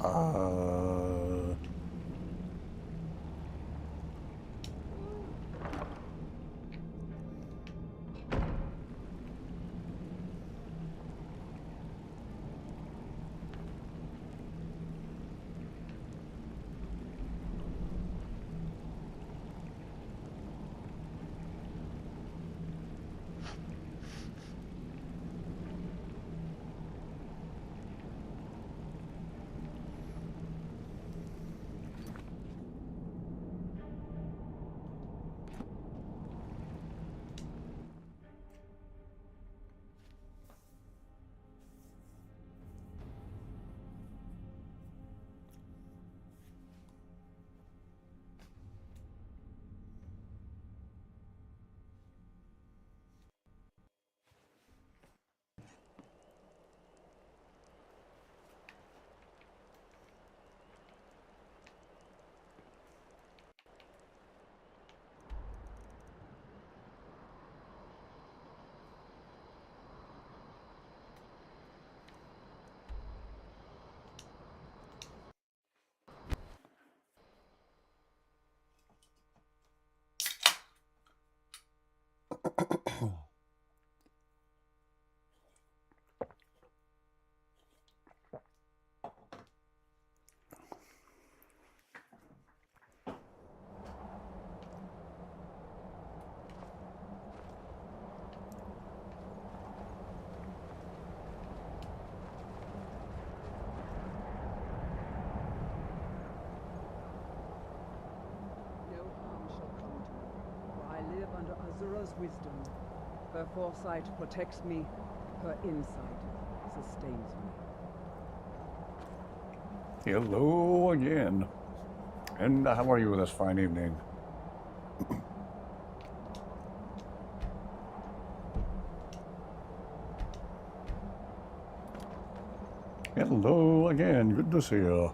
Uh... Wisdom. Her foresight protects me. Her insight sustains me. Hello again. And how are you this fine evening? Hello again. Good to see you.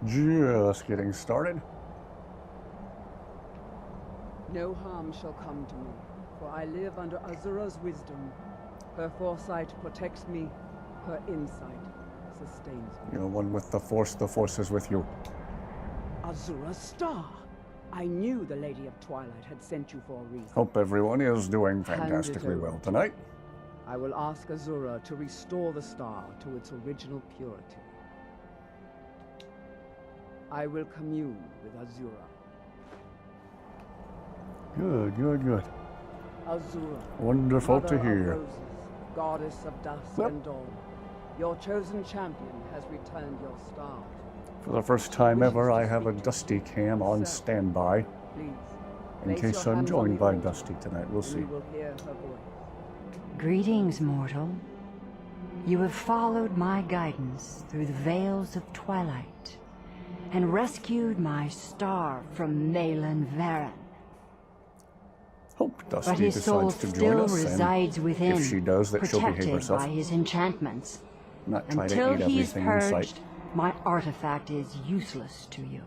Just getting started. No harm shall come to me, for I live under Azura's wisdom. Her foresight protects me. Her insight sustains me. You're one with the Force is with you. Azura's star! I knew the Lady of Twilight had sent you for a reason. Hope everyone is doing fantastically well tonight. I will ask Azura to restore the star to its original purity. I will commune with Azura. Good, good, good. Azura, Wonderful to Mother hear. of Roses, Goddess of dusk and dawn, your chosen champion has returned your star. For the first time ever, I have a Dusty cam on standby. Please, In case I'm joined by Dusty tonight, we'll see. you will hear her voice. Greetings, mortal. You have followed my guidance through the veils of twilight and rescued my star from Malin Varen. Hope Dusty But his soul decides to join still us, resides and within, if she does, that she'll behave protected herself. by his enchantments. Not try Until to eat he's everything in sight. purged, my artifact is useless to you.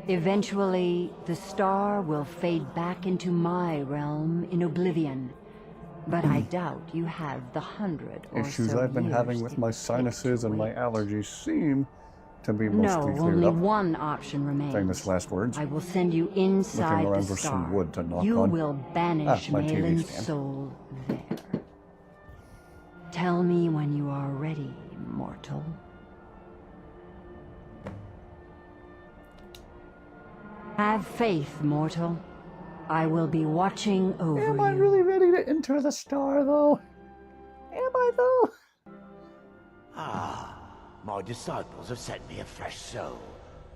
Eventually, the star will fade back into my realm in oblivion. But I doubt you have the 100 or Issues so I've been years having with it my takes to sinuses and my wait. allergies seem to be No, mostly cleared only up. one option remains. Famous last words. I will send you inside Looking around the for star. some wood to knock you on. will banish my TV Malin's stand. soul there. Tell me when you are ready, mortal. Have faith, mortal. I will be watching over you. Am I really ready to enter the star, though? Am I, though? Ah, my disciples have sent me a fresh soul.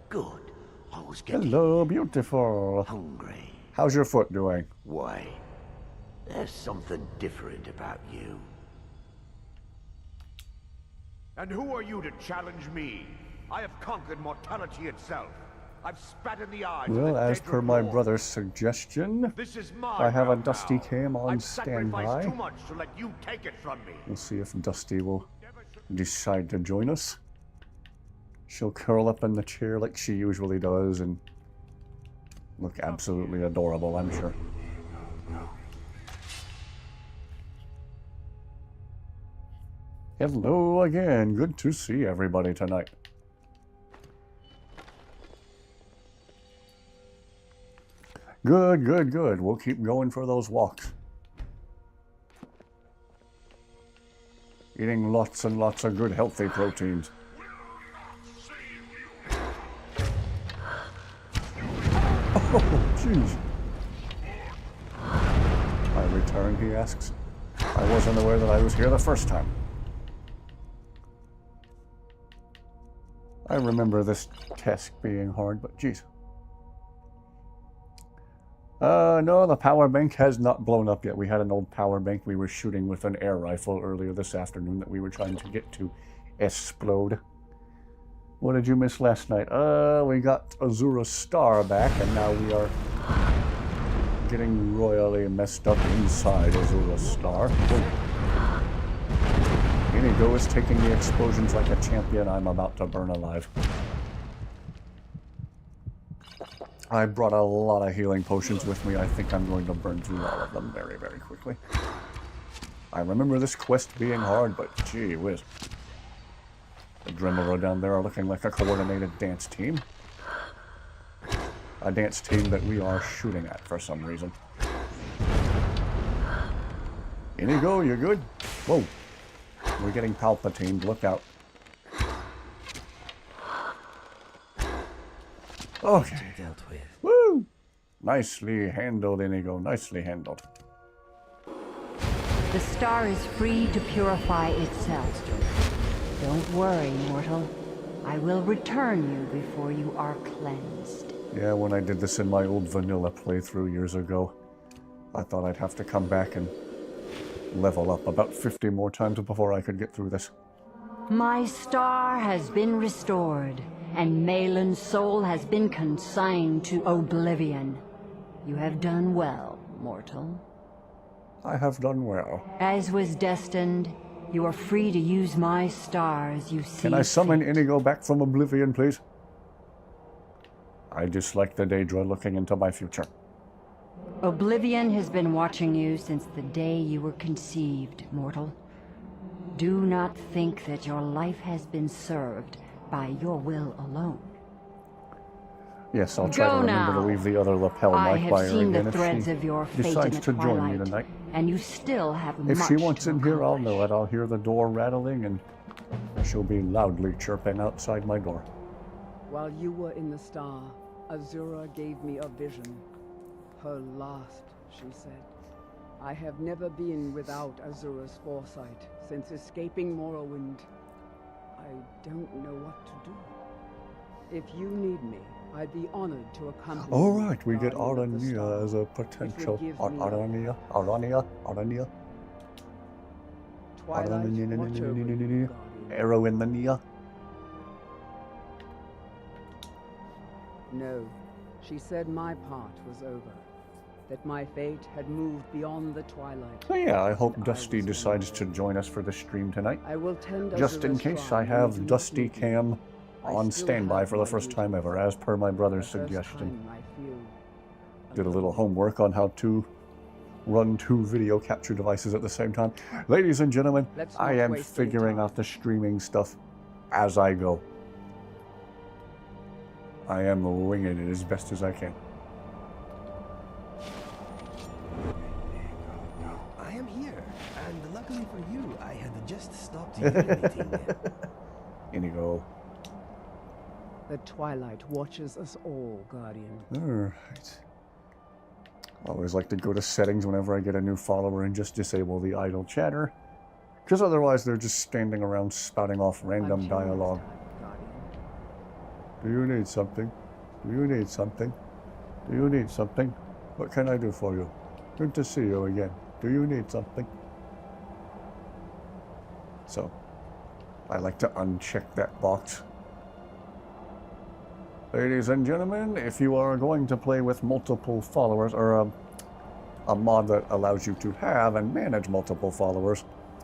Good. I was getting Hello, beautiful. hungry. How's your foot doing? Why? There's something different about you. And who are you to challenge me? I have conquered mortality itself. I've spat in the eyes of Well, the as dead per my before. brother's suggestion, This is my I have a realm Dusty now. cam on I've sacrificed standby. too much to let you take it from me. We'll see if Dusty will decide to join us. She'll curl up in the chair like she usually does and look absolutely adorable, I'm sure. Hello again. Good to see everybody tonight. Good, good, good. We'll keep going for those walks. Eating lots and lots of good healthy proteins. Oh, jeez. My return, he asks. I wasn't aware that I was here the first time. I remember this task being hard, but jeez. No, the power bank has not blown up yet. We had an old power bank we were shooting with an air rifle earlier this afternoon that we were trying to get to explode. What did you miss last night? We got Azura's star back, and now we are getting royally messed up inside Azura's star. Inigo is taking the explosions like a champion. I'm about to burn alive. I brought a lot of healing potions with me. I think I'm going to burn through all of them very, very quickly. I remember this quest being hard, but gee whiz. The Dremoro down there are looking like a coordinated dance team. A dance team that we are shooting at for some reason. Inigo, you good? Whoa. We're getting Palpatined. Look out. Okay. Woo! Nicely handled, Inigo. Nicely handled. The star is free to purify itself. Don't worry, mortal. I will return you before you are cleansed. Yeah, when I did this in my old vanilla playthrough years ago, I thought I'd have to come back and level up about 50 more times before I could get through this. My star has been restored, and Malin's soul has been consigned to oblivion. You have done well, mortal. I have done well. As was destined, you are free to use my star as you see Can I summon fit. Inigo back from oblivion, please? I dislike the Daedra looking into my future. Oblivion has been watching you since the day you were conceived, mortal. Do not think that your life has been served by your will alone. Yes, I'll try to remember to leave the other lapel I mic have by her seen again the if threads she of your fate in decides the to join me twilight, tonight. and you still have If much she wants to in here, I'll accomplish. know it. I'll hear the door rattling and she'll be loudly chirping outside my door. While you were in the star, Azura gave me a vision. Her last, she said. I have never been without Azura's foresight since escaping Morrowind. I don't know what to do. If you need me, I'd be honored to accompany you. All right, we get Guardian of the Star. Arania as a potential. give me- Arania. Twilight, watch over you, Guardian. Arrow in the Nia. No, she said my part was over. That my fate had moved beyond the twilight. So yeah, I hope And Dusty was decides one to of them. join us for the stream tonight. I will tend Just in Azura's case, shrine I when have you do Dusty not need me. Cam I on still standby have for the my first time duties. ever, as per my brother's The first suggestion. time I feel Did a little alone. homework on how to run 2 video capture devices at the same time. Ladies and gentlemen, Let's I not am waste any figuring time. out the streaming stuff as I go. I am winging it as best as I can. I am here, and luckily for you, I had just stopped urinating. Inigo. The twilight watches us all, Guardian. Alright. I always like to go to settings whenever I get a new follower and just disable the idle chatter. Because otherwise they're just standing around spouting off random Until next dialogue. time, Guardian. Do you need something? Do you need something? Do you need something? What can I do for you? Good to see you again. Do you need something? So, I like to uncheck that box. Ladies and gentlemen, if you are going to play with multiple followers, or a mod that allows you to have and manage multiple followers,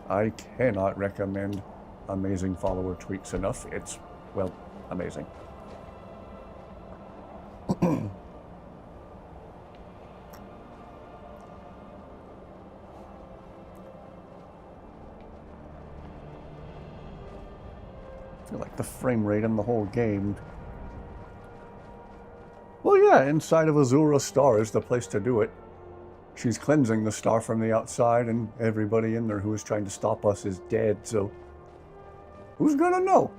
I cannot recommend Amazing Follower Tweaks enough. It's, well, amazing. I feel like the frame rate in the whole game. Well, yeah, inside of Azura Star is the place to do it. She's cleansing the star from the outside, and everybody in there who is trying to stop us is dead, so who's gonna know?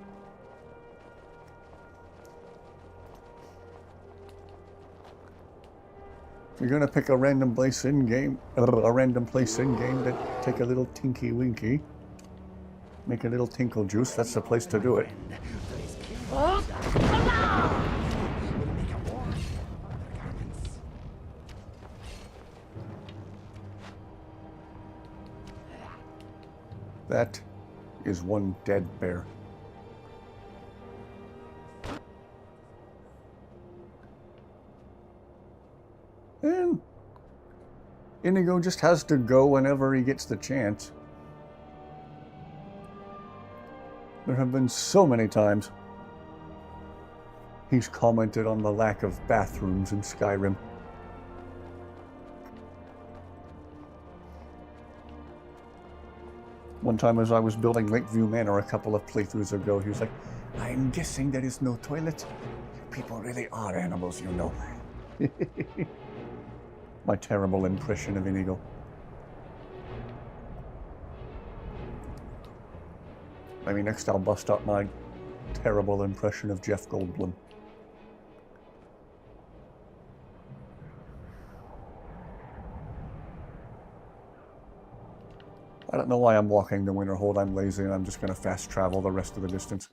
If you're gonna pick a random place in game, to take a little tinky winky, make a little tinkle juice, that's the place to do it. That is one dead bear. And Inigo just has to go whenever he gets the chance. There have been so many times he's commented on the lack of bathrooms in Skyrim. One time as I was building Lakeview Manor a couple of playthroughs ago, he was like, "I'm guessing there is no toilet. People really are animals, you know." My terrible impression of Inigo. Maybe next I'll bust out my terrible impression of Jeff Goldblum. I don't know why I'm walking to Winterhold. I'm lazy and I'm just going to fast travel the rest of the distance.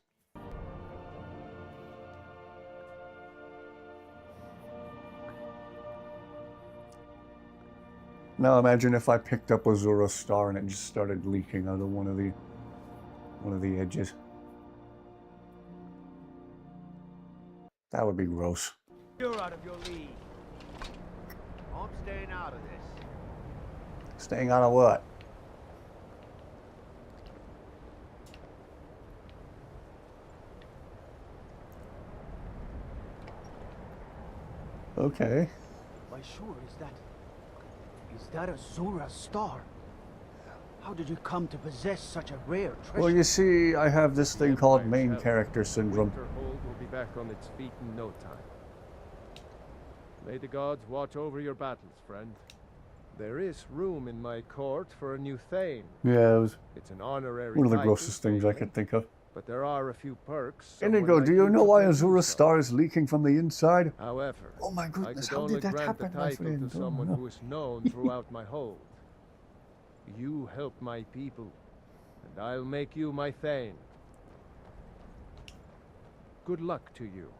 Now imagine if I picked up Azura Star and it just started leaking out of one of the edges. That would be gross. You're out of your league. I'm staying out of this. Staying out of what? Okay. Why sure, is that Azura Star? How did you come to possess such a rare treasure? Well, you see, I have this thing called main character syndrome. Winterhold will be back on its feet in no time. May the gods watch over your battles, friend. There is room in my court for a new Thane. Yeah, it was It's an honorary one of the title, grossest things I could think of. but there are a few perks. Inigo, do you know why Azura Star is leaking from the inside? However, Oh my I goodness, could how only did that grant happen, the my title friend? to Oh, someone no. who is known throughout my hold. You help my people, and I'll make you my Thane. Good luck to you.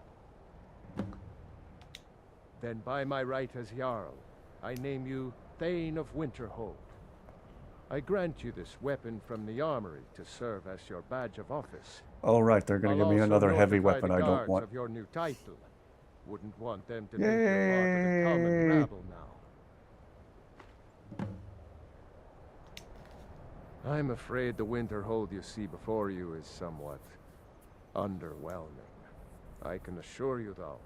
Then by my right as Jarl, I name you Thane of Winterhold. I grant you this weapon from the armory to serve as your badge of office. Oh, right, they're going to I'll give me also another heavy notify weapon the I don't guards want. of your new title. Wouldn't want them to think you're part of the common Yay. rabble now. I'm afraid the Winterhold you see before you is somewhat underwhelming. I can assure you, though,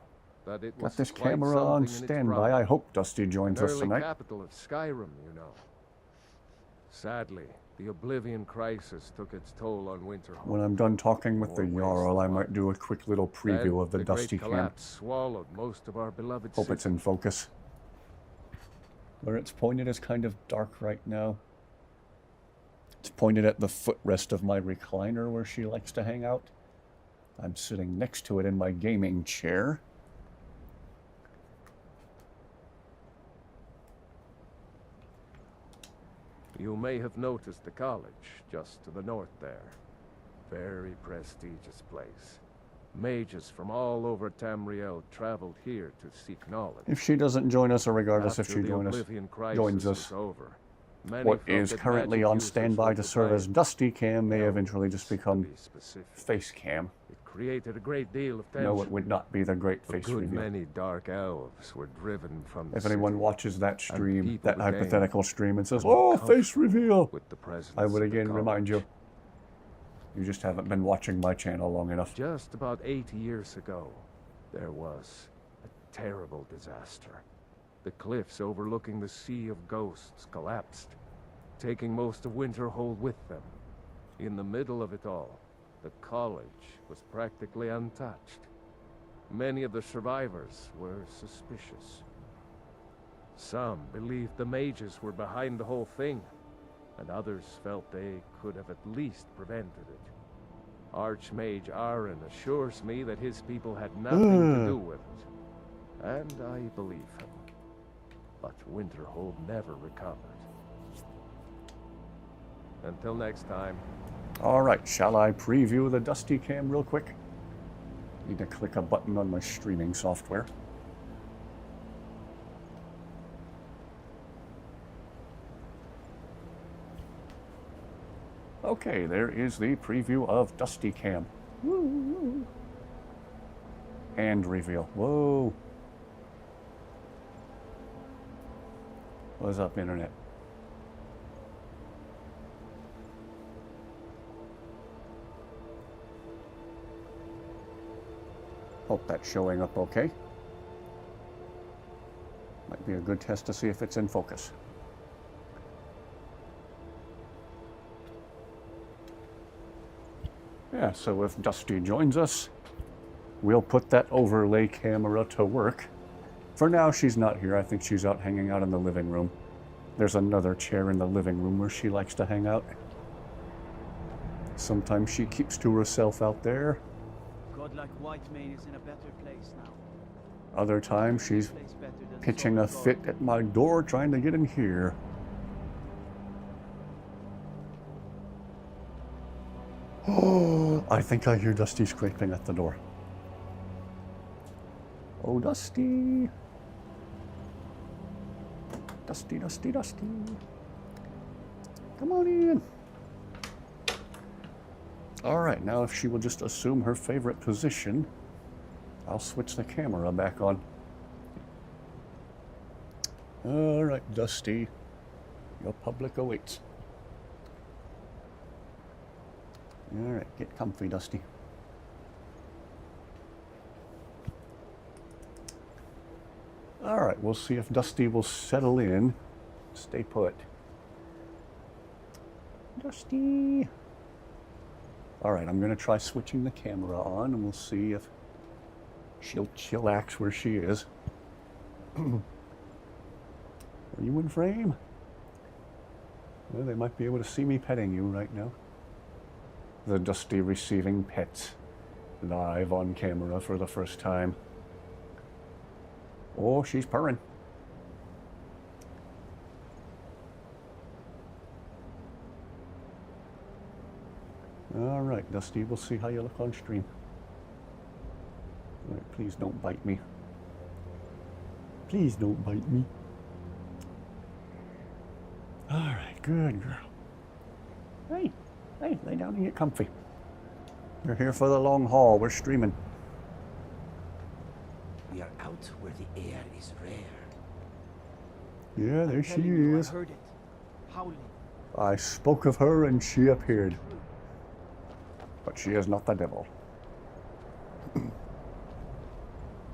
that it was Got this quite camera on something in its standby. prime. I hope Dusty An joins us early tonight. capital of Skyrim, you know. Sadly, the Oblivion crisis took its toll on Winterhold. When I'm done talking with the More waste Jarl, I than might one. do a quick little Then preview of the Great Dusty camp. Collapse swallowed most of our beloved Hope city. it's in focus. Where it's pointed is kind of dark right now. It's pointed at the footrest of my recliner where she likes to hang out. I'm sitting next to it in my gaming chair. You may have noticed the college just to the north there. Very prestigious place. Mages from all over Tamriel traveled here to seek knowledge. If she doesn't join us, or regardless if After she the joins Oblivion crisis us, was over, many what felt is that currently magic on users standby were to serve as defiant. Dusty Cam may No, eventually just to become be specific. Face Cam. It created a great deal of tension. No, it would not be the great A face good reveal. many dark elves were driven from the If anyone city watches that stream, people that became hypothetical stream, and says, "Oh, face uncomfortable reveal," with the presence I would of the again remind you, college. you just haven't been watching my channel long enough. Just about 80 years ago, there was a terrible disaster. The cliffs overlooking the Sea of Ghosts collapsed, taking most of Winterhold with them. In the middle of it all, the college was practically untouched. Many of the survivors were suspicious. Some believed the mages were behind the whole thing, and others felt they could have at least prevented it. Archmage Aaron assures me that his people had nothing to do with it, and I believe him. But Winterhold never recovered. Until next time. All right, shall I preview the Dusty Cam real quick? Need to click a button on my streaming software. Okay, there is the preview of Dusty Cam. Woo. Hand reveal. Whoa. What's up, Internet? Hope that's showing up okay. Might be a good test to see if it's in focus. Yeah, so if Dusty joins us, we'll put that overlay camera to work. For now, she's not here. I think she's out hanging out in the living room. There's another chair in the living room where she likes to hang out. Sometimes she keeps to herself out there. Godlike Whitemane is in a better place now. Other times she's pitching a fit at my door trying to get in here. Oh, I think I hear Dusty scraping at the door. Oh, Dusty. Dusty, Dusty, Dusty. Come on in. All right, now if she will just assume her favorite position, I'll switch the camera back on. All right, Dusty. Your public awaits. All right, get comfy, Dusty. All right, we'll see if Dusty will settle in. Stay put. Dusty. All right, I'm going to try switching the camera on, and we'll see if she'll chillax where she is. Are you in frame? Well, they might be able to see me petting you right now. The Dusty receiving pets live on camera for the first time. Oh, she's purring. All right, Dusty, we'll see how you look on stream. All right, please don't bite me. Please don't bite me. All right, good girl. Hey, hey, lay down and get comfy. We're here for the long haul. We're streaming. We are out where the air is rare. Yeah, there I'm she telling you, is. I heard it. Howling. I spoke of her and she appeared. But she is not the devil.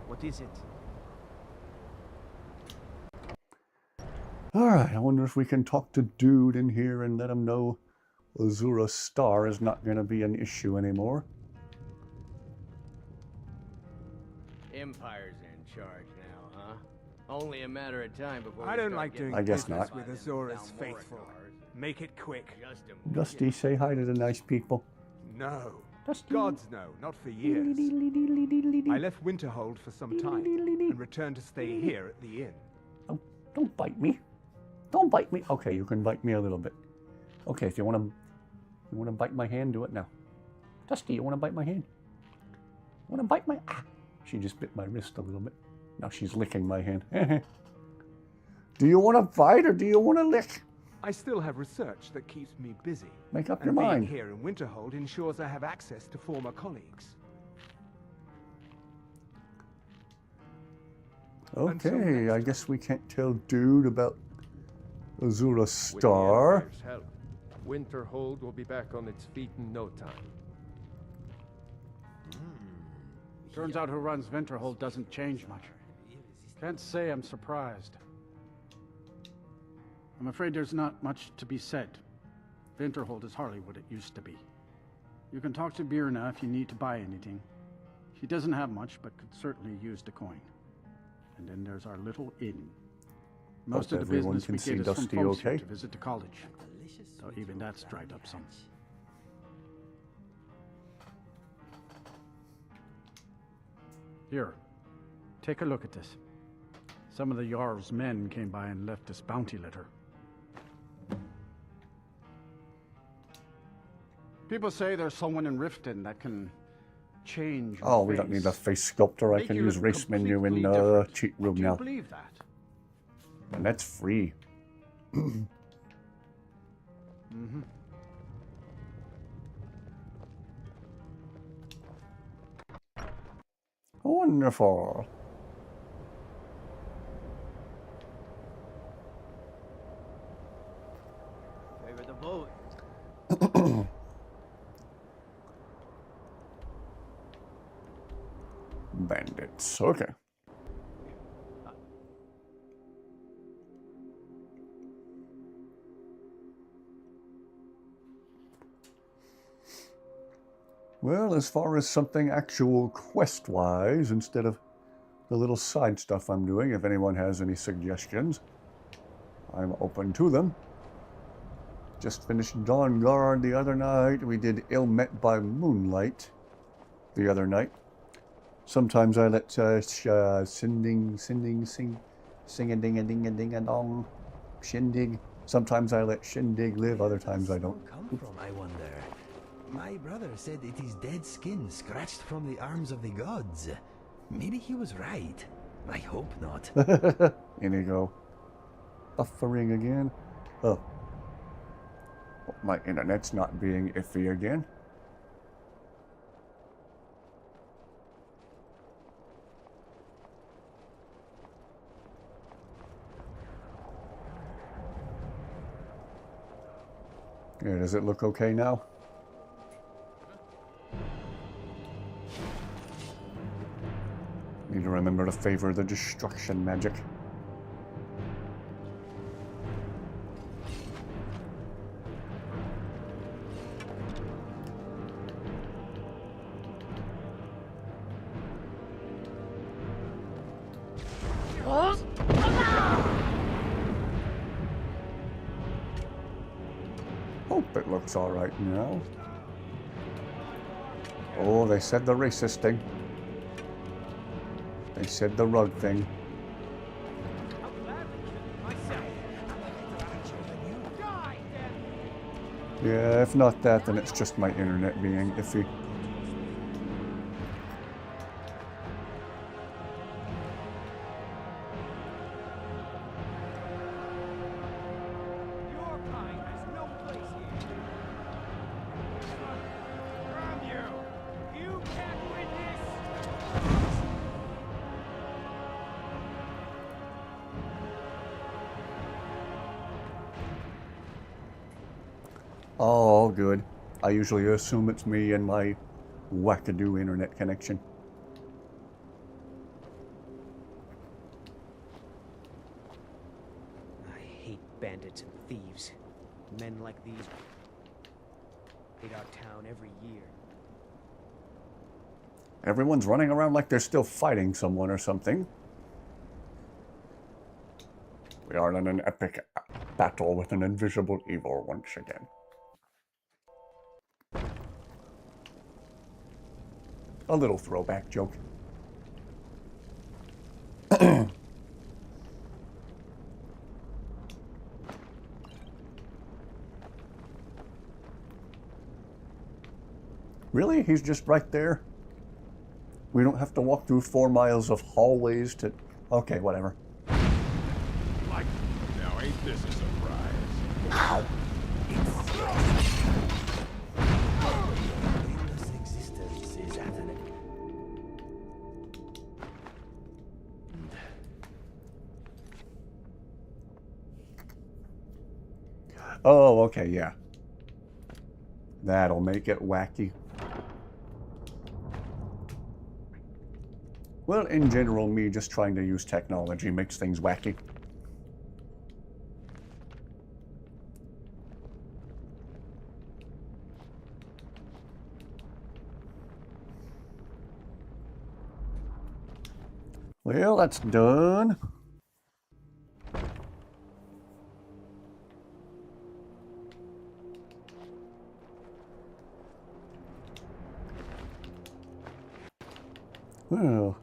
What is it? Alright, I wonder if we can talk to Dude in here and let him know Azura's star is not going to be an issue anymore. Empire's in charge now, huh? Only a matter of time before I don't like doing I guess business not. with Azura's faithful. Make it quick. Dusty, say hi to the nice people. No. Dusty. Gods no, not for years. I left Winterhold for some time and returned to stay here at the inn. Oh, don't bite me. Don't bite me. Okay, you can bite me a little bit. Okay, if you want to bite my hand, do it now. Dusty, you want to bite my hand? Want to bite my... Ah, she just bit my wrist a little bit. Now she's licking my hand. Do you want to bite or do you want to lick? I still have research that keeps me busy. Make up your and mind. being here in Winterhold ensures I have access to former colleagues. Okay, I guess we can't tell Dude about Azura's With the star. Empire's help, Winterhold will be back on its feet in no time. Turns out who runs Winterhold doesn't change much. Can't say I'm surprised. I'm afraid there's not much to be said. Winterhold is hardly what it used to be. You can talk to Birna if you need to buy anything. She doesn't have much, but could certainly use the coin. And then there's our little inn. Most of the everyone business we can get see is from Dusty folks here okay. to visit the college. Though even that's dried up some. Here, take a look at this. Some of the Jarl's men came by and left this bounty letter. People say there's someone in Riften that can change your Oh, we don't need a face sculptor. I Make can you use look race menu in completely different. cheat room Do you now. believe that? And that's free. Mm-hmm. Wonderful. Favor the boat. Bandits. Okay. Well, as far as something actual quest-wise, instead of the little side stuff I'm doing, if anyone has any suggestions, I'm open to them. Just finished Dawn Guard the other night. We did Ill Met by Moonlight the other night. Sometimes I let sing-a-ding-a-ding-a-dong, shindig. Sometimes I let shindig live, other times I don't. Come from, I wonder. My brother said it is dead skin scratched from the arms of the gods. Maybe he was right. I hope not. In you go. Buffering again. Oh. My internet's not being iffy again. Yeah, does it look okay now? Need to remember to favor the destruction magic. Hope it looks all right now. Oh, they said the racist thing. They said the rug thing. Yeah, if not that, then it's just my internet being iffy. Oh, good. I usually assume it's me and my wackadoo internet connection. I hate bandits and thieves. Men like these hit our town every year. Everyone's running around like they're still fighting someone or something. We are in an epic battle with an invisible evil once again. A little throwback joke. Really? He's just right there? We don't have to walk through 4 miles of hallways to... Okay, whatever. Like, now ain't this a surprise? Ow. Existence is at an... Oh, okay, yeah. That'll make it wacky. Well, in general, me just trying to use technology makes things wacky. Well, that's done. Well,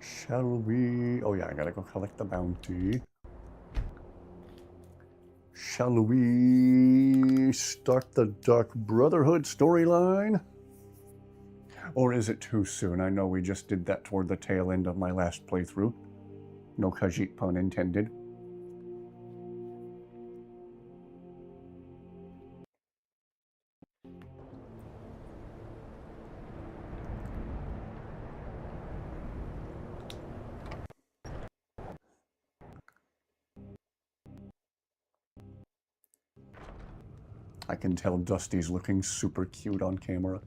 shall we... Oh yeah, I gotta go collect the bounty. Shall we start the Dark Brotherhood storyline? Or is it too soon? I know we just did that toward the tail end of my last playthrough. No Khajiit pun intended. I can tell Dusty's looking super cute on camera.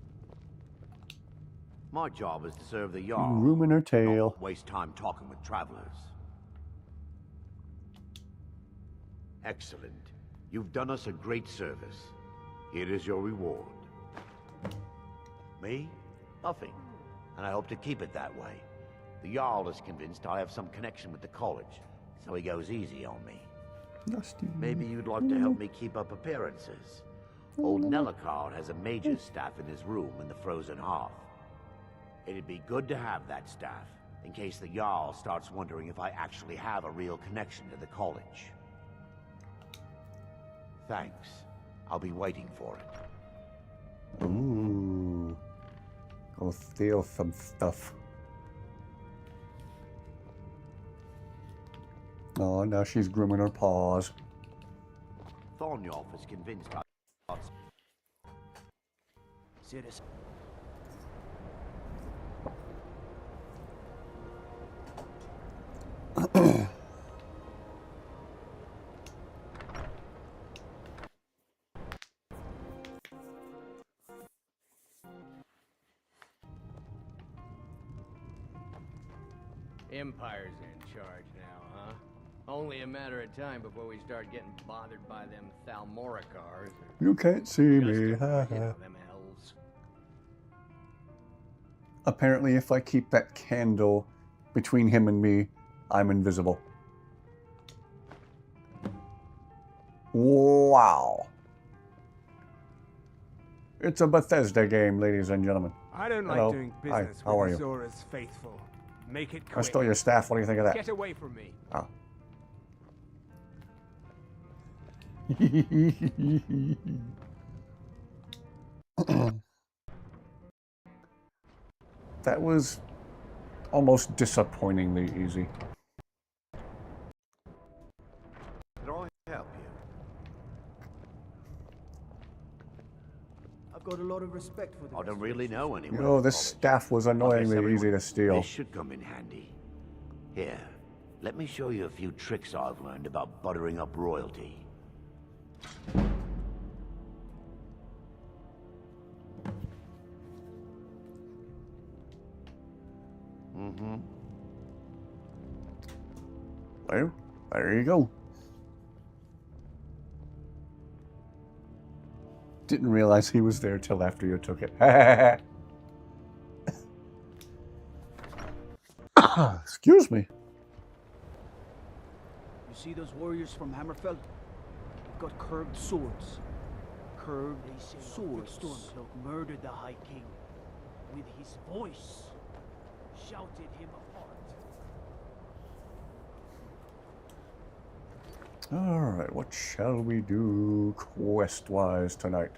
My job is to serve the Jarl. Room in her tail. Not waste time talking with travelers. Excellent. You've done us a great service. Here is your reward. Me? Nothing. And I hope to keep it that way. The Jarl is convinced I have some connection with the college, so he goes easy on me. Dusty. Maybe you'd like to help me keep up appearances. Old Nellicard has a mage's staff in his room in the frozen hearth. It'd be good to have that staff, in case the Jarl starts wondering if I actually have a real connection to the college. Thanks. I'll be waiting for it. Ooh. Go steal some stuff. Oh, now she's grooming her paws. Thornyoff is convinced I... Citizen. Empire's in charge now, huh? Only a matter of time before we start getting bothered by them Thalmoricars. You can't see me. Them elves. Apparently, if I keep that candle between him and me, I'm invisible. Wow. It's a Bethesda game, ladies and gentlemen. I don't like Hello. doing Hi, business how are with you? Zora's faithful. Make it I quick. stole your staff. What do you think of that? Get away from me. Oh. That was almost disappointingly easy. Can I help you? I've got a lot of respect for the I don't really know anyone. You know, this staff was annoyingly easy to steal. This should come in handy. Here, let me show you a few tricks I've learned about buttering up royalty. Well, there you go. Didn't realize he was there till after you took it. Excuse me. You see those warriors from Hammerfell? They've got curved swords. Curved swords. Stormcloak murdered the High King. With his voice, shouted him apart. Alright, what shall we do quest-wise tonight?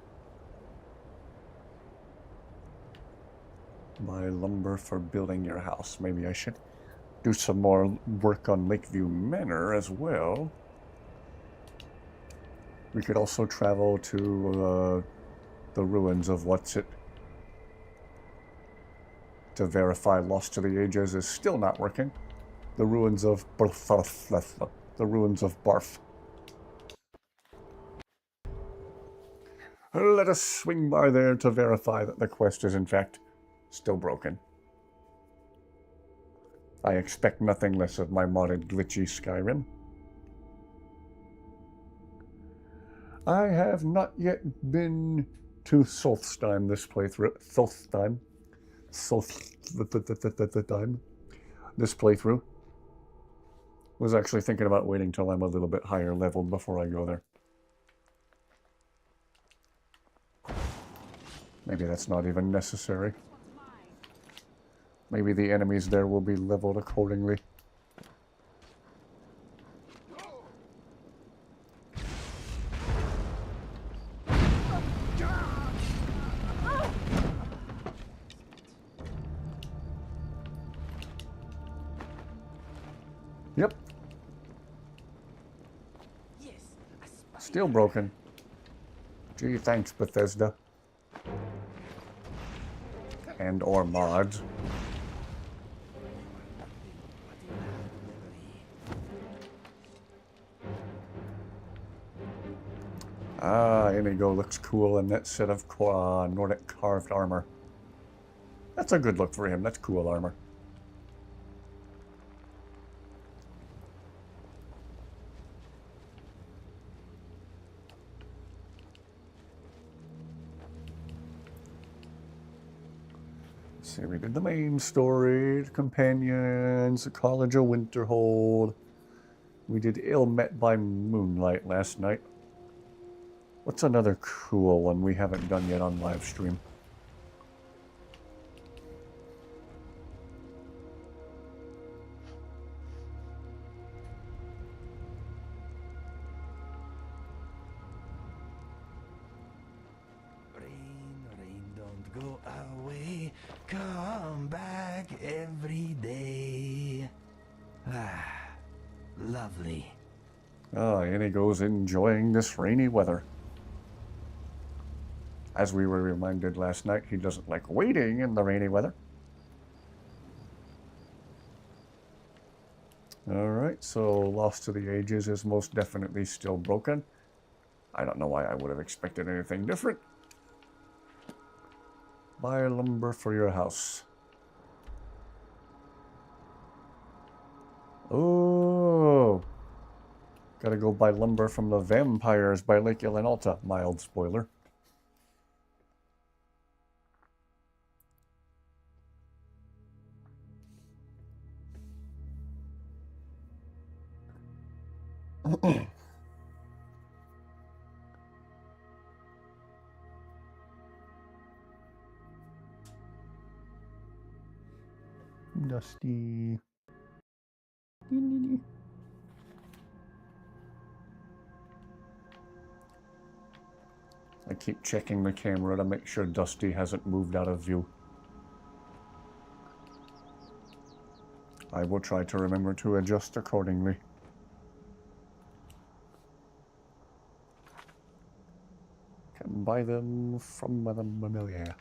Buy lumber for building your house. Maybe I should do some more work on Lakeview Manor as well. We could also travel to the ruins of what's-it. To verify Lost to the Ages is still not working. The ruins of the ruins of Barf. Let us swing by there to verify that the quest is in fact still broken. I expect nothing less of my modded glitchy Skyrim. I have not yet been to Solstheim this playthrough. So the time this playthrough was actually thinking about waiting till I'm a little bit higher leveled before I go there. Maybe that's not even necessary. Maybe the enemies there will be leveled accordingly. Yep. Still broken. Gee, thanks, Bethesda. And or mods. Ah, Inigo looks cool in that set of Nordic carved armor. That's a good look for him. That's cool armor. See, we did the main story, the companions, the College of Winterhold. We did Ill Met by Moonlight last night. What's another cool one we haven't done yet on live stream? Rain, don't go away. Come back every day. Ah, lovely. Ah, Inigo's enjoying this rainy weather. As we were reminded last night, he doesn't like waiting in the rainy weather. Alright, so Lost to the Ages is most definitely still broken. I don't know why I would have expected anything different. Buy lumber for your house. Oh, gotta go buy lumber from the vampires by Lake Ilinalta. Mild spoiler. Dusty. I keep checking the camera to make sure Dusty hasn't moved out of view. I will try to remember to adjust accordingly. Can buy them from Madame Mamelier.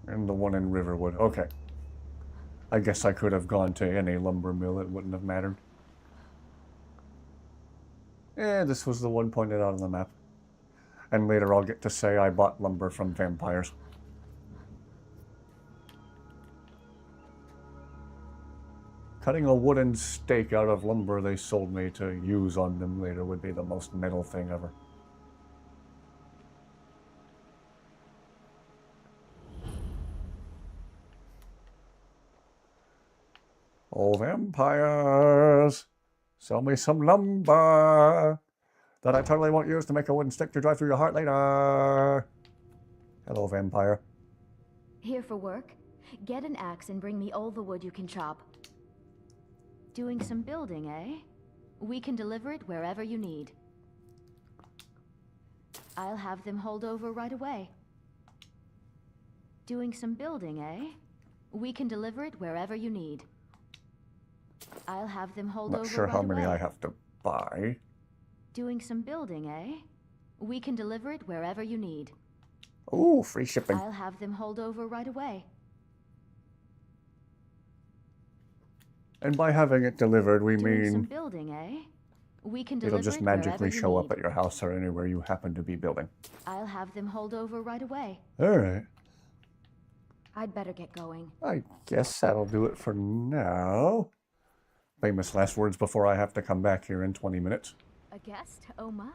And the one in Riverwood. Okay. I guess I could have gone to any lumber mill. It wouldn't have mattered. This was the one pointed out on the map. And later I'll get to say I bought lumber from vampires. Cutting a wooden stake out of lumber they sold me to use on them later would be the most metal thing ever. Oh, vampires! Sell me some lumber that I totally won't use to make a wooden stick to drive through your heart later. Hello, vampire. Here for work? Get an axe and bring me all the wood you can chop. Doing some building, eh? We can deliver it wherever you need. I'll have them hauled over right away. Doing some building, eh? We can deliver it wherever you need. I'll have them hauled over Not sure right how many away. I have to buy. Doing some building, eh? We can deliver it wherever you need. Ooh, free shipping. I'll have them hauled over right away. And by having it delivered, we Doing some mean building, eh? We can it'll deliver just it wherever magically you show need. up at your house or anywhere you happen to be building. I'll have them hauled over right away. Alright. I'd better get going. I guess that'll do it for now. Famous last words before I have to come back here in 20 minutes. A guest? Oh my.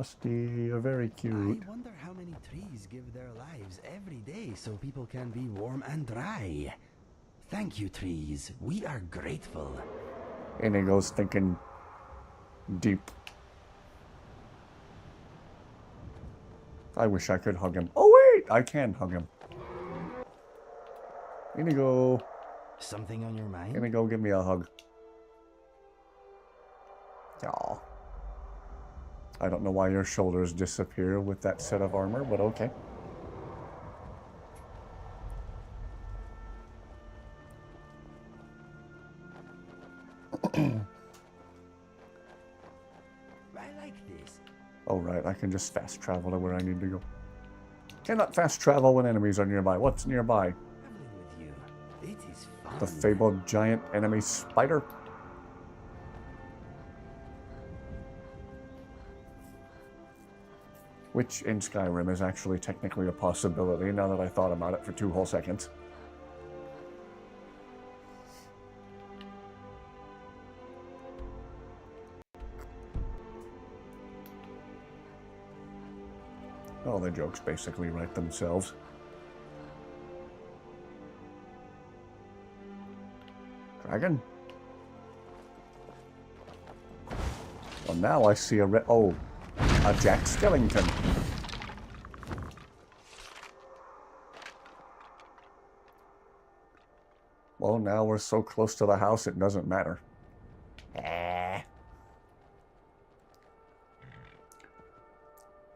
Dusty, you're very cute. I wonder how many trees give their lives every day so people can be warm and dry. Thank you, trees. We are grateful. Inigo's thinking deep. I wish I could hug him. Oh wait, I can hug him. Inigo. Something on your mind? Inigo, give me a hug. Aw. I don't know why your shoulders disappear with that set of armor, but okay. I like this. Oh right, I can just fast travel to where I need to go. Cannot fast travel when enemies are nearby. What's nearby? Traveling with you. It is fun. The fabled giant enemy spider? Which in Skyrim is actually technically a possibility now that I thought about it for 2 whole seconds. All the jokes basically write themselves. Dragon? Well, now I see a Jack Skellington. Well, now we're so close to the house it doesn't matter.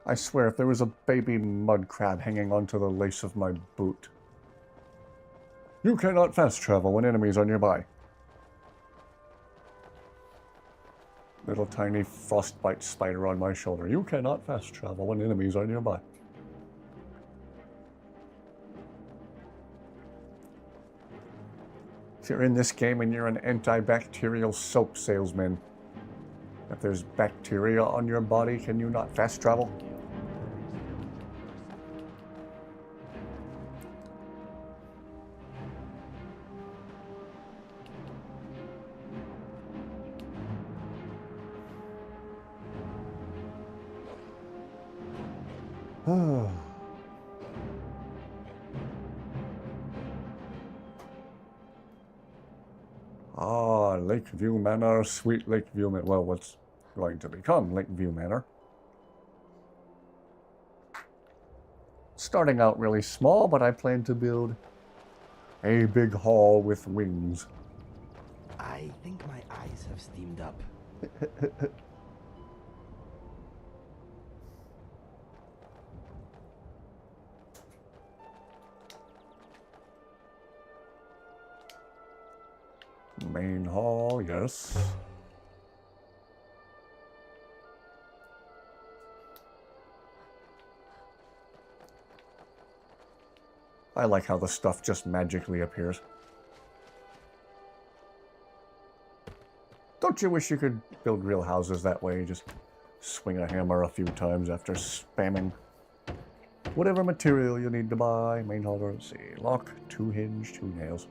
I swear, if there was a baby mud crab hanging onto the lace of my boot. You cannot fast travel when enemies are nearby. Little tiny frostbite spider on my shoulder. You cannot fast travel when enemies are nearby. If you're in this game and you're an antibacterial soap salesman, if there's bacteria on your body, can you not fast travel? Ah, Lakeview Manor, sweet Lakeview Manor. Well, what's going to become Lakeview Manor. Starting out really small, but I plan to build a big hall with wings. I think my eyes have steamed up. Main hall, yes. I like how the stuff just magically appears. Don't you wish you could build real houses that way? Just swing a hammer a few times after spamming whatever material you need to buy. Main hall door, let's see. Lock, 2 hinge, 2 nails.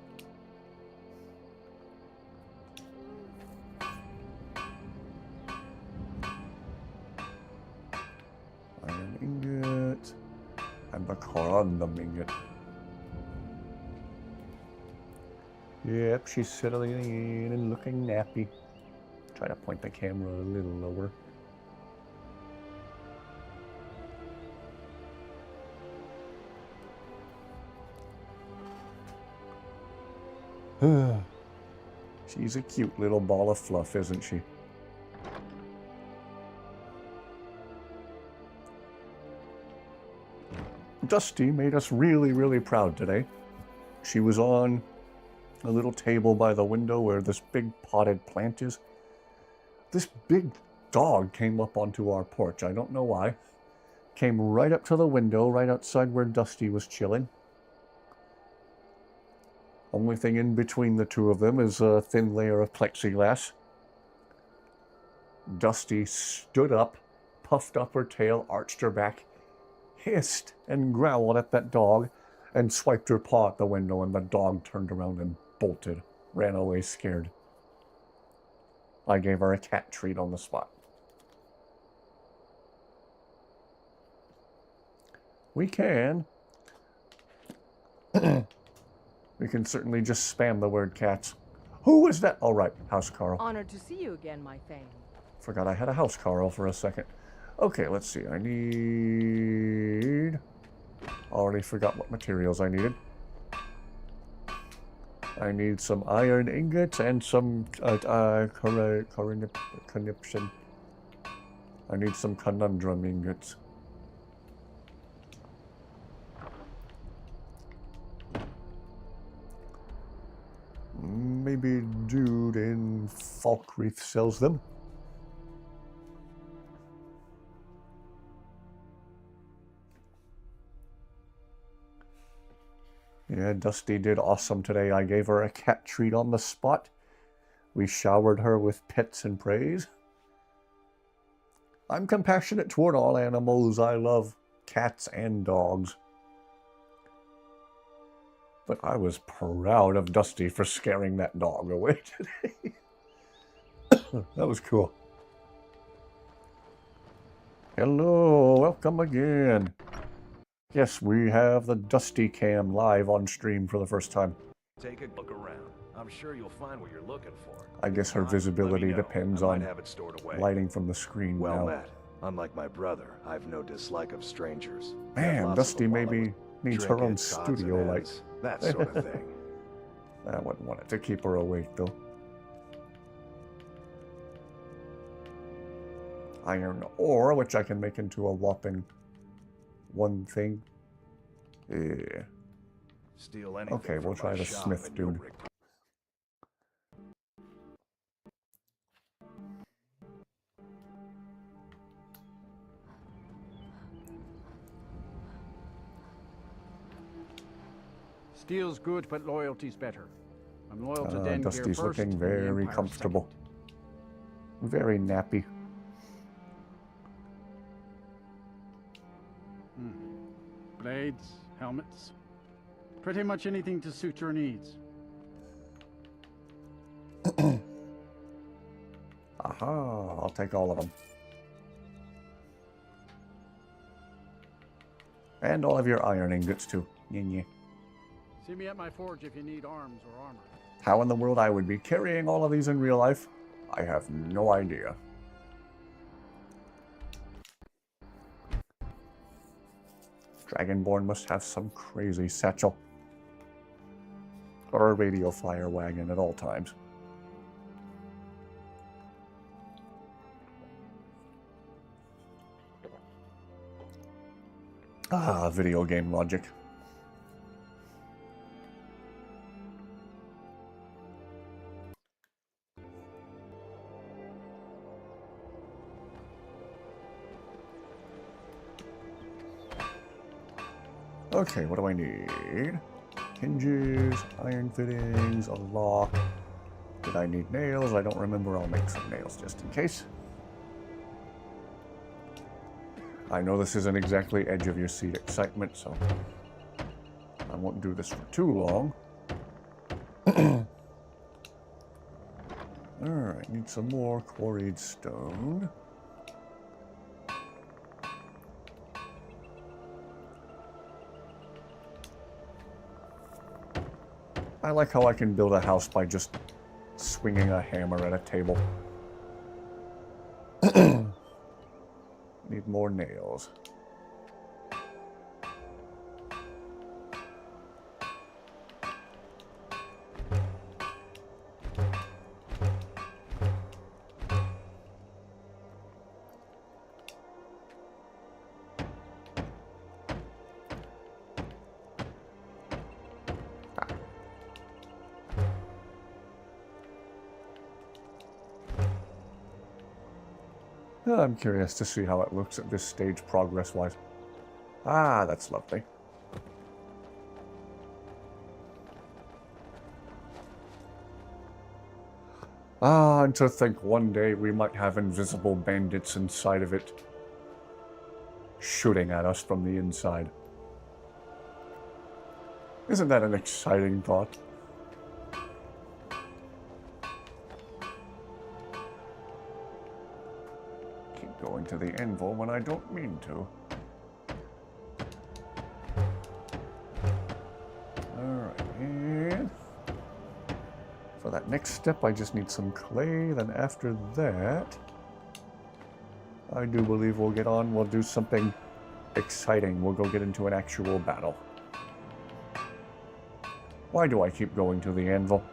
Iron ingot. And the corundum ingot. Yep, she's settling in and looking nappy. Try to point the camera a little lower. She's a cute little ball of fluff, isn't she? Dusty made us really, really proud today. She was on a little table by the window where this big potted plant is. This big dog came up onto our porch. I don't know why. Came right up to the window, right outside where Dusty was chilling. Only thing in between the two of them is a thin layer of plexiglass. Dusty stood up, puffed up her tail, arched her back, hissed and growled at that dog, and swiped her paw at the window, and the dog turned around and bolted, ran away scared. I gave her a cat treat on the spot. We can. We can certainly just spam the word cats. Who is that? All right, House Carl. Honored to see you again, my Thane. Forgot I had a House Carl for a second. Okay, let's see. I need... Already forgot what materials I needed. I need some iron ingots and some conniption. I need some conundrum ingots. Maybe dude in Falkreath sells them. Yeah, Dusty did awesome today. I gave her a cat treat on the spot. We showered her with pets and praise. I'm compassionate toward all animals. I love cats and dogs. But I was proud of Dusty for scaring that dog away today. That was cool. Hello, welcome again. Yes, we have the Dusty Cam live on stream for the first time. Take a look around. I'm sure you'll find what you're looking for. I guess her visibility depends on lighting from the screen well now. met. Unlike my brother, I've no dislike of strangers. Man, Dusty maybe needs her own trinkets, odds and studio light. ends, that sort of thing. I wouldn't want it to keep her awake, though. Iron ore, which I can make into a whopping one thing. Yeah. Steal anything Okay, we'll from try my the shop smith and you'll dude. Steel's good, but loyalty's better. I'm loyal to Den Dusty's first, looking and the very Empire comfortable. Very nappy. second. Blades, helmets, pretty much anything to suit your needs. Aha, I'll take all of them. And all of your iron ingots too. Yeah. See me at my forge if you need arms or armor. How in the world I would be carrying all of these in real life, I have no idea. Dragonborn must have some crazy satchel. Or a radio flyer wagon at all times. Ah, video game logic. Okay, what do I need? Hinges, iron fittings, a lock. Did I need nails? I don't remember. I'll make some nails just in case. I know this isn't exactly edge of your seat excitement, so I won't do this for too long. Alright, need some more quarried stone. I like how I can build a house by just swinging a hammer at a table. Need more nails. I'm curious to see how it looks at this stage progress-wise. Ah, that's lovely. Ah, and to think one day we might have invisible bandits inside of it, shooting at us from the inside. Isn't that an exciting thought? Keep going to the anvil when I don't mean to. For that next step, I just need some clay. Then after that, I do believe we'll get on. We'll do something exciting. We'll go get into an actual battle. Why do I keep going to the anvil?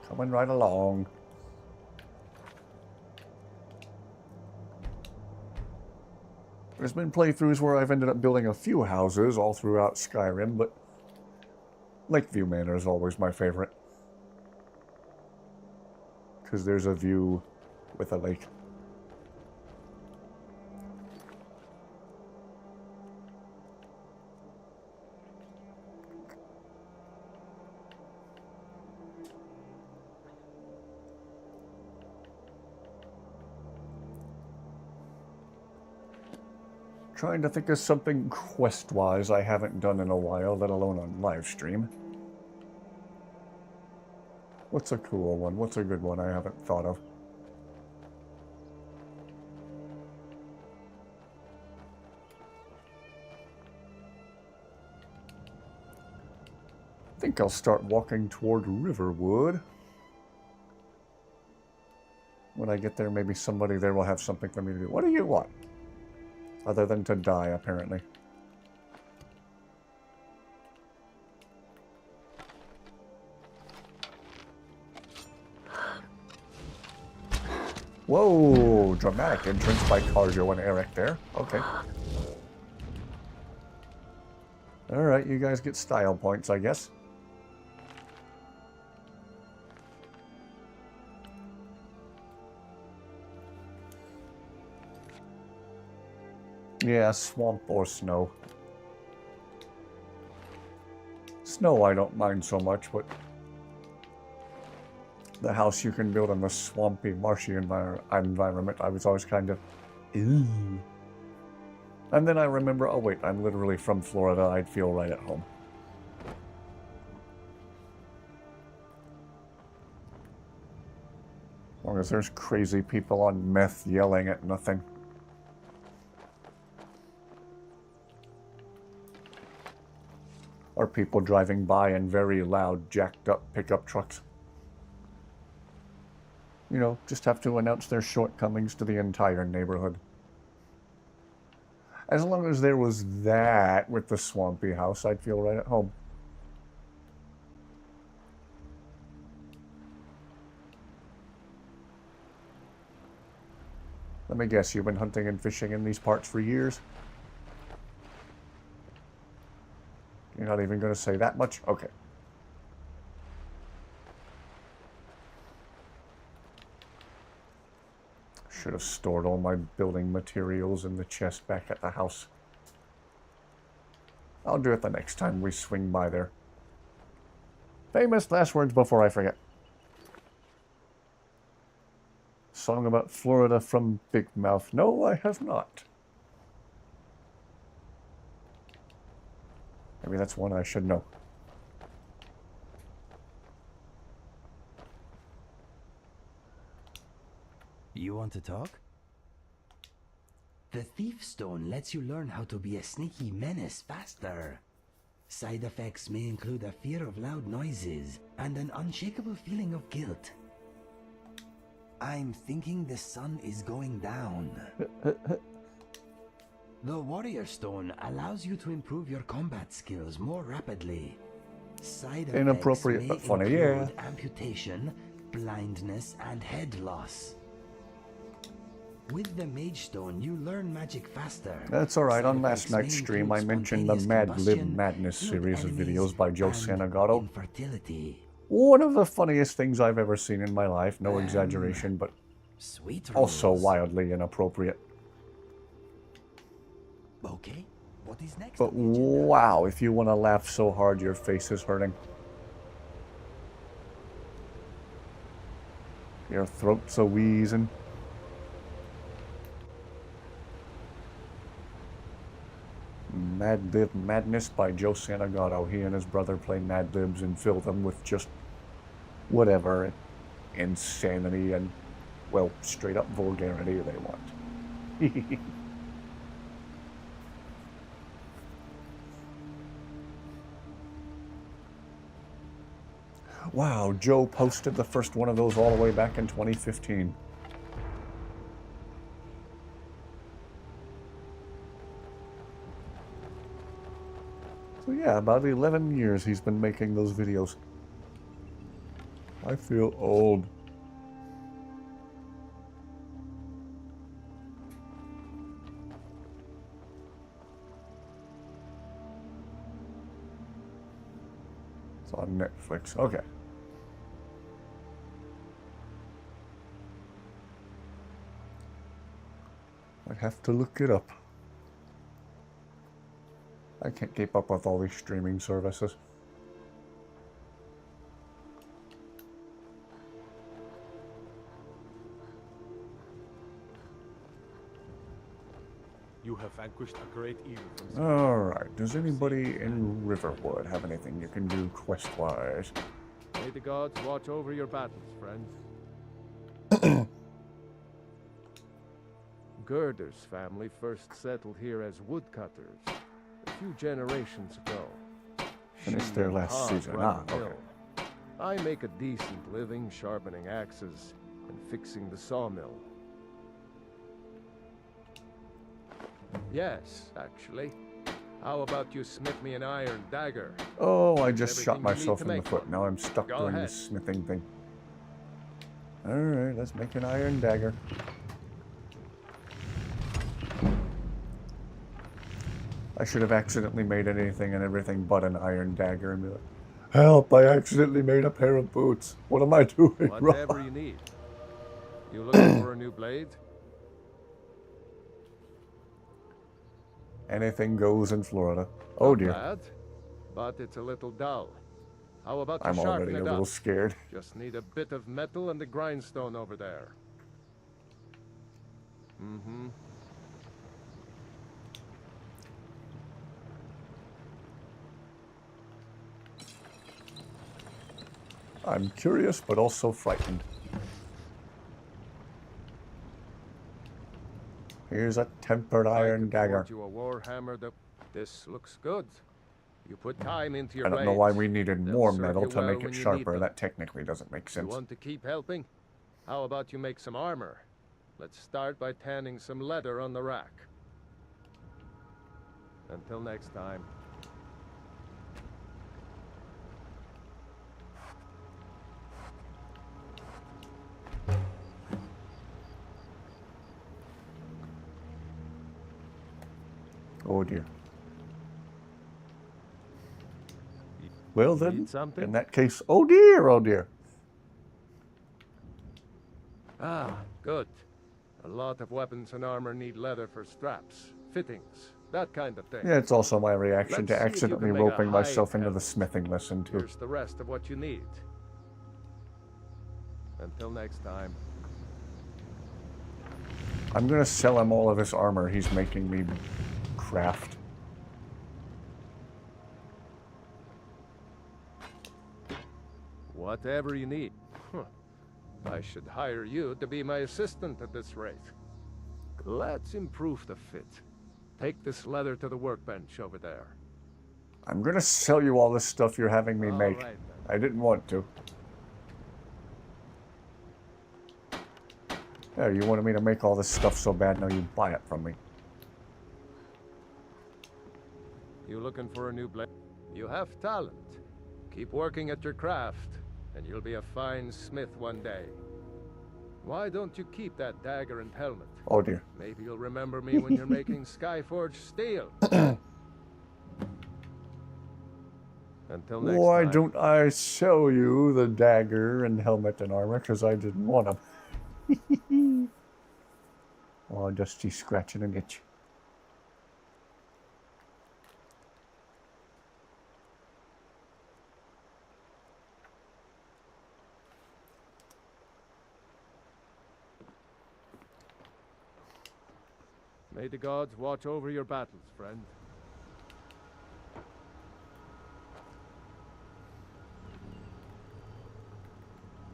Coming right along. There's been playthroughs where I've ended up building a few houses all throughout Skyrim, but Lakeview Manor is always my favorite. Because there's a view with a lake. Trying to think of something quest-wise I haven't done in a while, let alone on live stream. What's a cool one? What's a good one I haven't thought of? I think I'll start walking toward Riverwood. When I get there, maybe somebody there will have something for me to do. What do you want? Other than to die, apparently. Whoa! Dramatic entrance by Carjo and Eric there. Okay. Alright, you guys get style points, I guess. Yeah, swamp or snow. Snow I don't mind so much, but the house you can build in the swampy, marshy environment, I was always kind of, ew. And then I remember, oh wait, I'm literally from Florida, I'd feel right at home. As long as there's crazy people on meth yelling at nothing. Or people driving by in very loud, jacked up pickup trucks. You know, just have to announce their shortcomings to the entire neighborhood. As long as there was that with the swampy house, I'd feel right at home. Let me guess, you've been hunting and fishing in these parts for years? You're not even going to say that much? Okay. Should have stored all my building materials in the chest back at the house. I'll do it the next time we swing by there. Famous last words before I forget. Song about Florida from Big Mouth. No, I have not. Maybe that's one I should know. You want to talk? The Thief Stone lets you learn how to be a sneaky menace faster. Side effects may include a fear of loud noises and an unshakable feeling of guilt. I'm thinking the sun is going down. The Warrior Stone allows you to improve your combat skills more rapidly. Side effects Inappropriate may but funny, include yeah. amputation, blindness, and head loss. With the Mage Stone, you learn magic faster. That's alright. On Side last effects may night's stream, I include mentioned the spontaneous Mad Lib combustion, Madness killed series of enemies, videos by Joe and Santagato. infertility. One of the funniest things I've ever seen in my life. No exaggeration, but Sweet also rules. wildly inappropriate. Okay, what is next? But wow, if you want to laugh so hard your face is hurting. Your throat's a wheezing. Mad Lib Madness by Joe Santagato. He and his brother play Mad Libs and fill them with just whatever insanity and, well, straight up vulgarity they want. Wow, Joe posted the first one of those all the way back in 2015. So yeah, about 11 years he's been making those videos. I feel old. It's on Netflix. Okay. I'd have to look it up. I can't keep up with all these streaming services. You have vanquished a great evil from Alright, does anybody in Riverwood have anything you can do quest-wise? May the gods watch over your battles, friends. Gerder's family first settled here as woodcutters a few generations ago. Finished their last season. Ah, okay. I make a decent living sharpening axes and fixing the sawmill. Yes, actually. How about you smith me an iron dagger? Oh, I just Everything shot you myself need to in the make foot. one. Now I'm stuck Go doing ahead. this smithing thing. Alright, let's make an iron dagger. I should have accidentally made anything and everything but an iron dagger and be like, help, I accidentally made a pair of boots. What am I doing Whatever wrong? you need. You looking for a new blade? Anything goes in Florida. Oh Not dear. bad, but it's a little dull. How about you I'm sharpen already it a little up? scared. Just need a bit of metal and the grindstone over there. Mm-hmm. I'm curious, but also frightened. Here's a tempered iron dagger. You a war hammer that this looks good. You put time into your I don't know blades. why we needed They'll more serve metal you to well make when it you need sharper. them. That technically doesn't make You sense. want to keep helping? How about you make some armor? Let's start by tanning some leather on the rack. Until next time. Oh dear. Well then, Need something? in that case, oh dear, oh dear. Ah, good. A lot of weapons and armor need leather for straps, fittings, that kind of thing. Yeah, it's also my reaction Let's to see if you accidentally can make a roping myself hide into the helmet. smithing lesson too. Here's the rest of what you need. Until next time. I'm gonna sell him all of this armor he's making me craft. Whatever you need. Huh. I should hire you to be my assistant at this rate. Let's improve the fit. Take this leather to the workbench over there. I'm gonna sell you all this stuff you're having me All make. right, I didn't want to. Yeah, you wanted me to make all this stuff so bad, now you buy it from me. You looking for a new blade? You have talent. Keep working at your craft, and you'll be a fine smith one day. Why don't you keep that dagger and helmet? Oh dear. Maybe you'll remember me when you're making Skyforge steel. Until next Why time. don't I sell you the dagger and helmet and armor? Because I didn't want them. Oh, Dusty scratching an itch. May the gods watch over your battles, friend.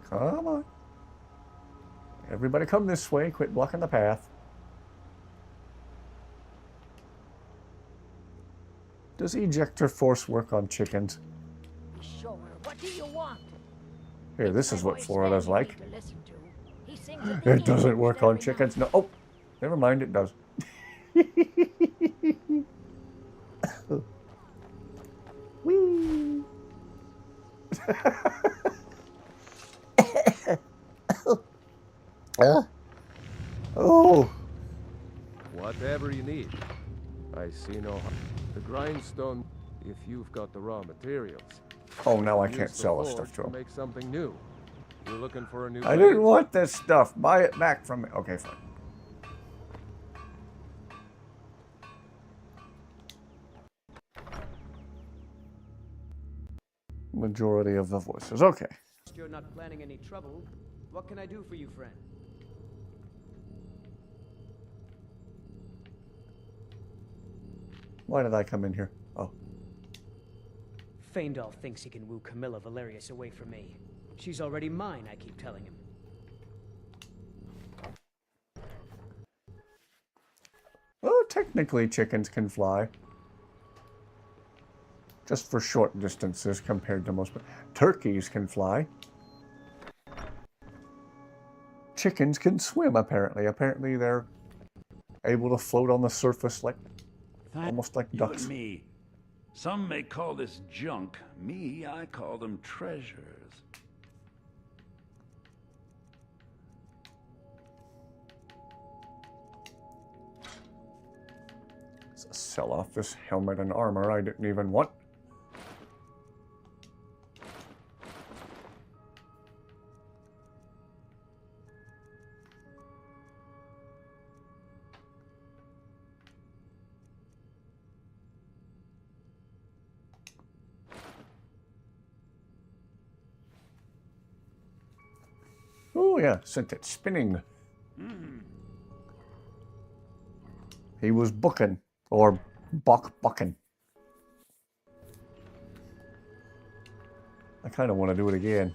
Come on. Everybody come this way. Quit blocking the path. Does ejector force work on chickens? Sure. What do you want? Here, this is what Florida's like. To listen to. He sings at the It doesn't end work every on chickens. No. Oh, never mind. It does. Whee! Oh. Whatever you need. I see no harm. The grindstone, if you've got the raw materials. Oh, now I Use can't the sell this forge stuff to him. Make something new. You're looking for a new I blade? didn't want this stuff. Buy it back from me. Okay, fine. Majority of the voices. Okay. You're not planning any trouble. What can I do for you, friend? Why did I come in here? Oh. Feindal thinks he can woo Camilla Valerius away from me. She's already mine, I keep telling him. Well, technically chickens can fly. Just for short distances compared to most. Turkeys can fly. Chickens can swim, apparently. Apparently they're able to float on the surface like almost like You ducks. and me. Some may call this junk. Me, I call them treasures. Sell off this helmet and armor I didn't even want. Oh yeah, sent it spinning. He was booking. Or bucking. I kind of want to do it again.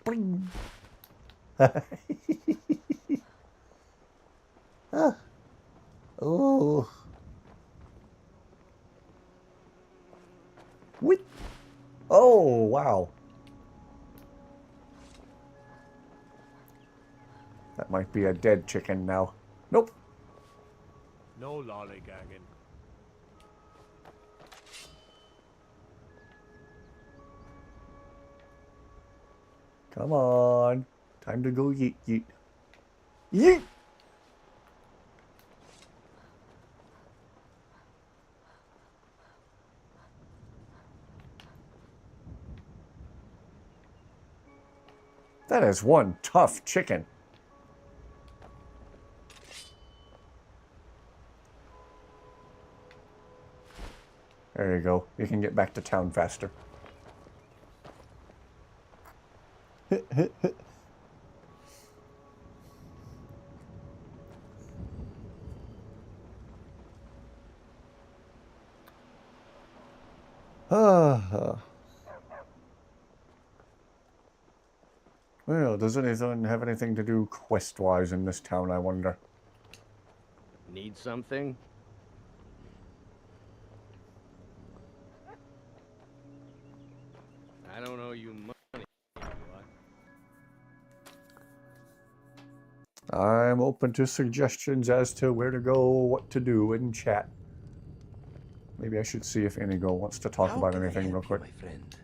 Bling. Ah. Oh. Wait. Oh, wow. That might be a dead chicken now. Nope. No lollygagging. Come on. Time to go yeet yeet. Yeet! That is one tough chicken. There you go. You can get back to town faster. Well, does anyone have anything to do quest-wise in this town, I wonder? Need something? I don't owe you money, do I? I'm open to suggestions as to where to go, what to do in chat. Maybe I should see if Inigo wants to talk about anything real quick. My friend.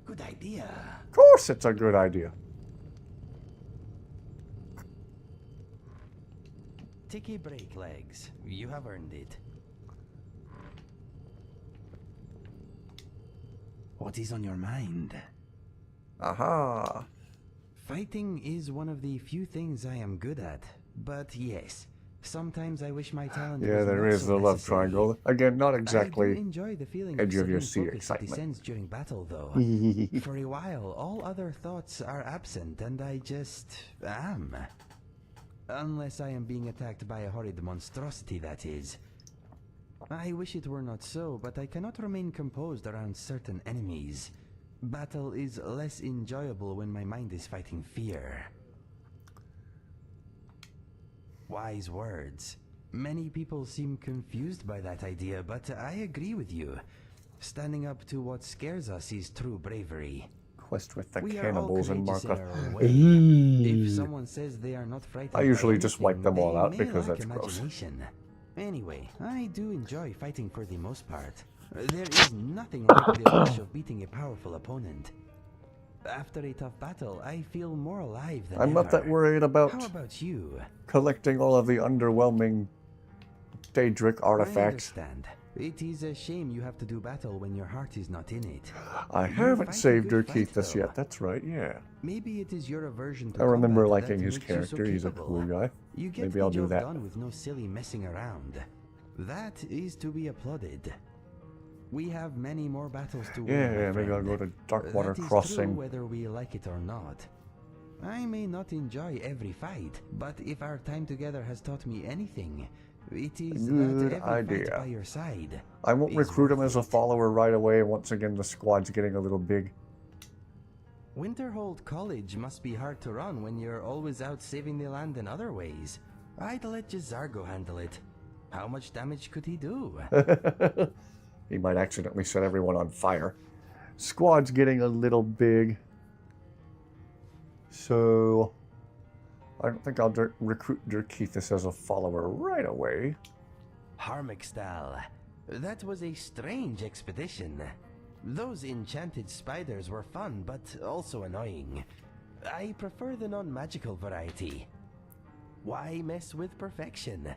Good idea. Of course it's a good idea. Take a break, legs. You have earned it. What is on your mind? Aha. Fighting is one of the few things I am good at. But yes, sometimes I wish my talent Yeah, was there not is so the love necessary. triangle. Again, not I exactly do enjoy the feeling edge of your sudden seat focus that excitement. descends during battle, though. For a while, all other thoughts are absent, and I just am. Unless I am being attacked by a horrid monstrosity, that is. I wish it were not so, but I cannot remain composed around certain enemies. Battle is less enjoyable when my mind is fighting fear. Wise words. Many people seem confused by that idea, but I agree with you. Standing up to what scares us is true bravery. Quest with the We cannibals are all in courageous in Markov. our own way. If someone says they are not frightened I usually by just wipe anything, them all they out may because lack that's gross. imagination. Anyway, I do enjoy fighting for the most part. There is nothing like the rush of beating a powerful opponent. After a tough battle, I feel more alive than I'm ever. not that worried about How about you? collecting all of the underwhelming Daedric I artifacts. understand. It is a shame you have to do battle when your heart is not in it. I You haven't fight a saved good fight, Urkeithus though. yet, that's right, yeah. Maybe it is your aversion to I remember combat liking that his makes you so character, he's a capable. cool guy. You get Maybe the I'll do job that. done with no silly messing around. That is to be applauded. We have many more battles to win, Yeah, my maybe I'll friend. go to Darkwater That is Crossing. true whether we like it or not. I may not enjoy every fight, but if our time together has taught me anything, it is Good that every idea. fight by your side I won't is recruit him worth as a it. follower right away. Once again, the squad's getting a little big. Winterhold College must be hard to run when you're always out saving the land in other ways. I'd let Jazargo handle it. How much damage could he do? He might accidentally set everyone on fire. Squad's getting a little big. So I don't think I'll recruit Urkeithus as a follower right away. Harmixtal. That was a strange expedition. Those enchanted spiders were fun, but also annoying. I prefer the non-magical variety. Why mess with perfection?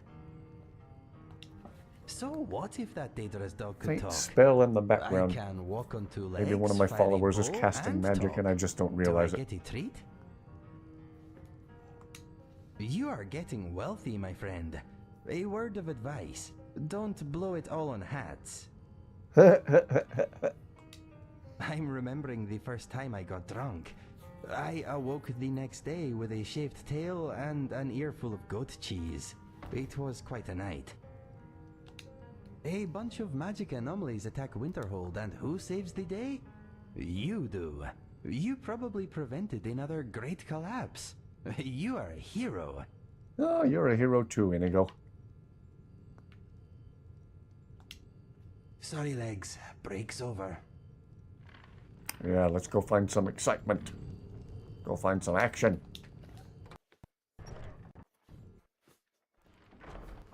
So what if that Daedra's dog could Faint talk? spell in the background. I can walk on two legs, Maybe one of my fire a followers is bow, casting and magic talk. and I just don't Do realize I it. get a treat? You are getting wealthy, my friend. A word of advice. Don't blow it all on hats. I'm remembering the first time I got drunk. I awoke the next day with a shaved tail and an earful of goat cheese. It was quite a night. A bunch of magic anomalies attack Winterhold, and who saves the day? You do. You probably prevented another great collapse. You are a hero. Oh, you're a hero too, Inigo. Sorry, legs. Break's over. Yeah, let's go find some excitement. Go find some action.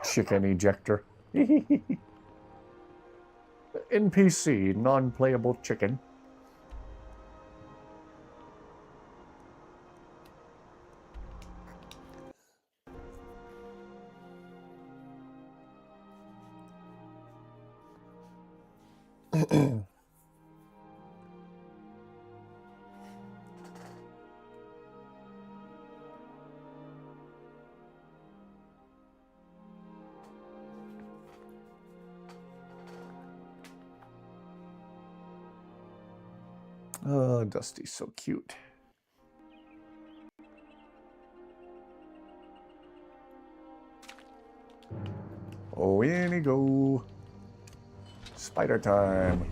Chicken ejector. NPC, non-playable chicken. Oh, Dusty's so cute. Oh, in he go. Spider time.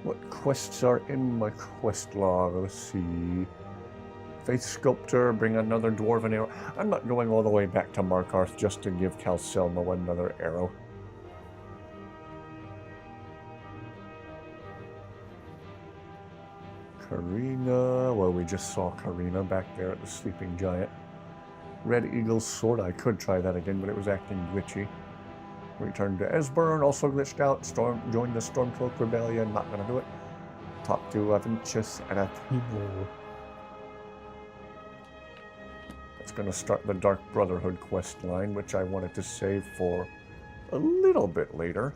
What quests are in my quest log? Let's see. Faith Sculptor, bring another Dwarven arrow. I'm not going all the way back to Markarth just to give Calcelmo another arrow. Karina, well, we just saw Karina back there at the Sleeping Giant. Red Eagle's Sword, I could try that again, but it was acting glitchy. Returned to Esbern, also glitched out. Joined the Stormcloak Rebellion, not gonna do it. Talk to Aventus and Atimo. That's gonna start the Dark Brotherhood quest line, which I wanted to save for a little bit later.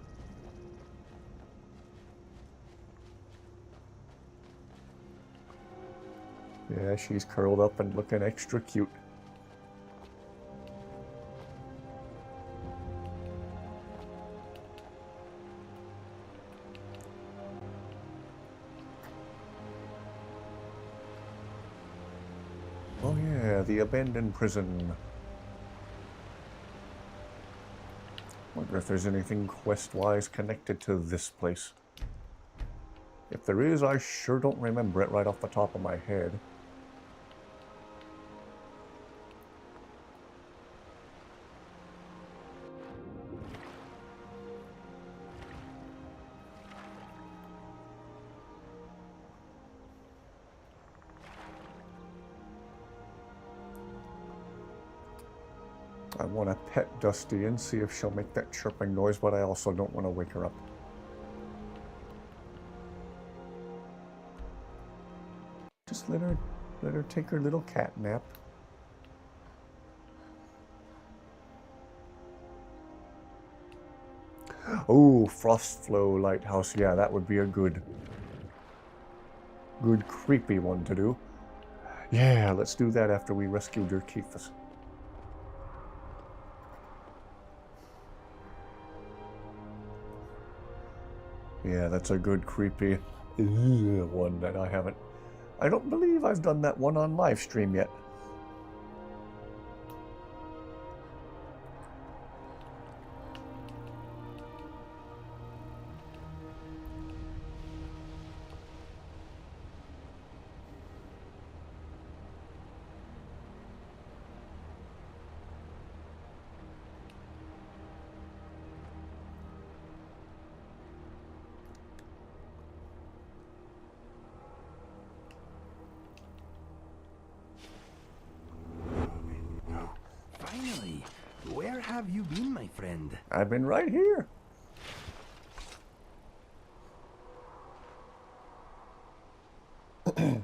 Yeah, she's curled up and looking extra cute. Oh yeah, the abandoned prison. Wonder if there's anything quest-wise connected to this place. If there is, I sure don't remember it right off the top of my head. I want to pet Dusty and see if she'll make that chirping noise, but I also don't want to wake her up. Just let her take her little cat nap. Oh, Frostflow Lighthouse. Yeah, that would be a good creepy one to do. Yeah, let's do that after we rescue Dirkethus. Yeah, that's a good creepy one that I don't believe I've done that one on live stream yet. Finally! Where have you been, my friend? I've been right here. I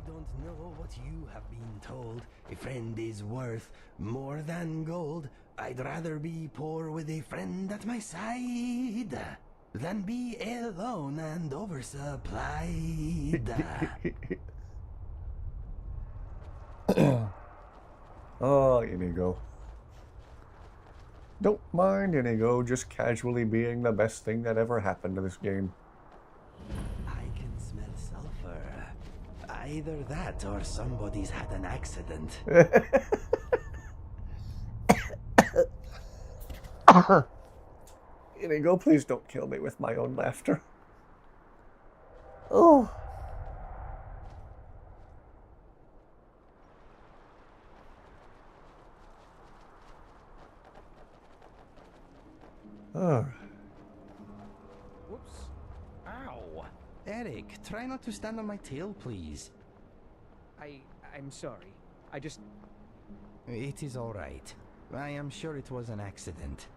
don't know what you have been told. A friend is worth more than gold. I'd rather be poor with a friend at my side than be alone and oversupplied. Oh, Inigo. Don't mind Inigo just casually being the best thing that ever happened to this game. I can smell sulfur. Either that or somebody's had an accident. Inigo, please don't kill me with my own laughter. Oh. Oh. Whoops. Ow. Eric, try not to stand on my tail, please. I'm sorry. I just... It is all right. I am sure it was an accident.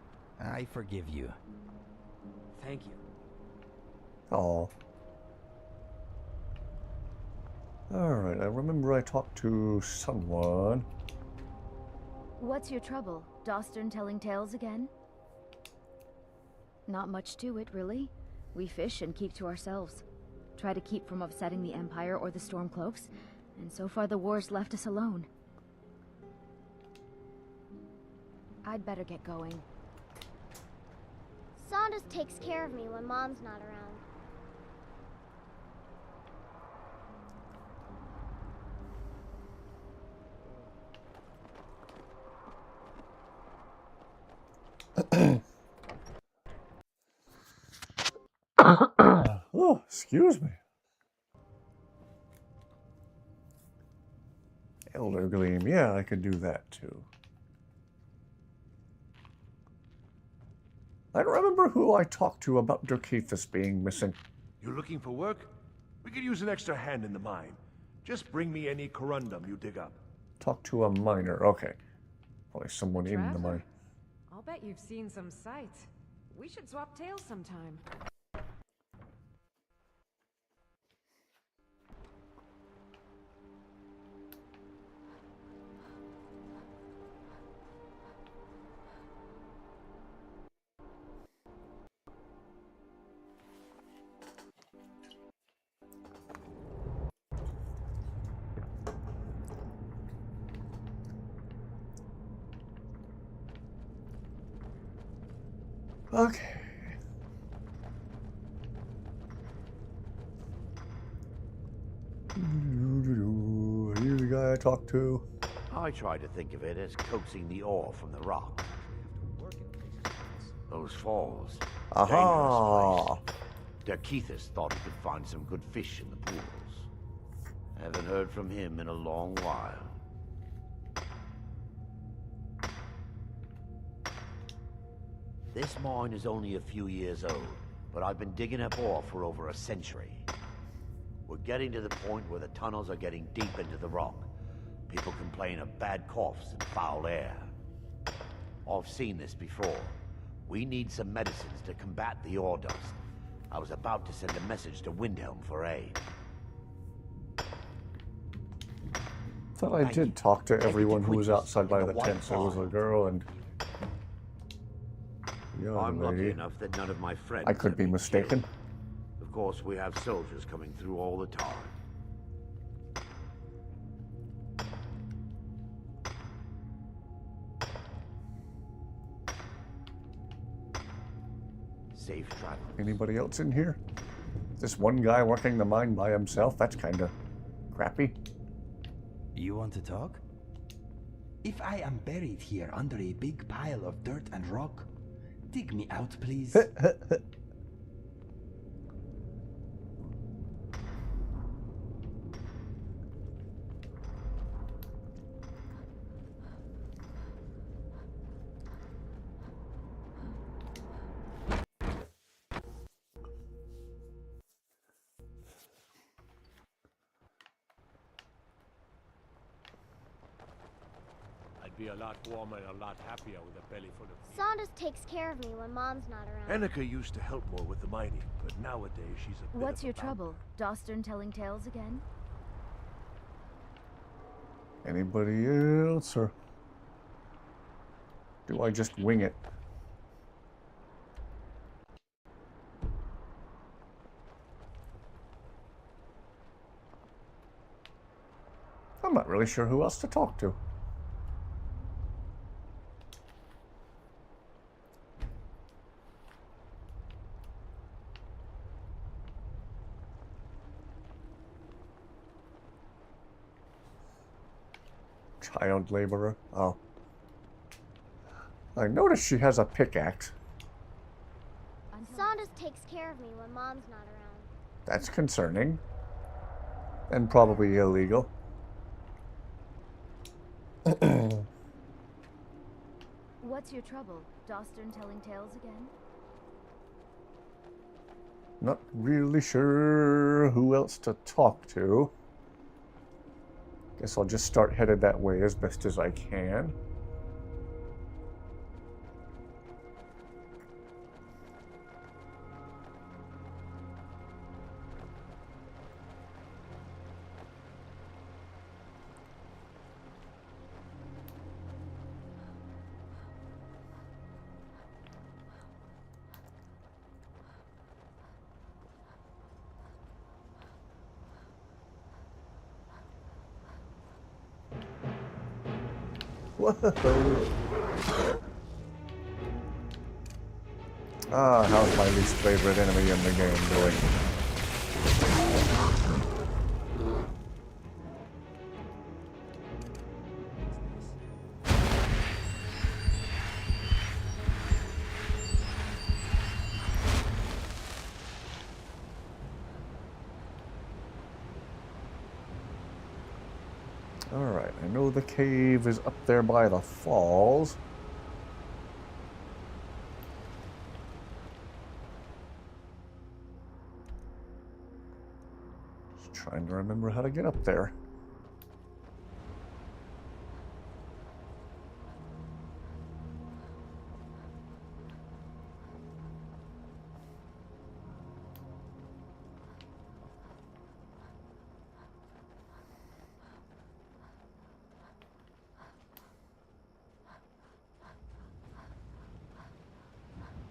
I forgive you. Thank you. Oh. Alright, I remember I talked to someone. What's your trouble? Dostern telling tales again? Not much to it, really. We fish and keep to ourselves. Try to keep from upsetting the Empire or the Stormcloaks, and so far the war's left us alone. I'd better get going. Saunders takes care of me when Mom's not around. Oh, excuse me. Elder Gleam, yeah, I could do that too. I don't remember who I talked to about Dirkethus being missing. You looking for work? We could use an extra hand in the mine. Just bring me any corundum you dig up. Talk to a miner, okay. Probably someone in the mine. I'll bet you've seen some sights. We should swap tales sometime. Okay. Are you the guy I talked to? I try to think of it as coaxing the ore from the rock. Those falls. Aha! Dangerous place. Derkeithus thought he could find some good fish in the pools. Haven't heard from him in a long while. This mine is only a few years old, but I've been digging up ore for over a century. We're getting to the point where the tunnels are getting deep into the rock. People complain of bad coughs and foul air. I've seen this before. We need some medicines to combat the ore dust. I was about to send a message to Windhelm for aid. Thought I did talk to everyone who was outside by the tents. There was a girl and I'm lucky enough that none of my friends I could be mistaken. Of course, we have soldiers coming through all the time. Safe travel. Anybody else in here? This one guy working the mine by himself? That's kind of crappy. You want to talk? If I am buried here under a big pile of dirt and rock, dig me out, please. Be a lot warmer and a lot happier with a belly full of... Saunders takes care of me when Mom's not around. Annika used to help more with the mining, but nowadays she's a bit What's of your a trouble? Dostern telling tales again? Anybody else, or do I just wing it? I'm not really sure who else to talk to. Child laborer. Oh. I noticed she has a pickaxe. Saunders takes care of me when Mom's not around. That's concerning. And probably illegal. What's your trouble? Dostern telling tales again? Not really sure who else to talk to. Guess I'll just start headed that way as best as I can. Whoa. Ah, how's my least favorite enemy in the game doing? Alright, I know the cave is up there by the falls. Just trying to remember how to get up there.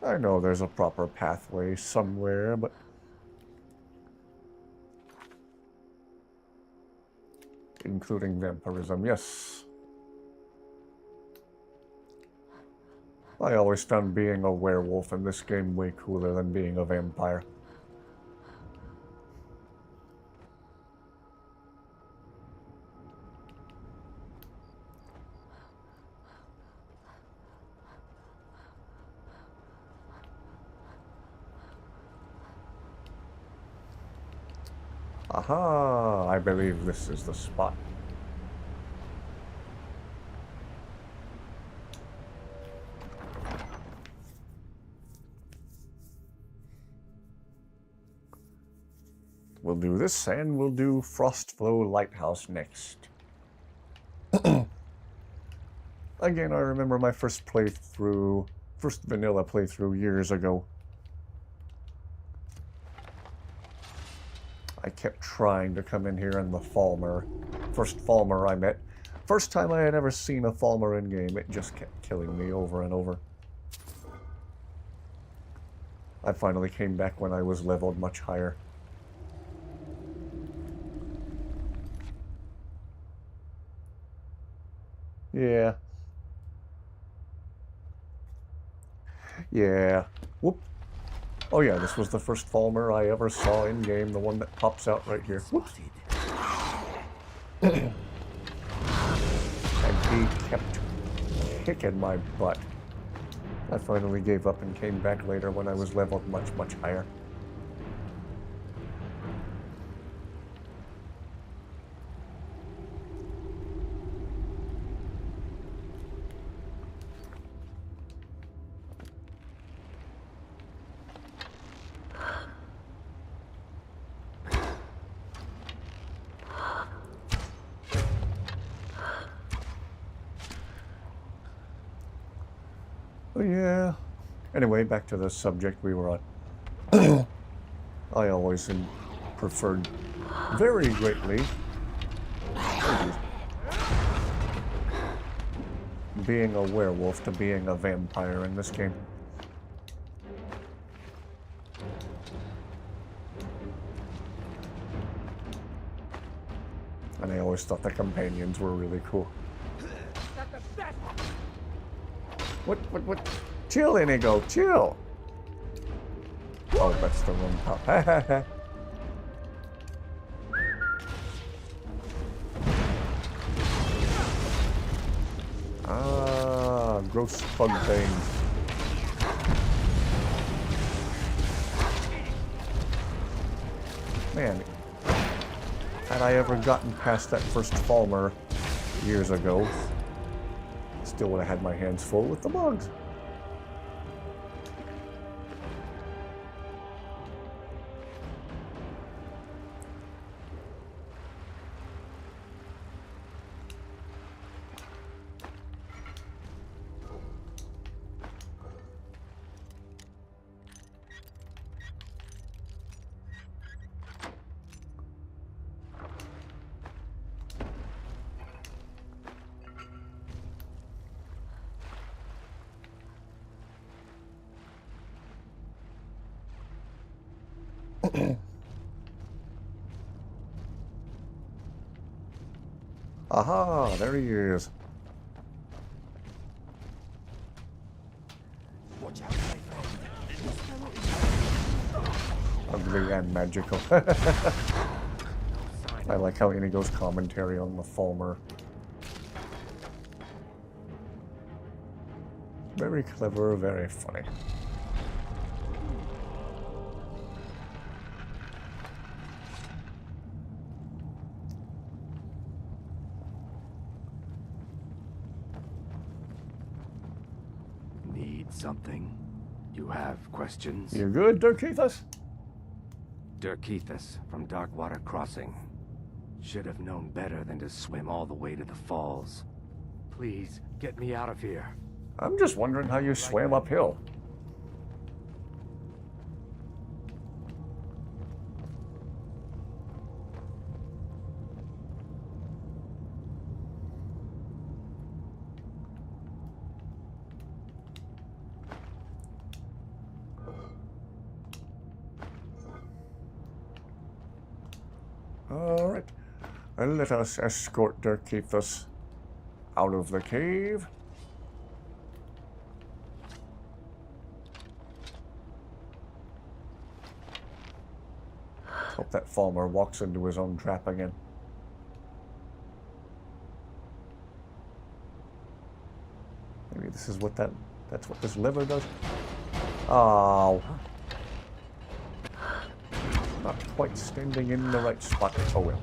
I know there's a proper pathway somewhere, but... including vampirism, yes. I always found being a werewolf in this game way cooler than being a vampire. Aha! I believe this is the spot. We'll do this, and we'll do Frostflow Lighthouse next. Again, I remember my first playthrough, first vanilla playthrough years ago. I kept trying to come in here in the Falmer. First Falmer I met. First time I had ever seen a Falmer in game, it just kept killing me over and over. I finally came back when I was leveled much higher. Yeah. Yeah. Whoop. Oh yeah, this was the first Falmer I ever saw in-game, the one that pops out right here. Whoops. And he kept kicking my butt. I finally gave up and came back later when I was leveled much, much higher. Oh yeah. Anyway, back to the subject we were on. I always preferred very greatly being a werewolf to being a vampire in this game. And I always thought the companions were really cool. What? Chill, Inigo, chill! Oh, that's the wrong pop. Ah, gross bug things. Man, had I ever gotten past that first Falmer years ago, still would have had my hands full with the bugs. Aha, there he is. Watch out, my friend. Ugly and magical. I like how Inigo's commentary on the Falmer. Very clever, very funny. Something? You have questions? You good, Dirkethus? Dirkethus from Darkwater Crossing. Should have known better than to swim all the way to the falls. Please, get me out of here. I'm just wondering how you swam uphill. Alright, and let us escort Dirkethus out of the cave. Hope that farmer walks into his own trap again. Maybe this is what that's what this liver does. Oh. Not quite standing in the right spot. Oh well.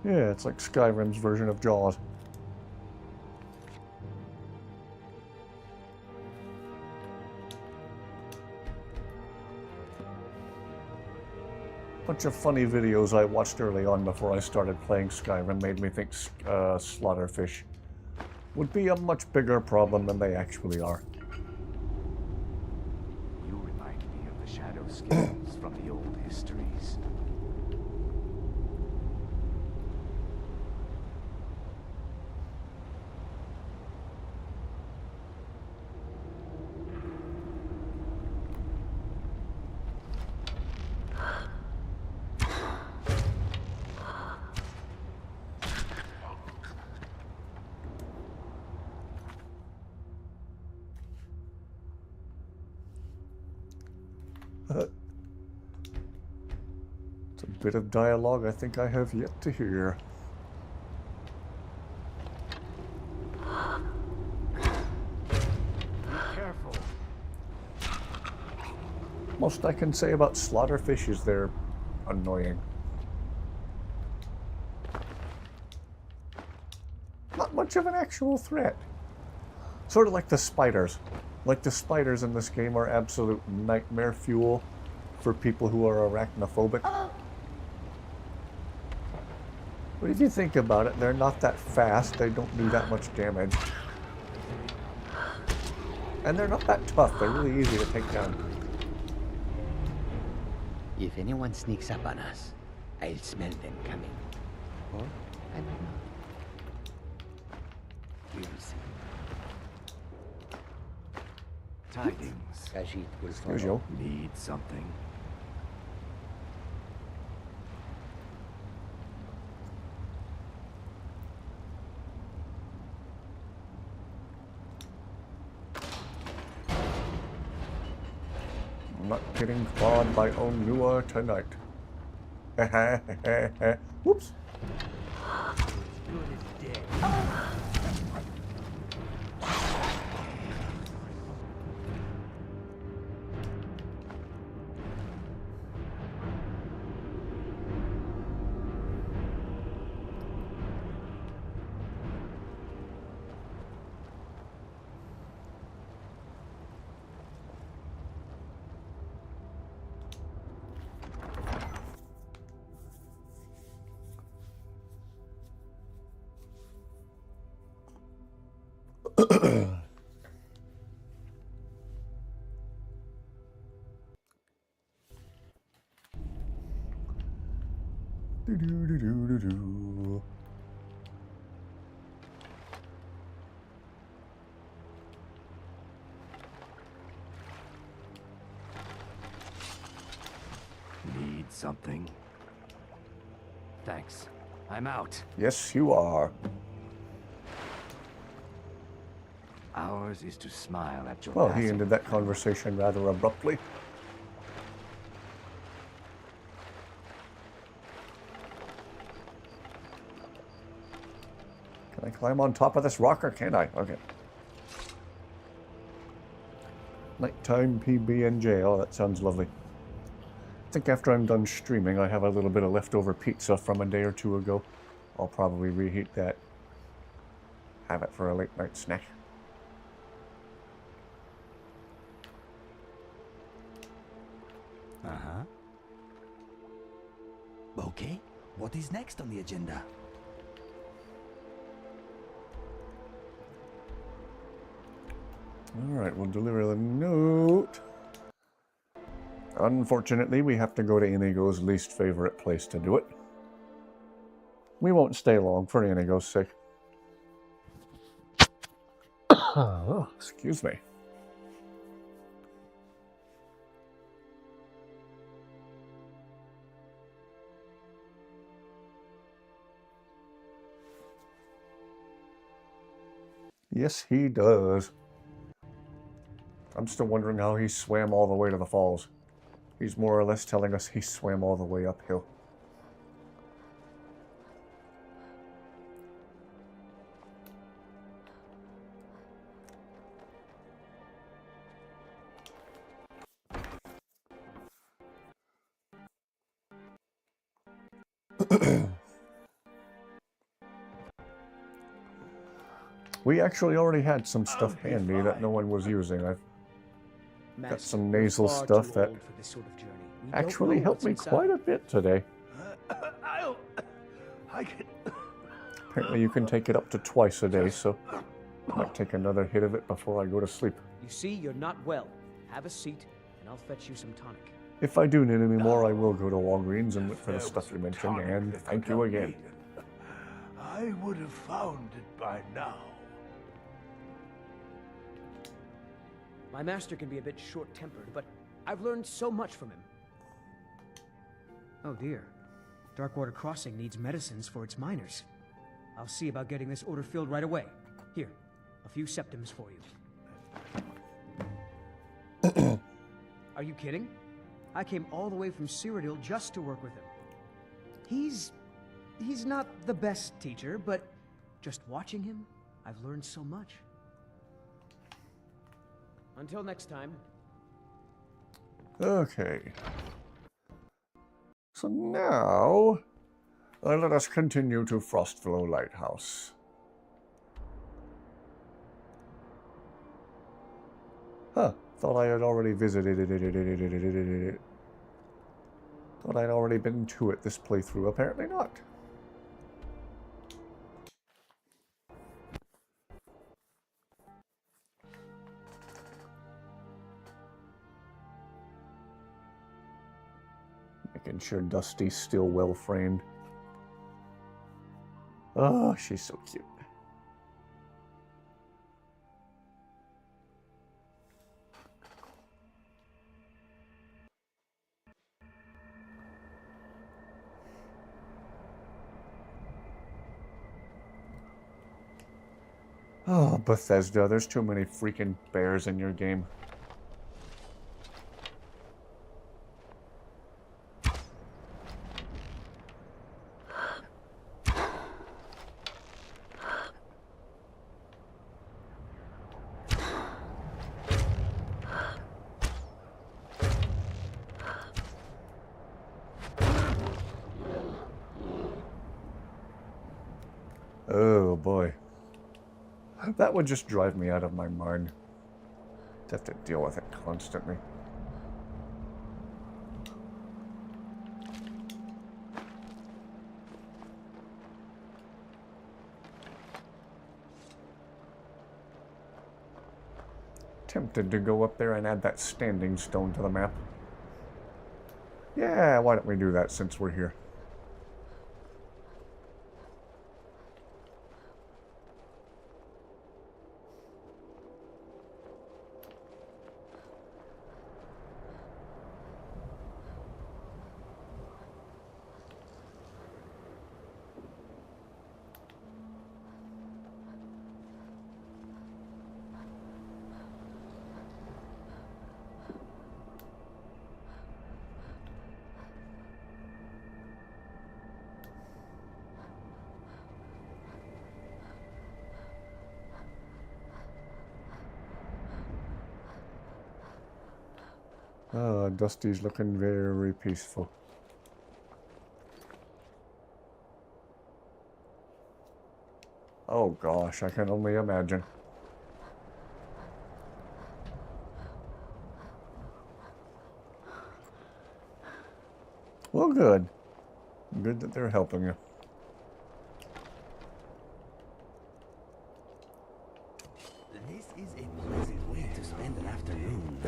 Yeah, it's like Skyrim's version of Jaws. Bunch of funny videos I watched early on before I started playing Skyrim made me think slaughterfish would be a much bigger problem than they actually are. You remind me of the shadow skills from the old histories. It's a bit of dialogue I think I have yet to hear. Be careful. Most I can say about slaughterfish is they're annoying. Not much of an actual threat. Sort of like the spiders. Like the spiders in this game are absolute nightmare fuel for people who are arachnophobic. But if you think about it, they're not that fast, they don't do that much damage. And they're not that tough, they're really easy to take down. If anyone sneaks up on us, I'll smell them coming. Or I might not. We'll see. Tidings. Khajiit will Excuse follow. you. Need something. I'm not getting clawed by Onua tonight. Whoops. Do-do-do-do-do-do. Need something. Thanks. I'm out. Yes, you are. Ours is to smile at your Well, he passing. ended that conversation rather abruptly. Can I climb on top of this rock or can I? Okay. Nighttime PB&J. Oh, that sounds lovely. I think after I'm done streaming, I have a little bit of leftover pizza from a day or two ago. I'll probably reheat that. Have it for a late night snack. Uh-huh. Okay, what is next on the agenda? Alright, we'll deliver the note. Unfortunately, we have to go to Inigo's least favorite place to do it. We won't stay long for Inigo's sake. Oh, excuse me. Yes, he does. I'm still wondering how he swam all the way to the falls. He's more or less telling us he swam all the way uphill. We actually already had some stuff handy that no one was using. I've got some nasal stuff that actually helped me quite a bit today. Apparently you can take it up to twice a day, so I might take another hit of it before I go to sleep. You see, you're not well. Have a seat, and I'll fetch you some tonic. If I do need any more, I will go to Walgreens and look for the stuff you mentioned, and thank you again. I would have found it by now. My master can be a bit short-tempered, but I've learned so much from him. Oh dear. Darkwater Crossing needs medicines for its miners. I'll see about getting this order filled right away. Here, a few septims for you. Are you kidding? I came all the way from Cyrodiil just to work with him. He's not the best teacher, but just watching him, I've learned so much. Until next time. Okay. So now, let us continue to Frostflow Lighthouse. Huh, thought I had already visited it. Thought I'd already been to it this playthrough, apparently not. Making sure Dusty's still well framed. Oh, she's so cute. Oh, Bethesda, there's too many freaking bears in your game. Oh boy. That would just drive me out of my mind. To have to deal with it constantly. Tempted to go up there and add that standing stone to the map. Yeah, why don't we do that since we're here? Oh, Dusty's looking very peaceful. Oh gosh, I can only imagine. Well, good. Good that they're helping you. This is a pleasant way to spend an afternoon.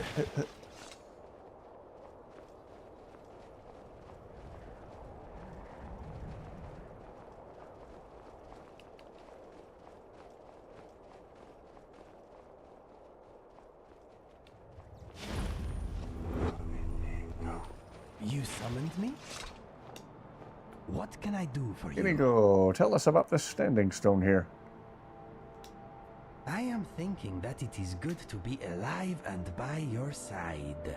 You summoned me? What can I do for you? Here we go. Tell us about this standing stone here. I am thinking that it is good to be alive and by your side.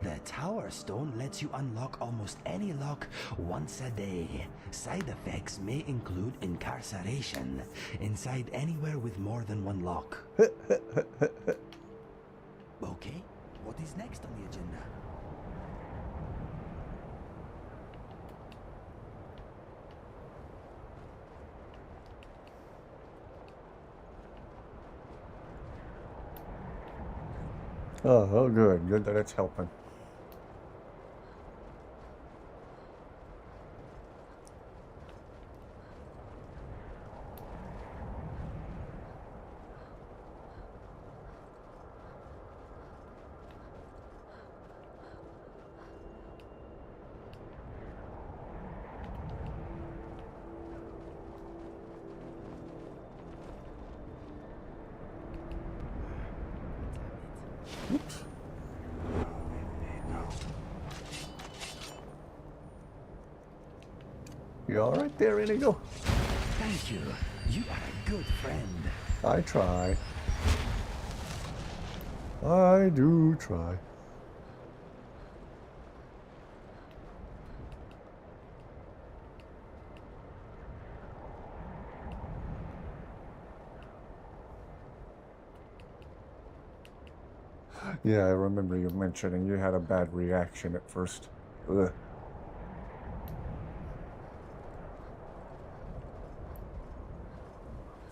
The Tower Stone lets you unlock almost any lock once a day. Side effects may include incarceration inside anywhere with more than one lock. Okay, what is next on the agenda? Oh, good. Good that it's helping. Oops. You alright there, Inigo? Thank you. You are a good friend. I try. I do try. Yeah, I remember you mentioning you had a bad reaction at first. Ugh.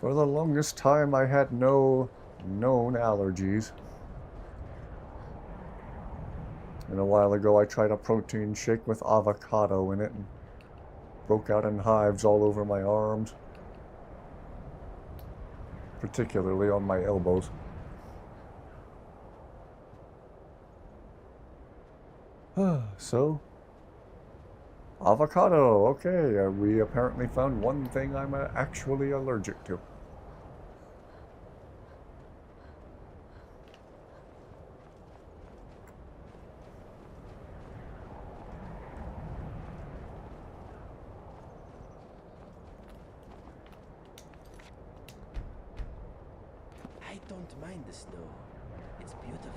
For the longest time, I had no known allergies. And a while ago, I tried a protein shake with avocado in it and broke out in hives all over my arms, particularly on my elbows. So, avocado, okay, we apparently found one thing I'm actually allergic to. I don't mind the snow. It's beautiful.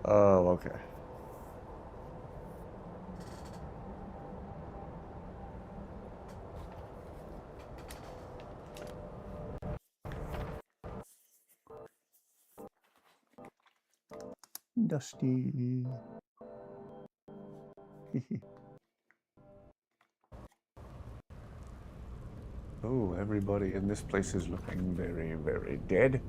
Oh, okay. Dusty. Oh, everybody in this place is looking very, very dead.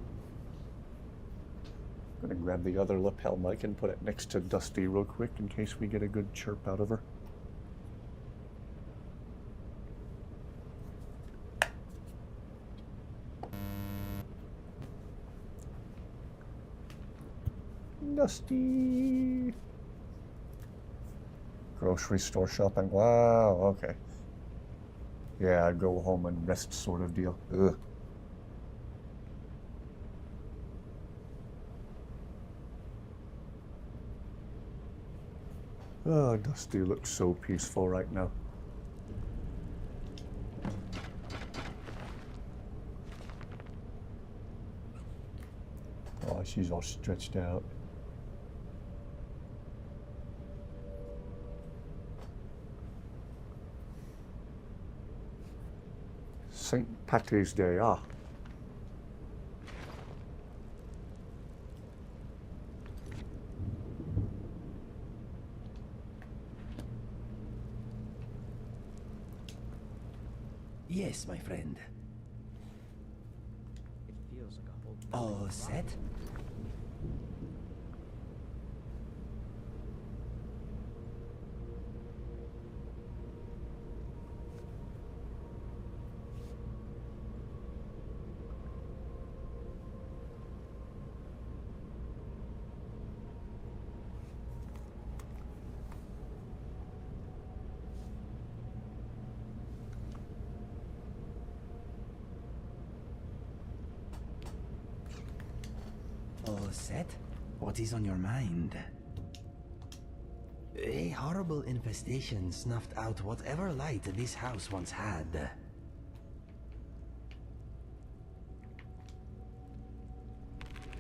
I'm gonna grab the other lapel mic and put it next to Dusty real quick in case we get a good chirp out of her. Dusty. Grocery store shopping. Wow, okay. Yeah, I'd go home and rest sort of deal. Ugh. Oh, Dusty looks so peaceful right now. Oh, she's all stretched out. St. Patty's Day, ah. Yes, my friend. It feels like a whole All set? all set? What is on your mind? A horrible infestation snuffed out whatever light this house once had.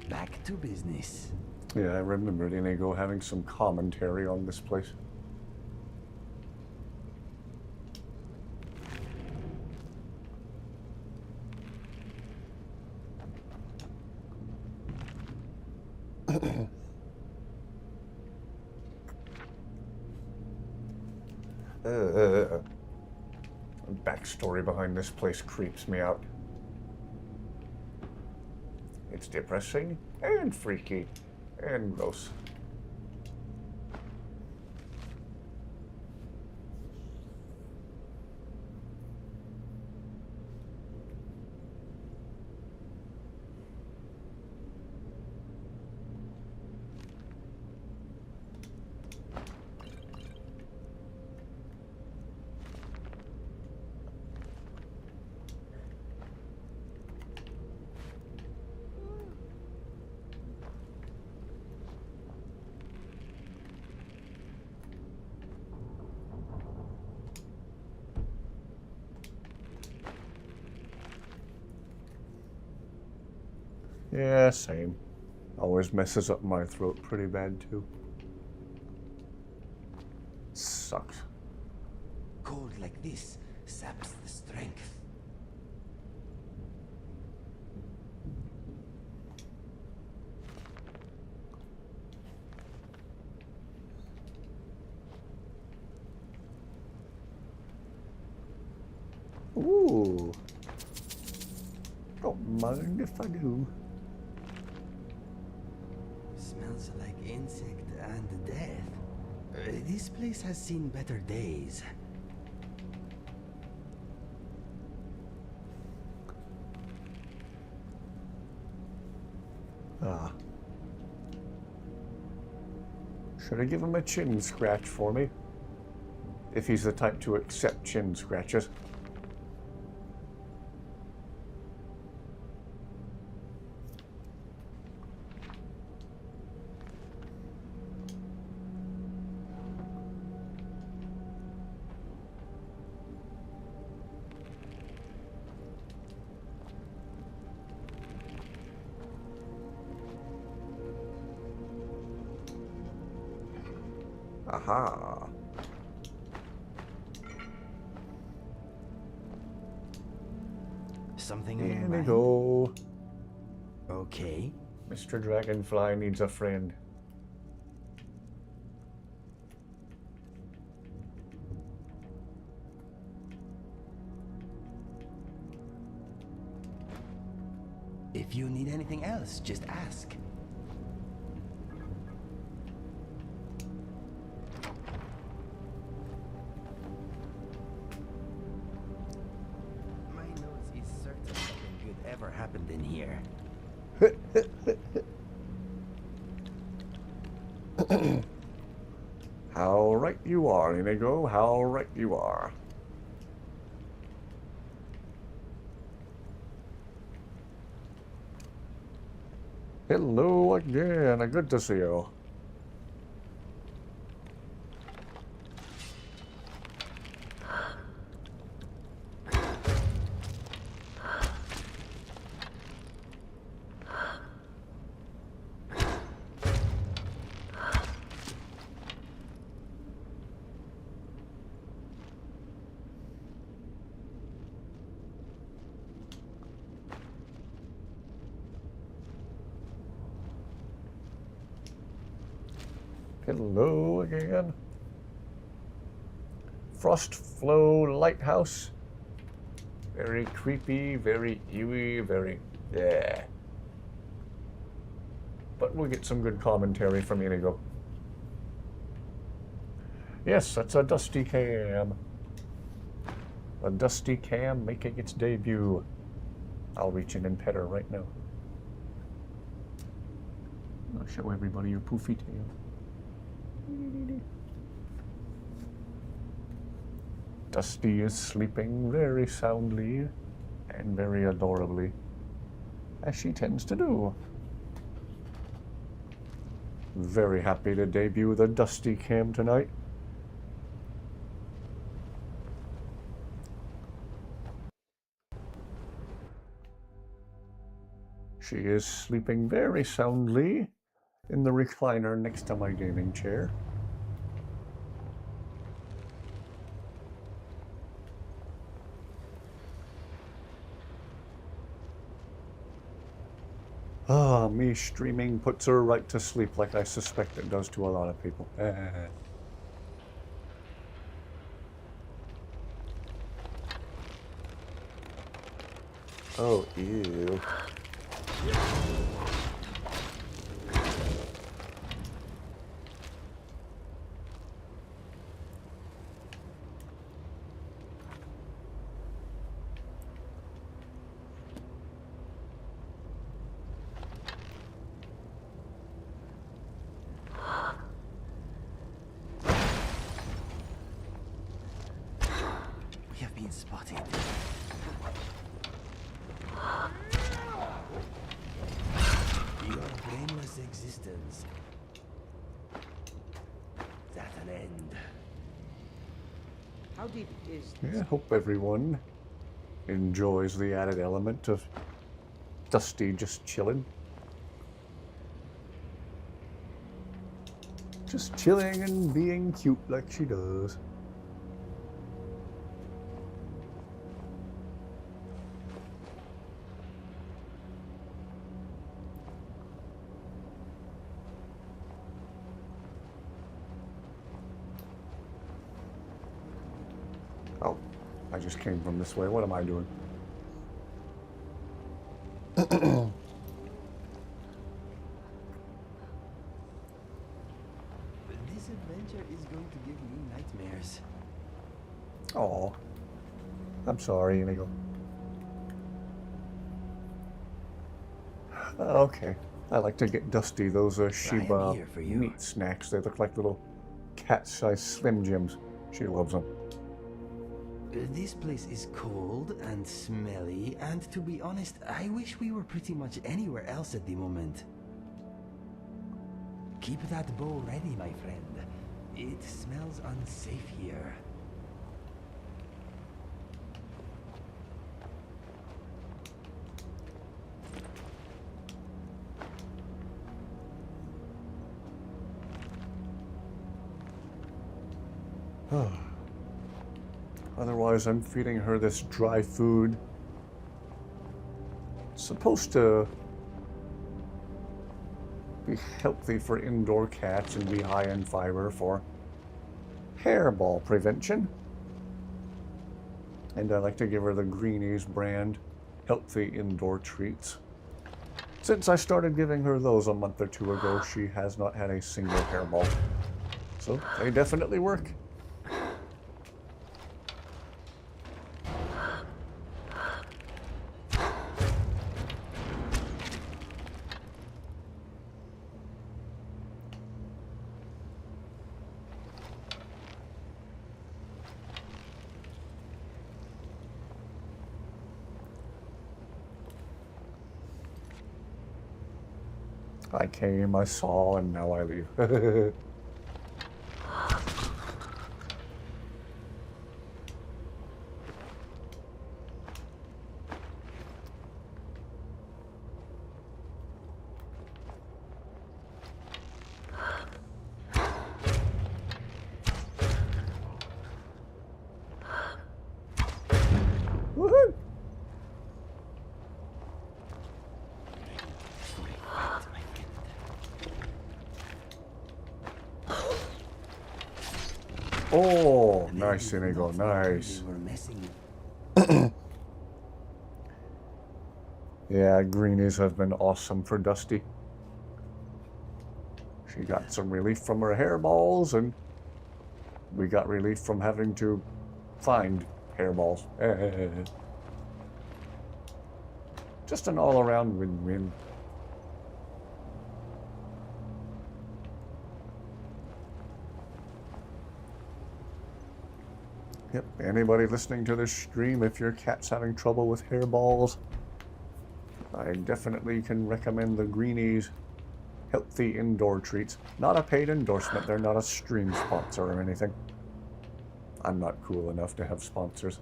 Back to business. Yeah, I remembered Inigo having some commentary on this place. Backstory behind this place creeps me out. It's depressing and freaky and gross. Yeah, same. Always messes up my throat pretty bad too. Sucks. Cold like this saps the strength. Ooh. Don't mind if I do. Smells like insect and death. This place has seen better days. Ah. Should I give him a chin scratch for me? If he's the type to accept chin scratches. Aha. Something on your There we mind? go. Okay. Mr. Dragonfly needs a friend. If you need anything else, just ask. My nose is certain nothing good ever happened in here. How right you are, Inigo. How right you are. Hello again. Good to see you. Hello again. Frost Flow Lighthouse. Very creepy, very eerie, very... yeah. But we'll get some good commentary from Inigo. Yes, that's a dusty cam. A dusty cam making its debut. I'll reach in and pet her right now. I'll show everybody your poofy tail. Dusty is sleeping very soundly and very adorably, as she tends to do. Very happy to debut the Dusty cam tonight. She is sleeping very soundly in the recliner next to my gaming chair. Ah, me streaming puts her right to sleep like I suspect it does to a lot of people. Oh, ew. We have been spotted. Your brainless existence. Is at an end. How deep is Yeah, I hope everyone enjoys the added element of Dusty just chilling. Just chilling and being cute like she does. Oh, I just came from this way. What am I doing? This adventure is going to give me nightmares. Oh, I'm sorry, Inigo. Okay, I like to get Dusty those Shiba here for you. meat snacks. They look like little cat-sized Slim Jims. She loves them. This place is cold and smelly, and to be honest, I wish we were pretty much anywhere else at the moment. Keep that bow ready, my friend. It smells unsafe here. Otherwise, I'm feeding her this dry food. It's supposed to be healthy for indoor cats and be high in fiber for hairball prevention. And I like to give her the Greenies brand healthy indoor treats. Since I started giving her those a month or two ago, she has not had a single hairball. So they definitely work. I came, I saw, and now I leave. Woohoo! Oh, nice, Inigo, nice. Yeah, greenies have been awesome for Dusty. She got some relief from her hairballs, and we got relief from having to find hairballs. Just an all-around win-win. Yep, anybody listening to this stream, if your cat's having trouble with hairballs, I definitely can recommend the Greenies healthy indoor treats. Not a paid endorsement. They're not a stream sponsor or anything. I'm not cool enough to have sponsors.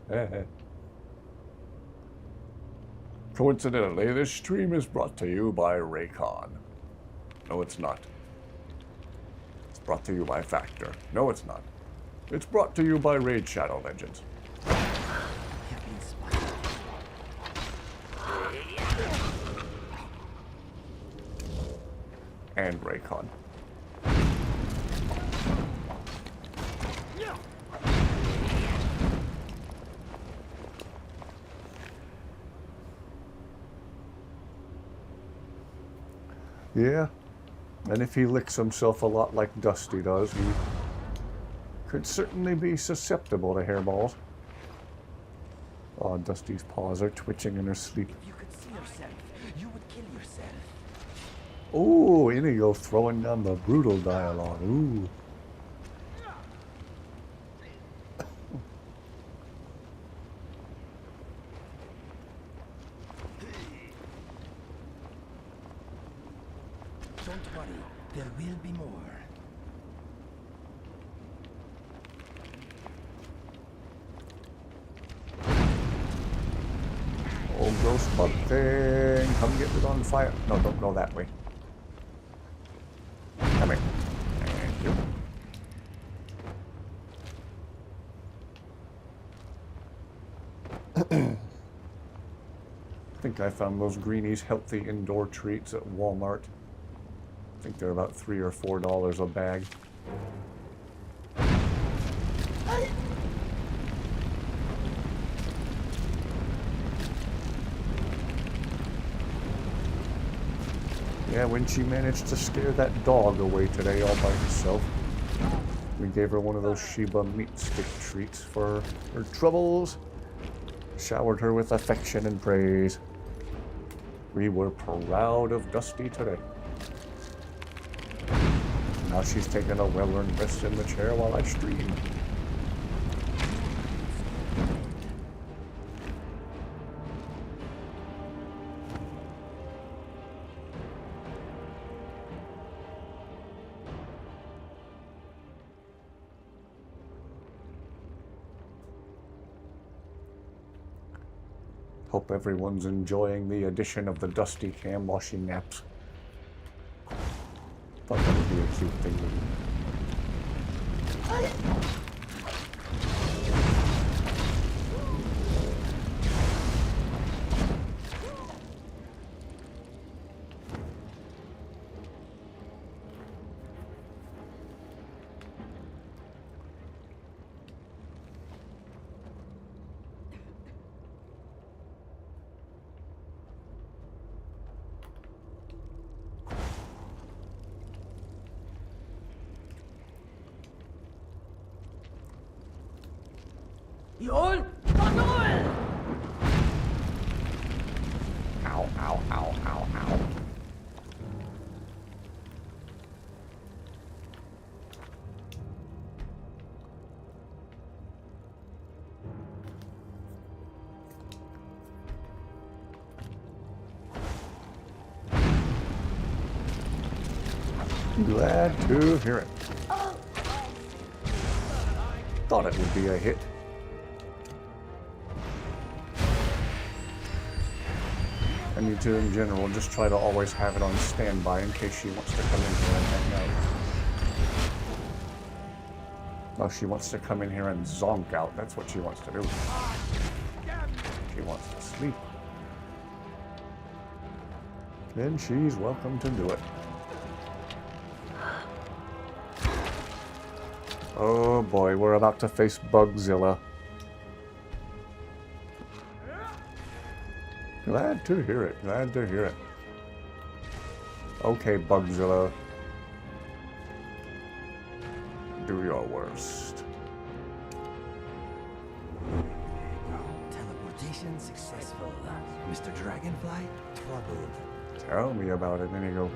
Coincidentally, this stream is brought to you by Raycon. No, it's not. It's brought to you by Factor. No, it's not. It's brought to you by Raid Shadow Legends. And Raycon. Yeah, and if he licks himself a lot like Dusty does, he could certainly be susceptible to hairballs. Oh, Dusty's paws are twitching in her sleep. If you could see yourself, you would kill yourself. Ooh, Inigo throwing down the brutal dialogue. Ooh. Don't worry, there will be more. Oh, gross bug thing. Come get it on fire. No, don't go that way. Come here. Thank you. I think I found those greenies healthy indoor treats at Walmart. I think they're about $3 or $4 a bag. Yeah, when she managed to scare that dog away today all by herself, we gave her one of those Sheba meat stick treats for her troubles. Showered her with affection and praise. We were proud of Dusty today. Now she's taking a well-earned rest in the chair while I stream. Hope everyone's enjoying the addition of the Dusty cam while she naps. Thought that would be a cute thing to do. Yol! Ow, ow, ow, ow, ow. Glad to hear it. Thought it would be a hit. I need to, in general, just try to always have it on standby in case she wants to come in here and hang out. Well, she wants to come in here and zonk out. That's what she wants to do. She wants to sleep. Then she's welcome to do it. Oh boy, we're about to face Bugzilla. Glad to hear it, glad to hear it. Okay, Bugzilla. Do your worst. Teleportation successful. Mr. Dragonfly, troubled. Tell me about it, Inigo.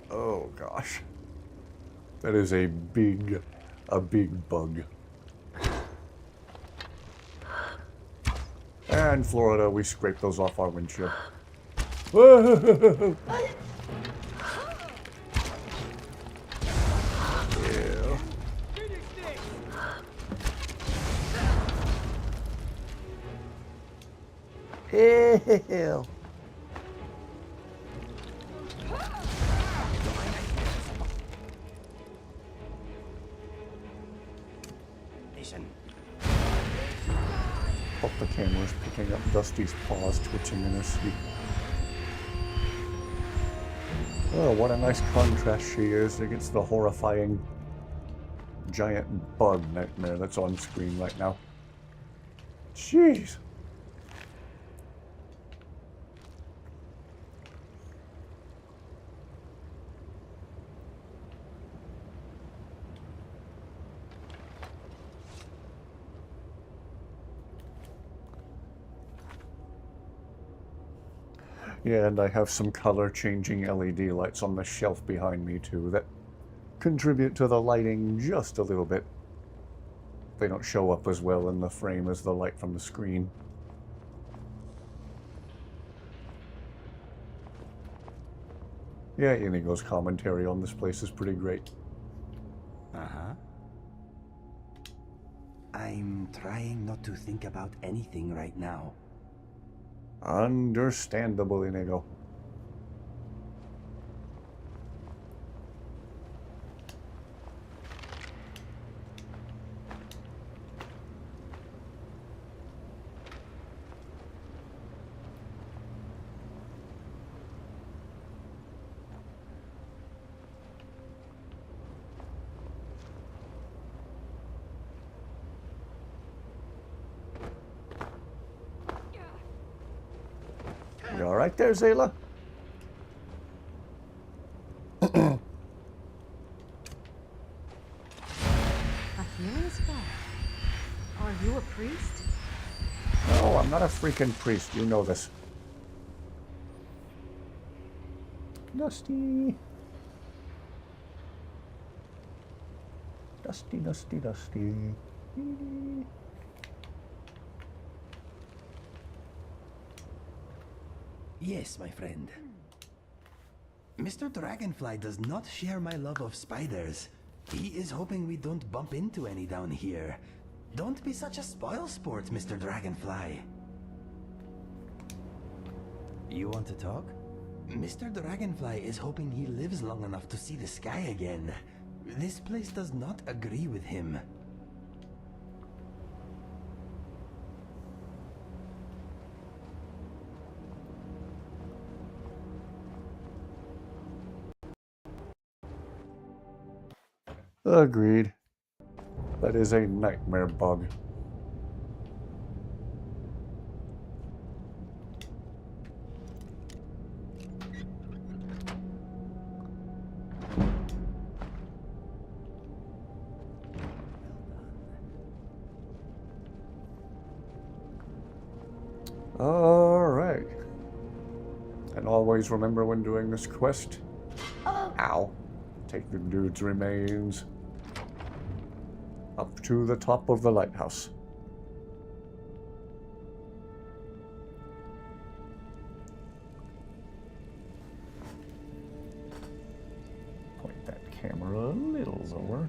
Oh gosh. That is a big A big bug. And Florida, we scraped those off our windshield. Whoa! Ew. Hope the camera's picking up Dusty's paws twitching in her sleep. Oh, what a nice contrast she is against the horrifying giant bug nightmare that's on screen right now. Jeez. Yeah, and I have some color changing LED lights on the shelf behind me too that contribute to the lighting just a little bit. They don't show up as well in the frame as the light from the screen. Yeah, Inigo's commentary on this place is pretty great. Uh-huh. I'm trying not to think about anything right now. Understandable, Inigo. You all right there, Zayla? A healing spell? Are you a priest? No, I'm not a freaking priest. You know this. Dusty. Dusty, dusty, dusty. Yes, my friend. Mr. Dragonfly does not share my love of spiders. He is hoping we don't bump into any down here. Don't be such a spoilsport, Mr. Dragonfly. You want to talk? Mr. Dragonfly is hoping he lives long enough to see the sky again. This place does not agree with him. Agreed. That is a nightmare bug. Alright. And always remember when doing this quest. Ow. Take the dude's remains up to the top of the lighthouse. Point that camera a little lower.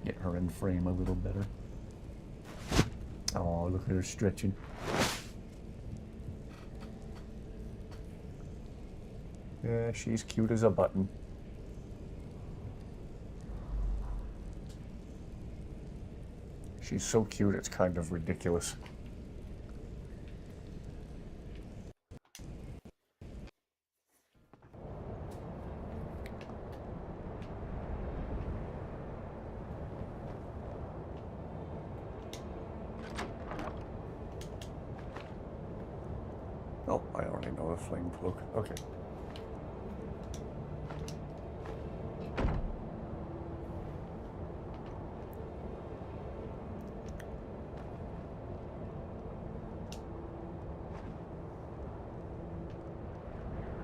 Get her in frame a little better. Oh, look at her stretching. Yeah, she's cute as a button. She's so cute, it's kind of ridiculous. Oh, I already know the flame cloak. Okay.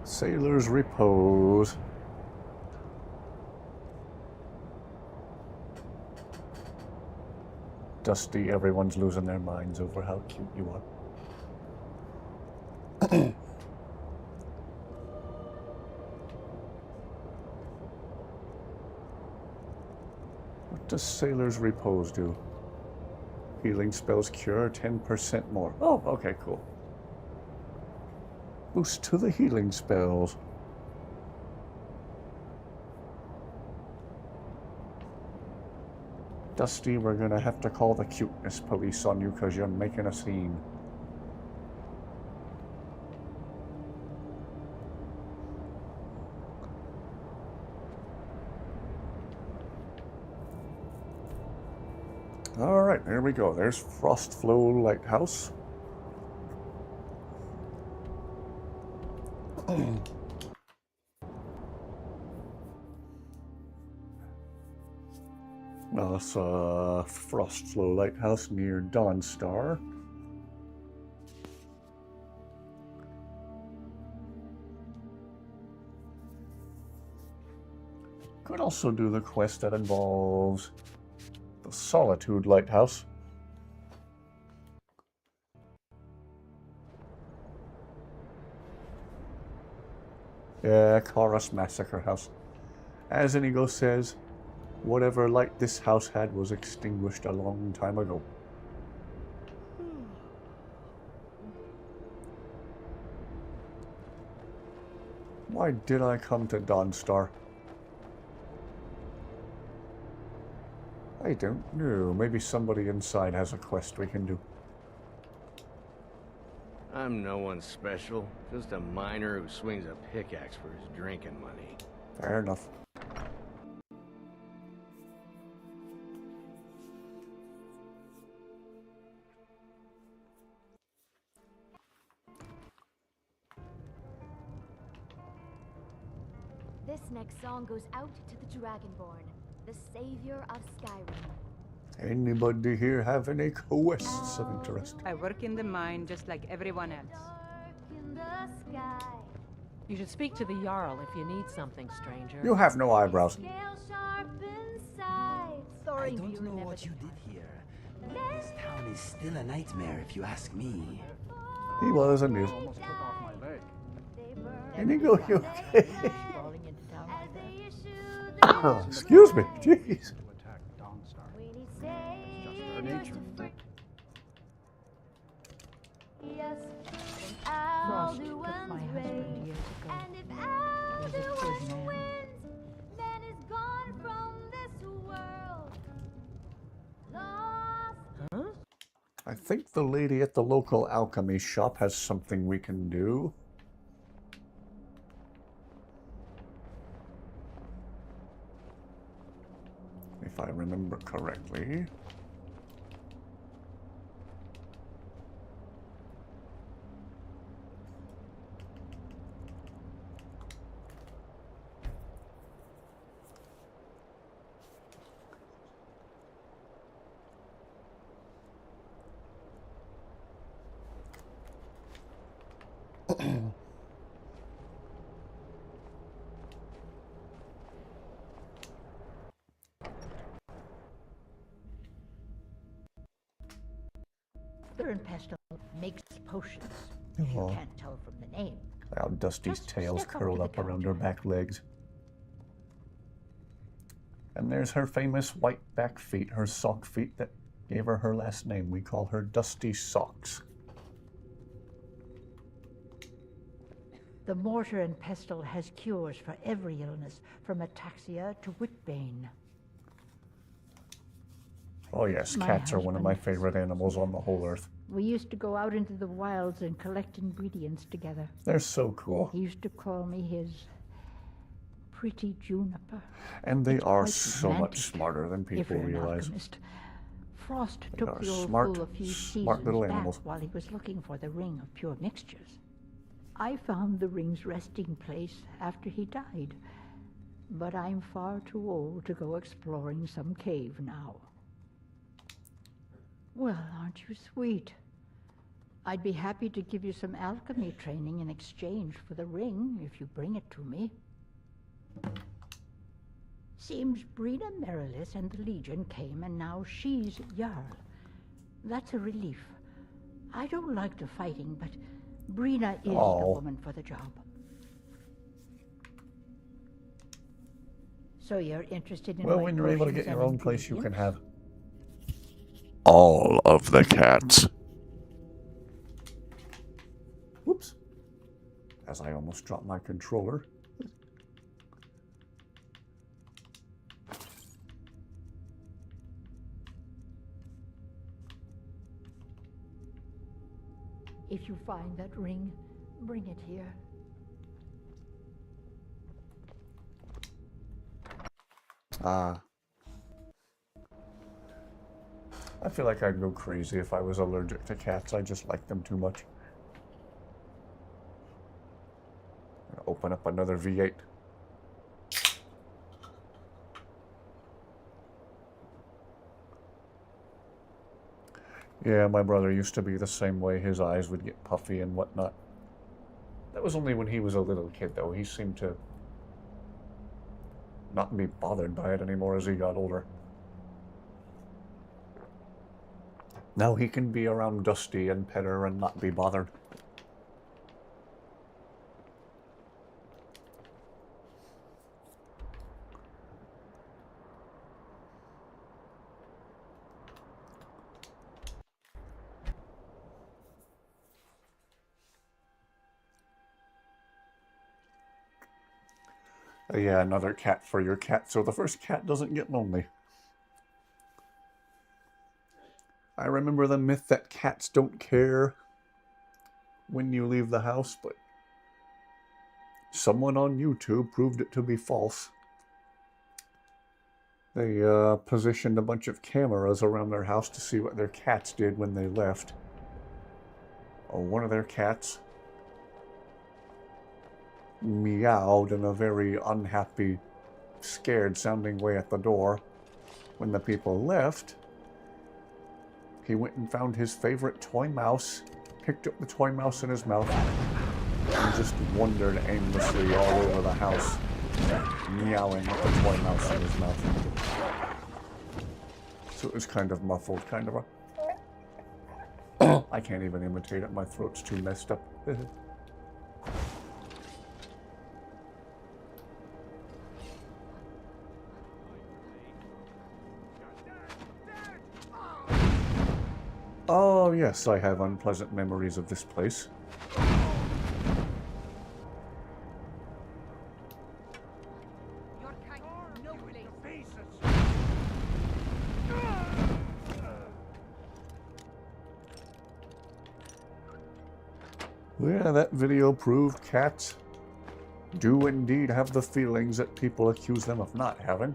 Sailor's Repose. Dusty, everyone's losing their minds over how cute you are. What does Sailor's Repose do? Healing spells cure 10% more. Oh, okay, cool. Boost to the healing spells. Dusty, we're gonna have to call the cuteness police on you because you're making a scene. Alright, there we go. There's Frostflow Lighthouse. Well, that's Frostflow Lighthouse near Dawnstar. Could also do the quest that involves the Solitude Lighthouse. Yeah, Chorus Massacre House. As Inigo says, whatever light this house had was extinguished a long time ago. Why did I come to Dawnstar? I don't know. Maybe somebody inside has a quest we can do. I'm no one special. Just a miner who swings a pickaxe for his drinking money. Fair enough. This next song goes out to the Dragonborn, the savior of Skyrim. Anybody here have any quests of interest? I work in the mine just like everyone else. You should speak to the Jarl if you need something, stranger. You have no eyebrows. I don't know what you did here. This town is still a nightmare if you ask me. He was, and is. Almost took off my leg. Inigo, you okay? Excuse me, jeez. Attack Dawnstar. It's just their nature. Frost took my husband years ago. He was a good man. I think the lady at the local alchemy shop has something we can do. If I remember correctly. Burn Pestle makes potions. If you can't tell from the name. Now Dusty's tail's curled up around her back legs. And there's her famous white back feet, her sock feet that gave her her last name. We call her Dusty Socks. The mortar and pestle has cures for every illness, from ataxia to whitbane. Oh yes, cats are one of my favorite animals on the whole earth. We used to go out into the wilds and collect ingredients together. They're so cool. He used to call me his pretty juniper. And they It's are quite so romantic, much smarter than if people you're an realize. alchemist. Frost They took are the old smart, fool a few smart seasons little back animals. while he was looking for the ring of pure mixtures. I found the ring's resting place after he died, but I'm far too old to go exploring some cave now. Well, aren't you sweet? I'd be happy to give you some alchemy training in exchange for the ring if you bring it to me. Seems Brina Merilis and the Legion came, and now she's Jarl. That's a relief. I don't like the fighting, but Brina is the woman for the job. So you're interested in Well, my when you're able to get potions your and own place, you can ingredients? have all of the cats. Whoops. As I almost dropped my controller. If you find that ring, bring it here. Ah. I feel like I'd go crazy if I was allergic to cats. I just like them too much. Open up another V8. Yeah, my brother used to be the same way. His eyes would get puffy and whatnot. That was only when he was a little kid, though. He seemed to not be bothered by it anymore as he got older. Now he can be around Dusty and pet her and not be bothered. Yeah, another cat for your cat, so the first cat doesn't get lonely. I remember the myth that cats don't care when you leave the house, but someone on YouTube proved it to be false. They positioned a bunch of cameras around their house to see what their cats did when they left. Oh, one of their cats meowed in a very unhappy, scared-sounding way at the door. When the people left, he went and found his favorite toy mouse, picked up the toy mouse in his mouth, and just wandered aimlessly all over the house, meowing with the toy mouse in his mouth. So it was kind of muffled, kind of a... I can't even imitate it, my throat's too messed up. Oh yes, I have unpleasant memories of this place. Yeah, that video proved cats do indeed have the feelings that people accuse them of not having.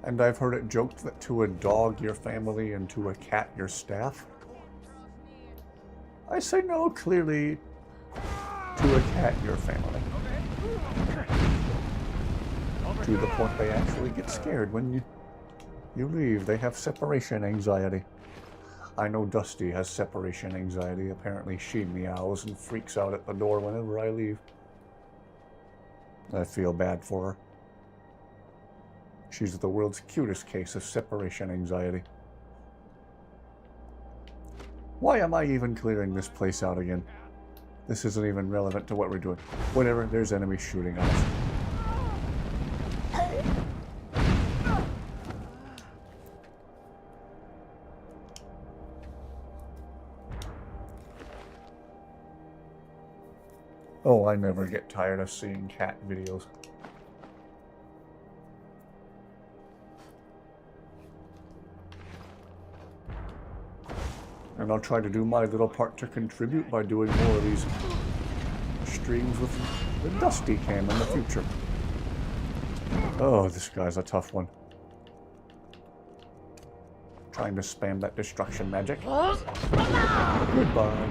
And I've heard it joked that to a dog your family and to a cat your staff. I say no, clearly to a cat your family. To the point they actually get scared when you leave. They have separation anxiety. I know Dusty has separation anxiety. Apparently she meows and freaks out at the door whenever I leave. I feel bad for her. She's the world's cutest case of separation anxiety. Why am I even clearing this place out again? This isn't even relevant to what we're doing. Whatever, there's enemies shooting at us. Oh, I never get tired of seeing cat videos. And I'll try to do my little part to contribute by doing more of these streams with the Dusty cam in the future. Oh, this guy's a tough one. Trying to spam that destruction magic. Goodbye.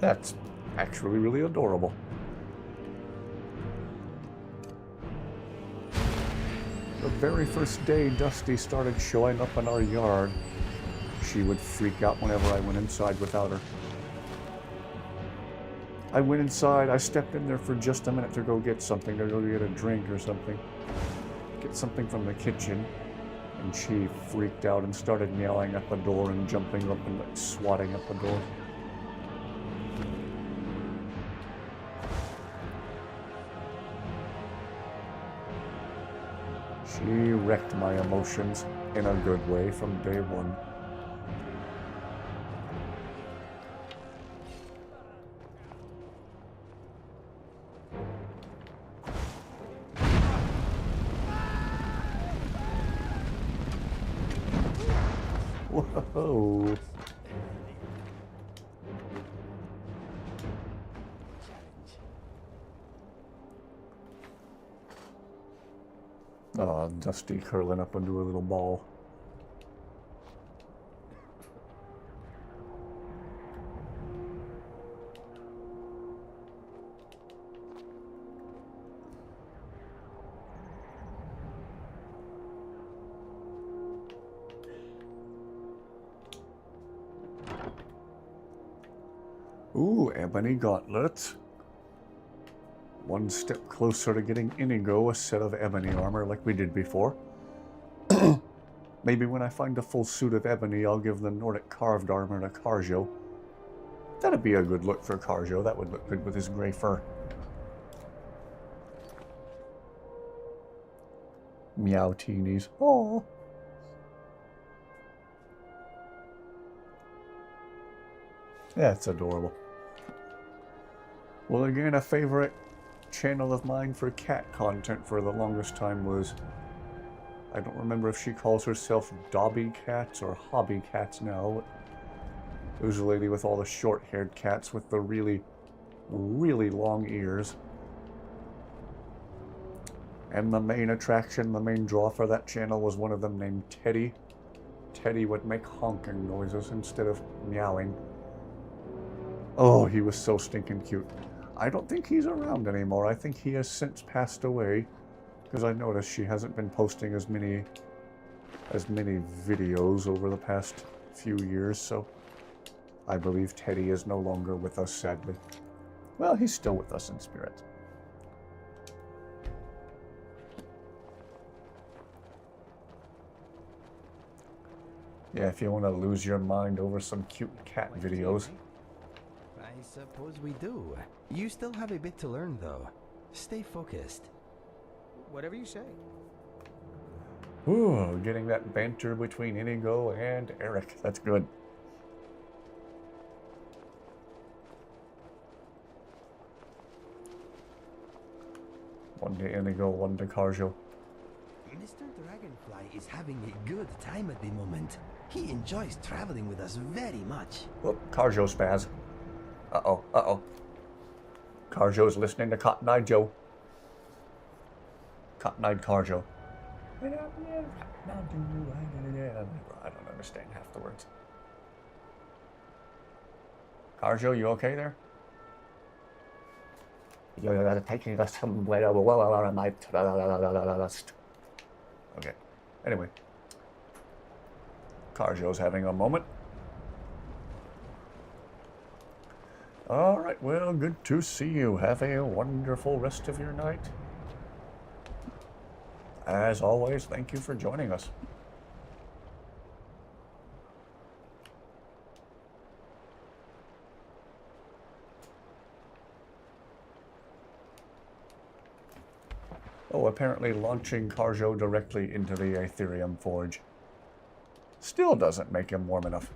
That's actually really adorable. Oops. very first day Dusty started showing up in our yard, she would freak out whenever I went inside without her. I went inside, I stepped in there for just a minute to go get something, to go get a drink or something. Get something from the kitchen. And she freaked out and started meowing at the door and jumping up and like swatting at the door. She wrecked my emotions in a good way from day one. Whoa. Oh, Dusty curling up into a little ball. Ooh, ebony gauntlets. One step closer to getting Inigo a set of ebony armor like we did before. Maybe when I find a full suit of ebony, I'll give the Nordic carved armor to Carjo. That'd be a good look for Carjo. That would look good with his gray fur. Meow teenies. Oh. That's adorable. Well, again, a favorite channel of mine for cat content for the longest time was, I don't remember if she calls herself Dobby Cats or Hobby Cats now. It was a lady with all the short-haired cats with the really, really long ears. And the main attraction, the main draw for that channel was one of them named Teddy. Teddy would make honking noises instead of meowing. Oh, he was so stinking cute. I don't think he's around anymore. I think he has since passed away, because I noticed she hasn't been posting as many videos over the past few years, so I believe Teddy is no longer with us, sadly. Well, he's still with us in spirit. Yeah, if you want to lose your mind over some cute cat videos. I suppose we do. You still have a bit to learn, though. Stay focused. Whatever you say. Ooh, getting that banter between Inigo and Eric. That's good. One to Inigo, one to Carjo. Mr. Dragonfly is having a good time at the moment. He enjoys traveling with us very much. Whoop, Carjo spaz. Uh-oh, uh-oh. Carjo's listening to Cotton-Eyed Joe. Cotton-Eyed Carjo. I don't understand half the words. Carjo, you okay there? You're taking us somewhere. Okay. Anyway. Carjo's having a moment. Alright, well, good to see you. Have a wonderful rest of your night. As always, thank you for joining us. Oh, apparently launching Carjo directly into the Aetherium Forge still doesn't make him warm enough.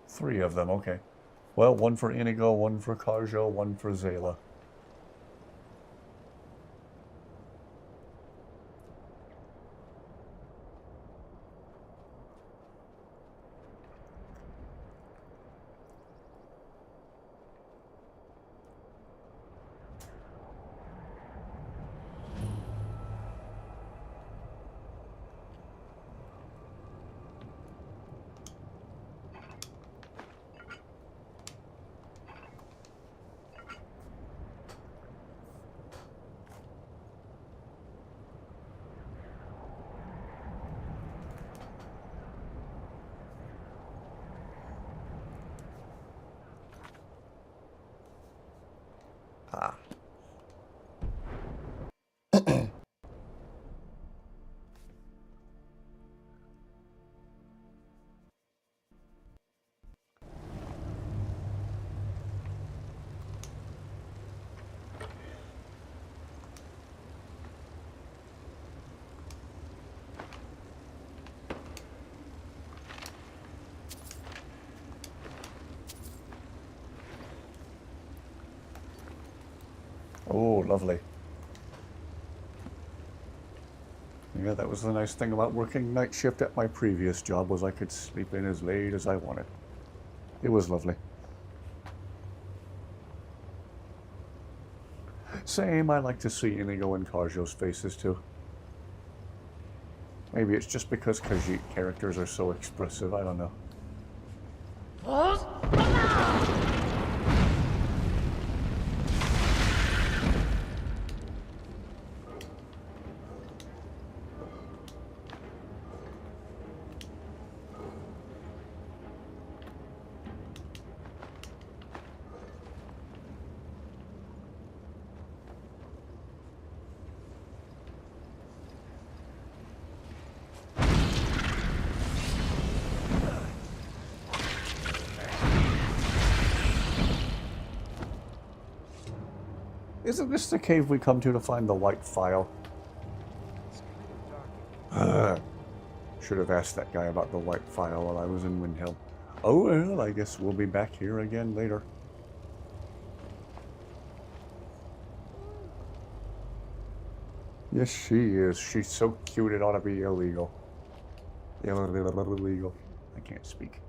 Three of them, okay. Well, one for Inigo, one for Carjo, one for Zayla. Haha. Oh, lovely. Yeah, that was the nice thing about working night shift at my previous job, was I could sleep in as late as I wanted. It was lovely. Same, I like to see Inigo and Karjo's faces too. Maybe it's just because Khajiit characters are so expressive, I don't know. Isn't this the cave we come to find the white file? Should have asked that guy about the white file while I was in Windhelm. Oh well, I guess we'll be back here again later. Yes, she is. She's so cute it ought to be illegal. Illegal. I can't speak.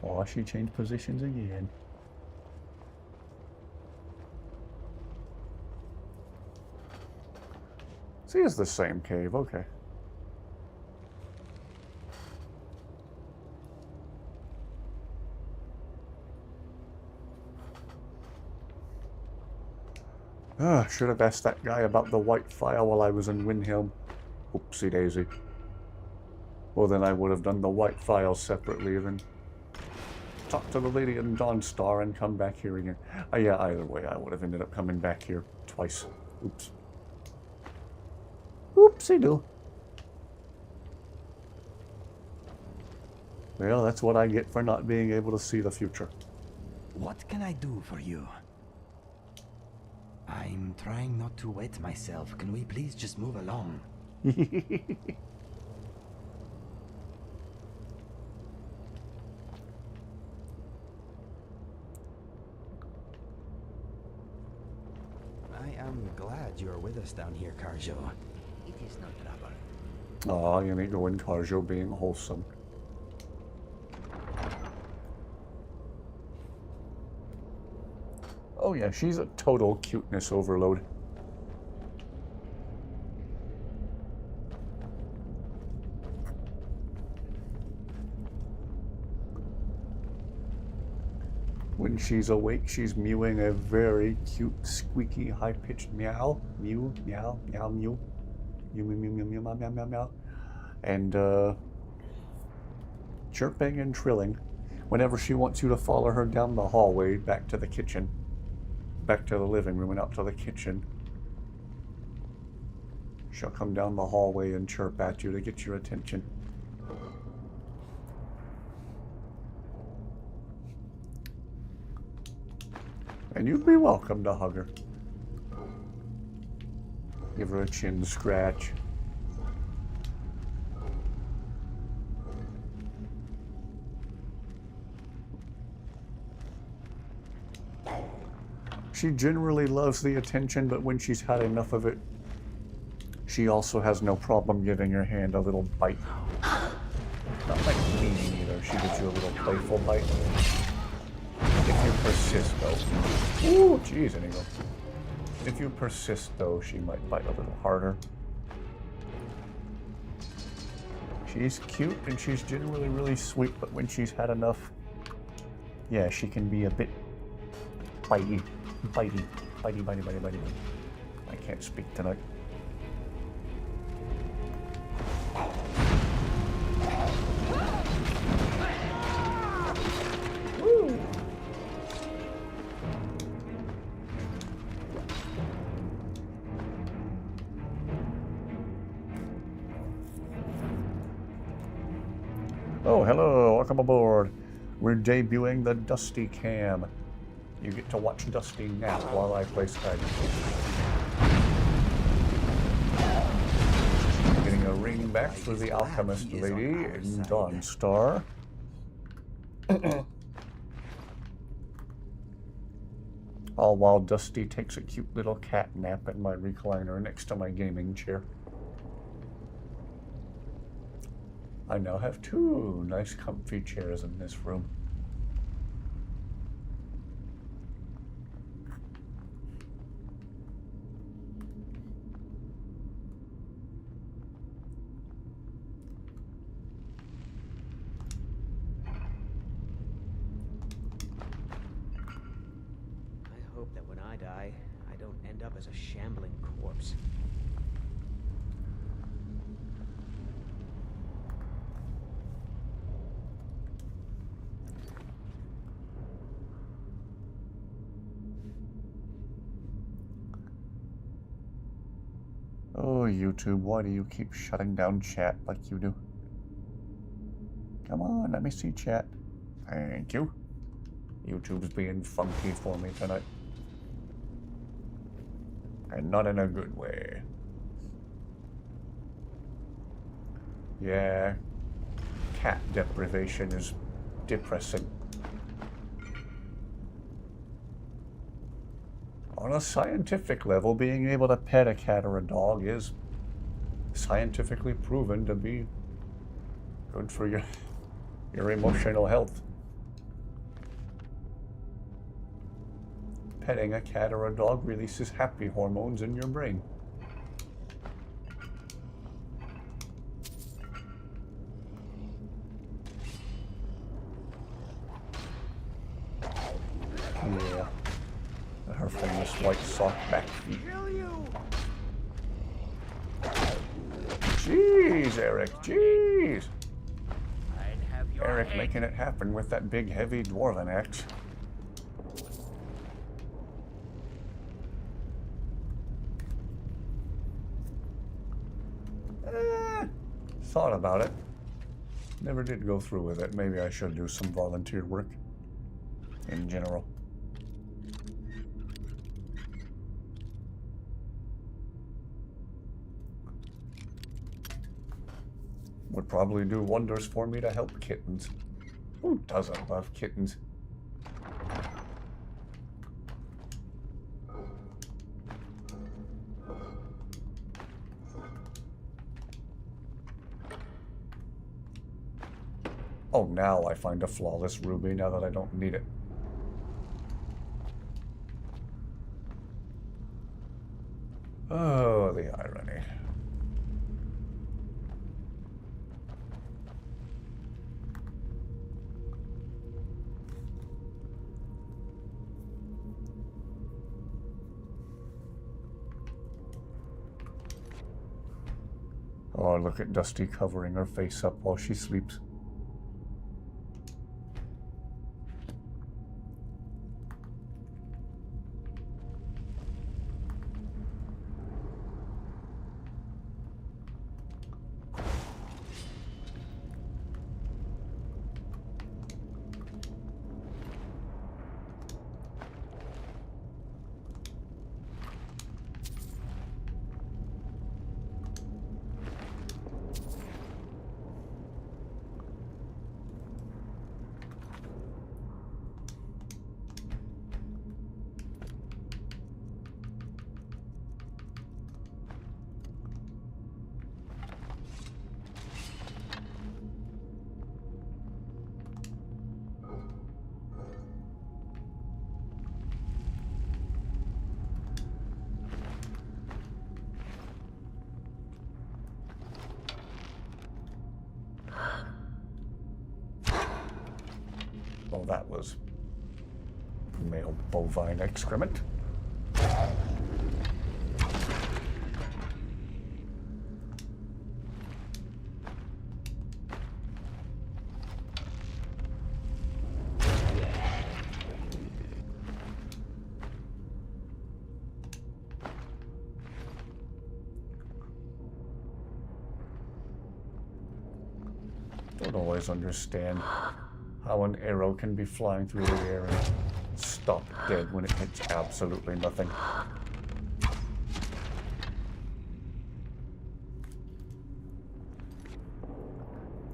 Oh, she changed positions again. See, it's the same cave, okay. Should have asked that guy about the white file while I was in Windhelm. Oopsie daisy. Well, then I would have done the white file separately, then talk to the lady in Dawnstar and come back here again. Yeah, either way, I would have ended up coming back here twice. Oops. Oopsie-doo. Well, that's what I get for not being able to see the future. What can I do for you? I'm trying not to wet myself. Can we please just move along? I am glad you're with us down here, Karjo. It is no trouble. Aw, Inigo and Karjo being wholesome. Oh yeah, she's a total cuteness overload. When she's awake, she's mewing a very cute, squeaky, high-pitched meow. Mew, meow, meow, mew. Mew, mew, mew, mew, mew, meow, meow, meow, meow. And, chirping and trilling whenever she wants you to follow her down the hallway back to the kitchen. Back to the living room and up to the kitchen. She'll come down the hallway and chirp at you to get your attention. And you'd be welcome to hug her. Give her a chin scratch. She generally loves the attention, but when she's had enough of it, she also has no problem giving your hand a little bite. Not like meaning either, she gives you a little playful bite. If you persist, though. Ooh, jeez, Inigo. If you persist, though, she might bite a little harder. She's cute and she's generally really sweet, but when she's had enough, yeah, she can be a bit bitey. Bitey. Bitey, bitey, bitey, bitey. I can't speak tonight. Oh, hello, welcome aboard. We're debuting the Dusty Cam. You get to watch Dusty nap while I play Skyrim. Getting a ring back for the alchemist lady in Dawnstar. All while Dusty takes a cute little cat nap in my recliner next to my gaming chair. I now have 2 nice comfy chairs in this room. I hope that when I die, I don't end up as a shambling corpse. Oh, YouTube, why do you keep shutting down chat like you do? Come on, let me see chat. Thank you. YouTube's being funky for me tonight. And not in a good way. Yeah, cat deprivation is depressing. On a scientific level, being able to pet a cat or a dog is scientifically proven to be good for your emotional health. Petting a cat or a dog releases happy hormones in your brain. Yeah. Her famous white sock back feet. Jeez, Eric, jeez! Eric making it happen with that big, heavy dwarven axe. Thought about it. Never did go through with it. Maybe I should do some volunteer work in general. Would probably do wonders for me to help kittens. Who doesn't love kittens? Oh, now I find a flawless ruby now that I don't need it. Oh, the irony. Oh, look at Dusty covering her face up while she sleeps. Well, that was male bovine excrement. Don't always understand how an arrow can be flying through the air and stop dead when it hits absolutely nothing.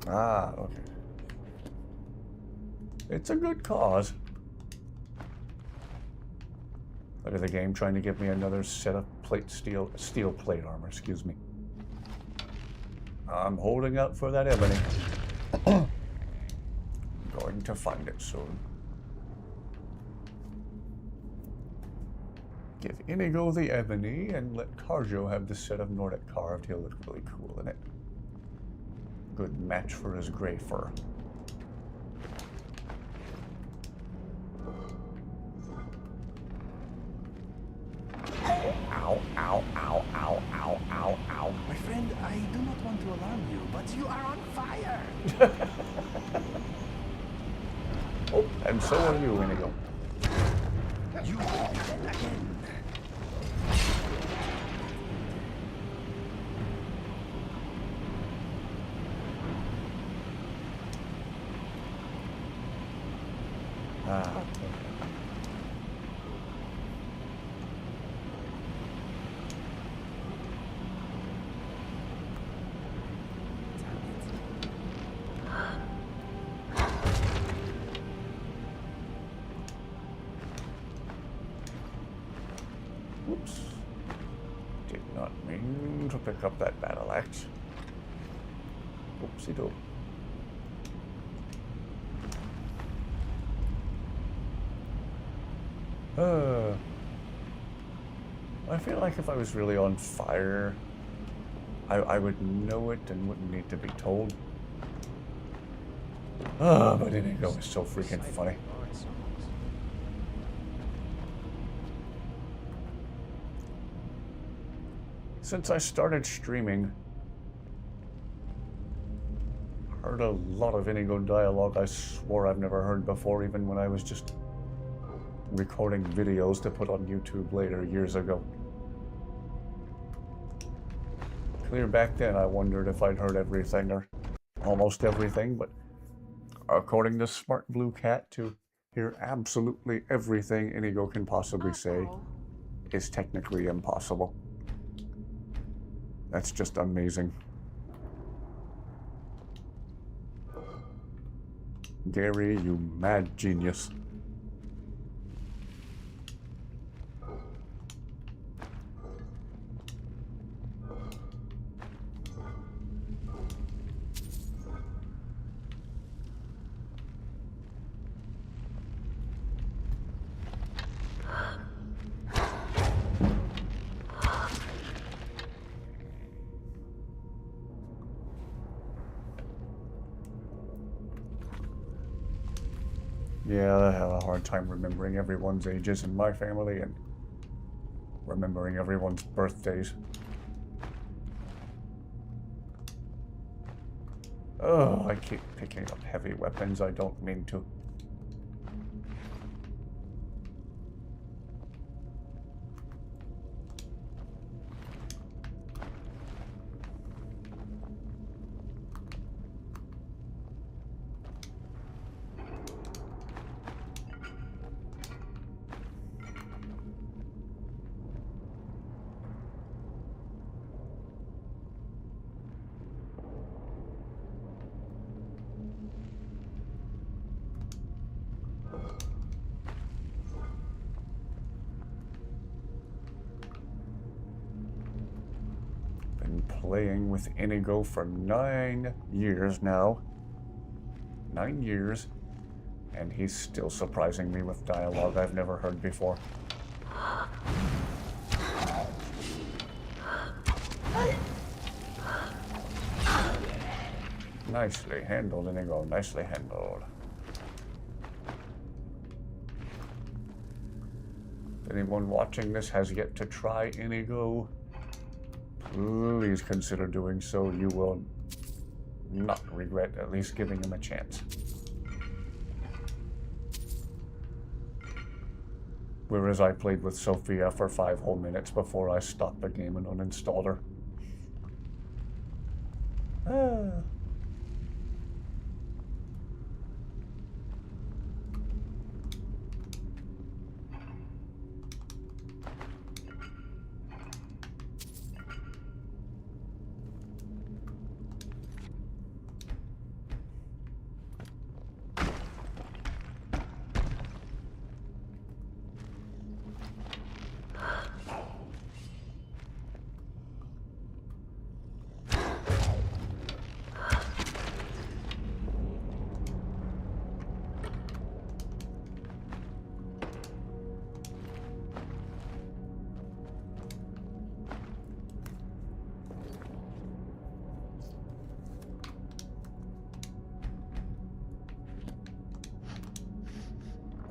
Ah, okay. It's a good cause. Look at the game trying to give me another set of steel plate armor, excuse me. I'm holding out for that ebony. Going to find it soon. Give Inigo the ebony and let Carjo have the set of Nordic carved. He'll look really cool in it. Good match for his gray fur. Ow, ow, ow, ow, ow, ow, ow. My friend, I do not want to alarm you, but you are on fire! Oh, and so are you, Inigo. You will be dead again. Ah, okay. Whoops. Did not mean to pick up that battle axe. Oopsie dope. I feel like if I was really on fire, I would know it and wouldn't need to be told. But Inigo is so freaking funny. Since I started streaming, heard a lot of Inigo dialogue I swore I've never heard before, even when I was just recording videos to put on YouTube later, years ago. Clear back then, I wondered if I'd heard everything, or almost everything, but according to Smart Blue Cat, to hear absolutely everything Inigo can possibly say is technically impossible. That's just amazing. Gary, you mad genius. Yeah, I have a hard time remembering everyone's ages in my family and remembering everyone's birthdays. Oh, I keep picking up heavy weapons I don't mean to. Playing with Inigo for 9 years now. 9 years. And he's still surprising me with dialogue I've never heard before. Nicely handled, Inigo. Nicely handled. If anyone watching this has yet to try Inigo, please consider doing so. You will not regret at least giving him a chance. Whereas I played with Sophia for 5 whole minutes before I stopped the game and uninstalled her.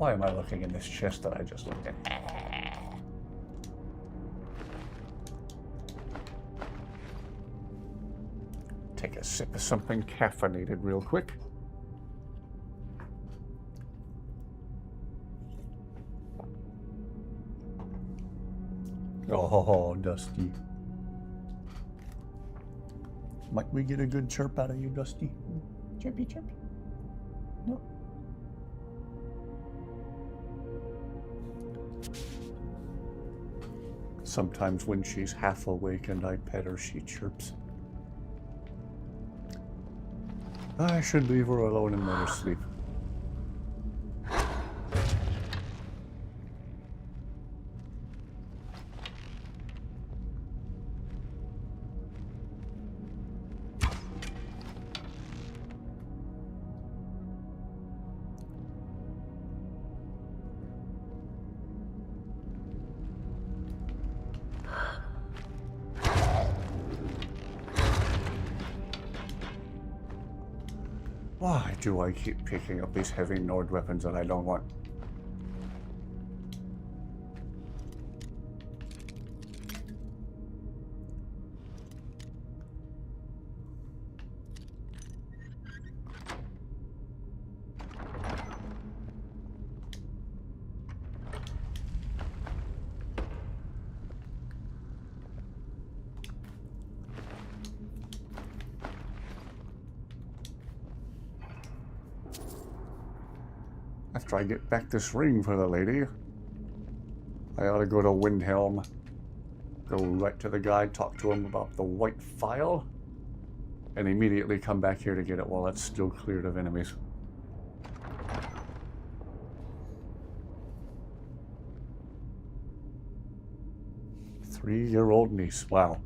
Why am I looking in this chest that I just looked at? Take a sip of something caffeinated real quick. Oh, Dusty. Might we get a good chirp out of you, Dusty? Chirpy, chirpy. No. Sometimes when she's half awake and I pet her, she chirps. I should leave her alone and let her sleep. Why do I keep picking up these heavy Nord weapons that I don't want? After I get back this ring for the lady, I ought to go to Windhelm, go right to the guy, talk to him about the white file, and immediately come back here to get it while it's still cleared of enemies. 3-year-old niece, wow.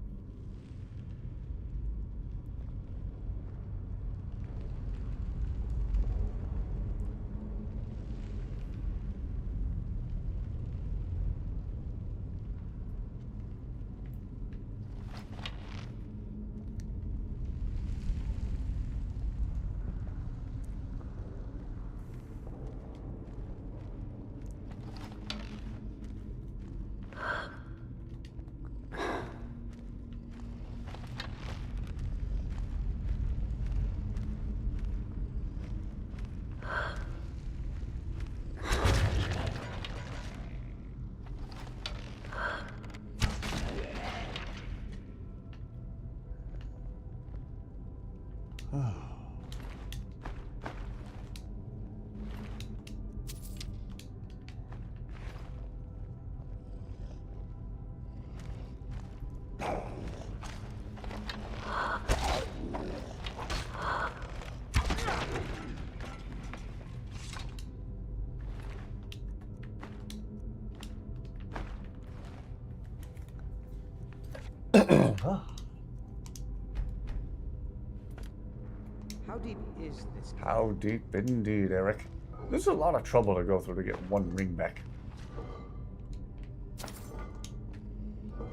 How deep is this? How deep indeed, Eric. This is a lot of trouble to go through to get one ring back.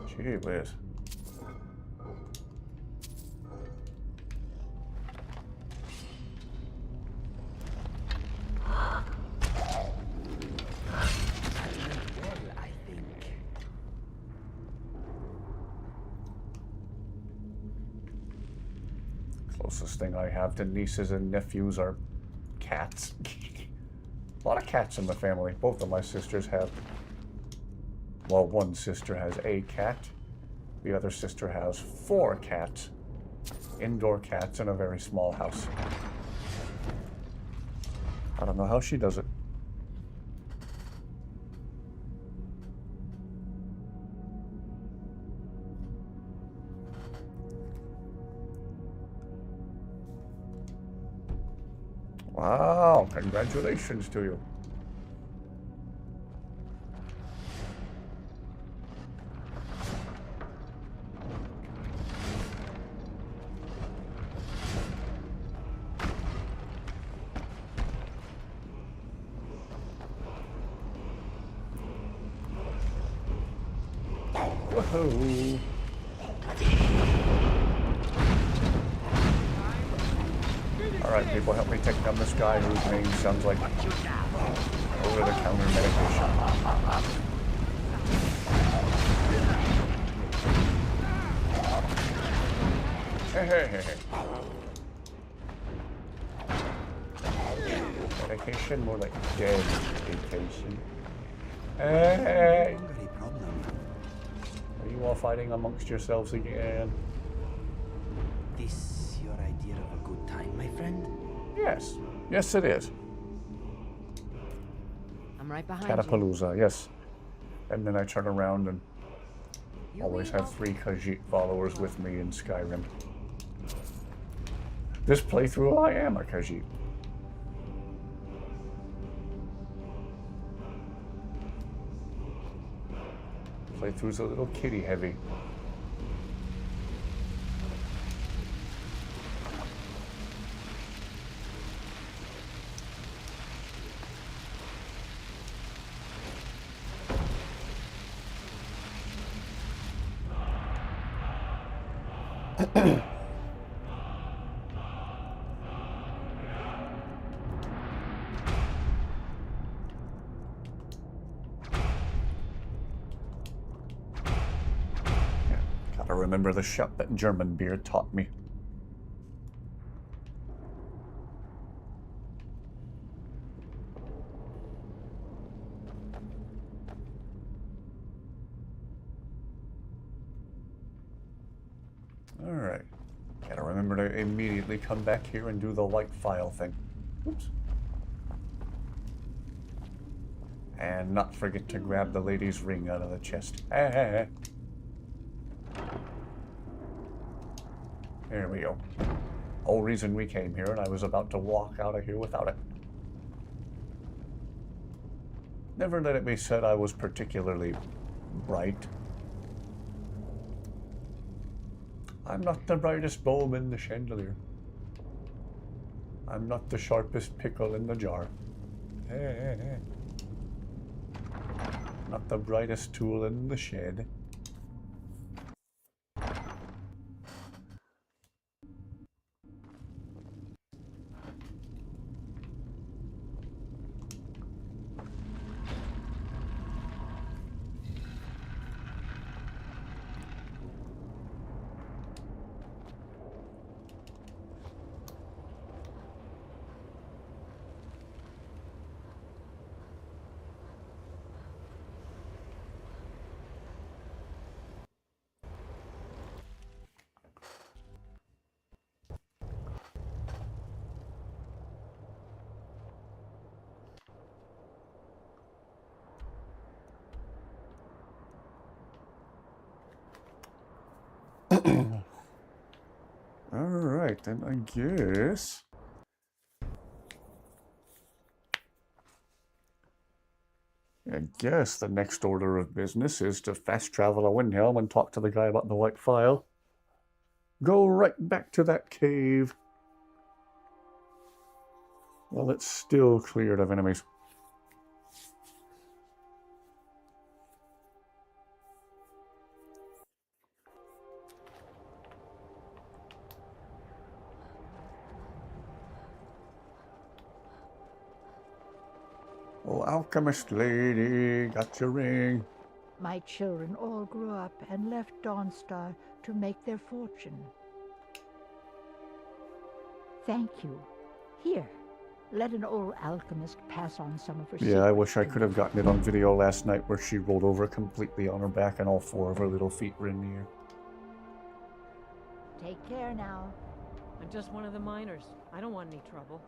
Gee whiz. Closest thing I have to nieces and nephews are cats. A lot of cats in the family. Both of my sisters have. Well, one sister has a cat. The other sister has 4 cats. Indoor cats in a very small house. I don't know how she does it. Wow, congratulations to you. Whoa. Alright, people, help me take down this guy whose name sounds like Over-the-counter medication. Medication, more like dead medication. Hey! Are you all fighting amongst yourselves again? This your idea of a good time, my friend? Yes. Yes, it is. I'm right behind Catapalooza, yes. And then I turn around and always have 3 Khajiit followers with me in Skyrim. This playthrough, I am a Khajiit. Playthrough's a little kitty heavy. Gotta remember the shot that German beer taught me. Alright. Gotta remember to immediately come back here and do the light file thing. Oops. And not forget to grab the lady's ring out of the chest. There we go. Whole reason we came here, and I was about to walk out of here without it. Never let it be said I was particularly bright. I'm not the brightest bulb in the chandelier. I'm not the sharpest pickle in the jar. Not the brightest tool in the shed. Alright, then I guess... the next order of business is to fast travel a Windhelm and talk to the guy about the white file. Go right back to that cave. Well, it's still cleared of enemies. Oh, alchemist lady, got your ring. My children all grew up and left Dawnstar to make their fortune. Thank you. Here, let an old alchemist pass on some of her secrets. Yeah, I wish I could have gotten it on video last night where she rolled over completely on her back and all 4 of her little feet were in the air. Take care now. I'm just one of the miners. I don't want any trouble.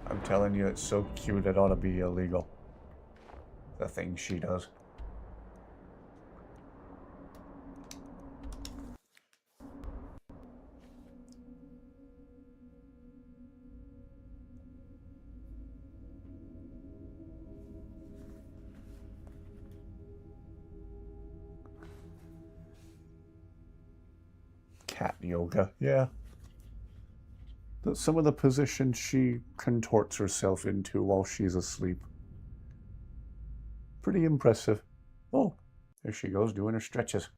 I'm telling you, it's so cute it ought to be illegal. The thing she does. Cat yoga, yeah. Some of the positions she contorts herself into while she's asleep. Pretty impressive. Oh, there she goes doing her stretches.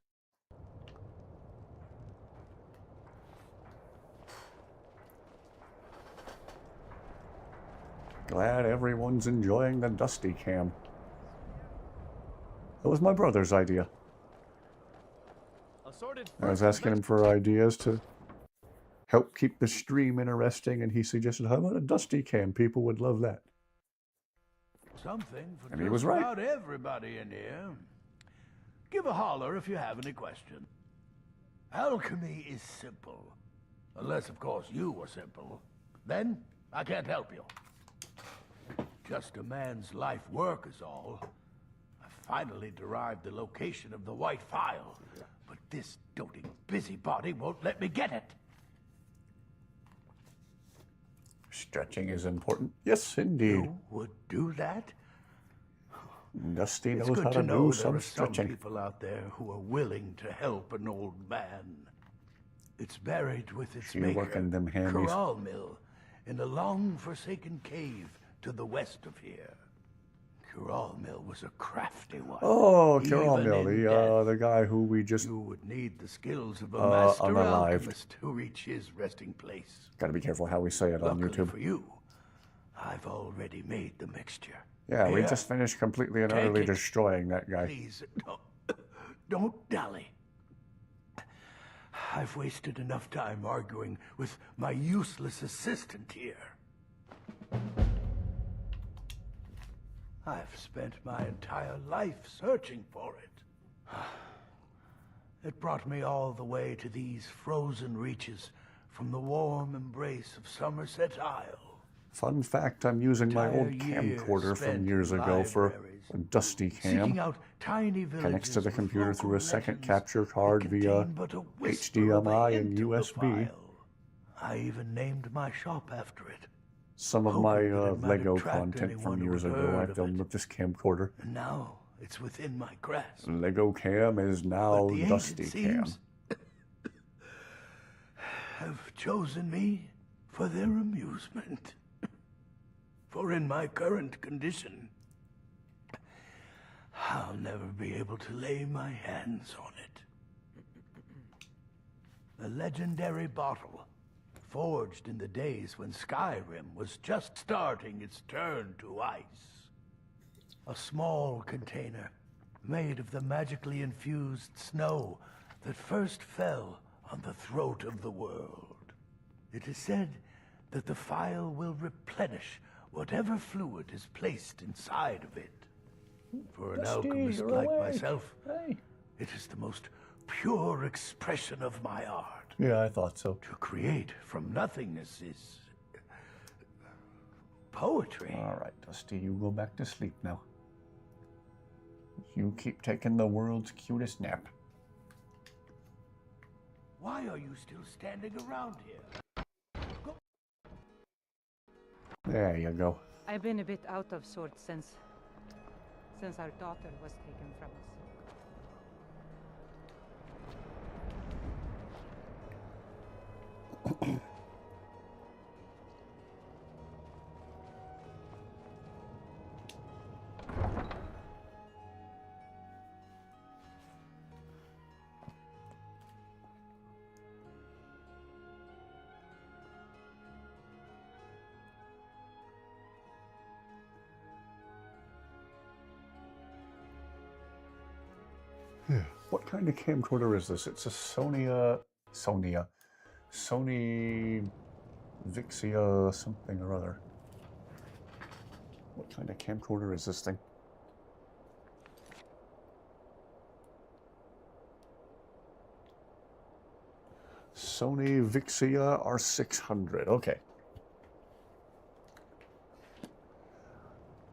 Glad everyone's enjoying the Dusty cam. That was my brother's idea. I was asking him for ideas to help keep the stream interesting, and he suggested, how about a Dusty cam? People would love that. Something for And he just was right. about everybody in here. Give a holler if you have any questions. Alchemy is simple. Unless, of course, you were simple. Then, I can't help you. Just a man's life work is all. I finally derived the location of the White Phial, but this doting busybody won't let me get it. Stretching is important. Yes, indeed. You would do that? Dusty It's knows good how to to know do there some are some stretching. people out there who are willing to help an old man. It's buried with its She maker, working them hammies. Corral Mill, in a long-forsaken cave to the west of here. Corral Mill was a crafty one. Oh, Carol Even Mill, in the guy who we just You would need the skills of a master unalived. alchemist to reach his resting place. Gotta be careful how we say it on Luckily YouTube. for you, I've already made the mixture. Yeah, we Here, just finished completely and take utterly it. destroying that guy. Please, don't dally. I've wasted enough time arguing with my useless assistant here. I've spent my entire life searching for it. It brought me all the way to these frozen reaches from the warm embrace of Somerset Isle. Fun fact, I'm using my old Entire year camcorder spent from years in ago for libraries, a Dusty seeking cam. out tiny Connects to villages the with computer through a local second legends capture card that via contain but a whisper of a HDMI hint and of the USB. file. I even named my shop after it. Some of my hoping that it might Lego attract content anyone from who years had ago I heard of filmed it. with this camcorder. And now it's within my grasp. Lego cam is now But the Dusty ancient cam. seems have chosen me for their amusement. For in my current condition, I'll never be able to lay my hands on it. The legendary bottle, forged in the days when Skyrim was just starting its turn to ice. A small container made of the magically infused snow that first fell on the throat of the world. It is said that the phial will replenish whatever fluid is placed inside of it. For an Dusty, alchemist you're like awake. myself, Hey. it is the most pure expression of my art. Yeah, I thought so. To create from nothingness is poetry. Alright, Dusty, you go back to sleep now. You keep taking the world's cutest nap. Why are you still standing around here? There you go. I've been a bit out of sorts since our daughter was taken from us. What kind of camcorder is this? It's a Sony Vixia something or other. What kind of camcorder is this thing? Sony Vixia R600. Okay.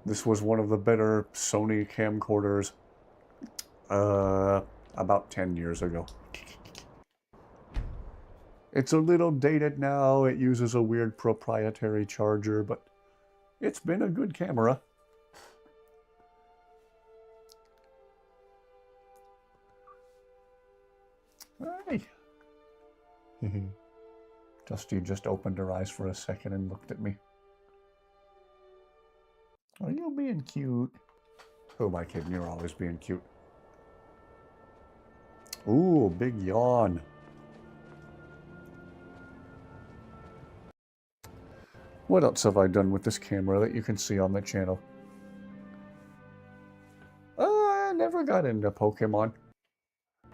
This was one of the better Sony camcorders about 10 years ago. It's a little dated now. It uses a weird proprietary charger, but it's been a good camera. Hey. Dusty just opened her eyes for a second and looked at me. Are you being cute? Who am I kidding? You're always being cute. Ooh, big yawn. What else have I done with this camera that you can see on the channel? I never got into Pokemon.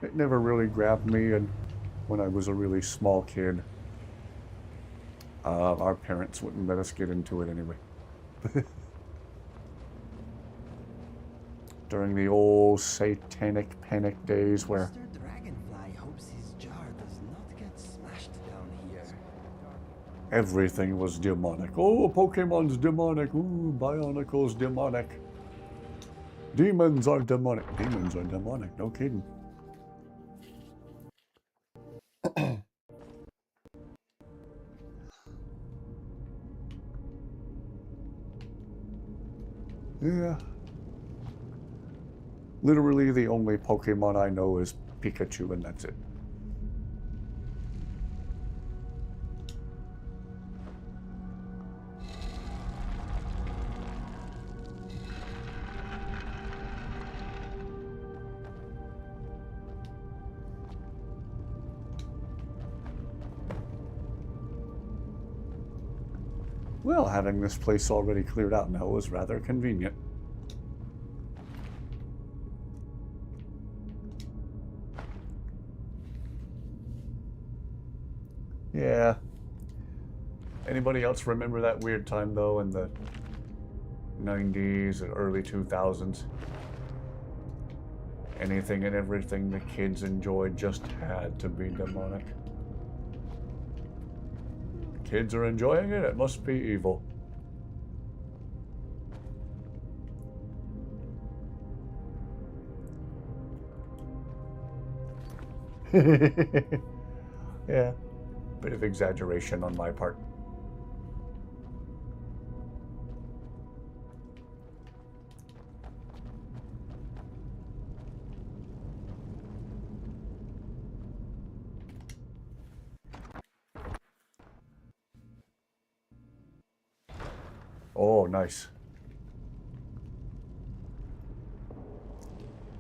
It never really grabbed me, and when I was a really small kid, our parents wouldn't let us get into it anyway. During the old satanic panic days where Mr. Dragonfly hopes his jar does not get smashed down here. everything was demonic. Oh, Pokemon's demonic. Ooh, Bionicle's demonic. Demons are demonic. Demons are demonic, no kidding. Yeah. Literally the only Pokemon I know is Pikachu, and that's it. Well, having this place already cleared out now is rather convenient. Yeah. Anybody else remember that weird time, though, in the 90s and early 2000s? Anything and everything the kids enjoyed just had to be demonic. Kids are enjoying it, it must be evil. Yeah, bit of exaggeration on my part. Oh, nice.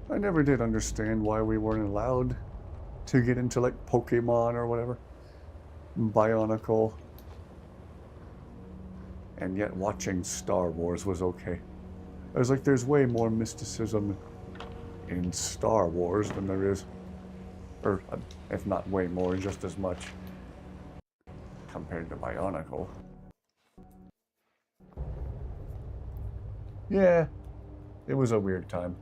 I never did understand why we weren't allowed to get into, like, Pokemon or whatever. Bionicle. And yet watching Star Wars was okay. I was like, there's way more mysticism in Star Wars than there is, or if not way more, just as much, compared to Bionicle. Yeah, it was a weird time.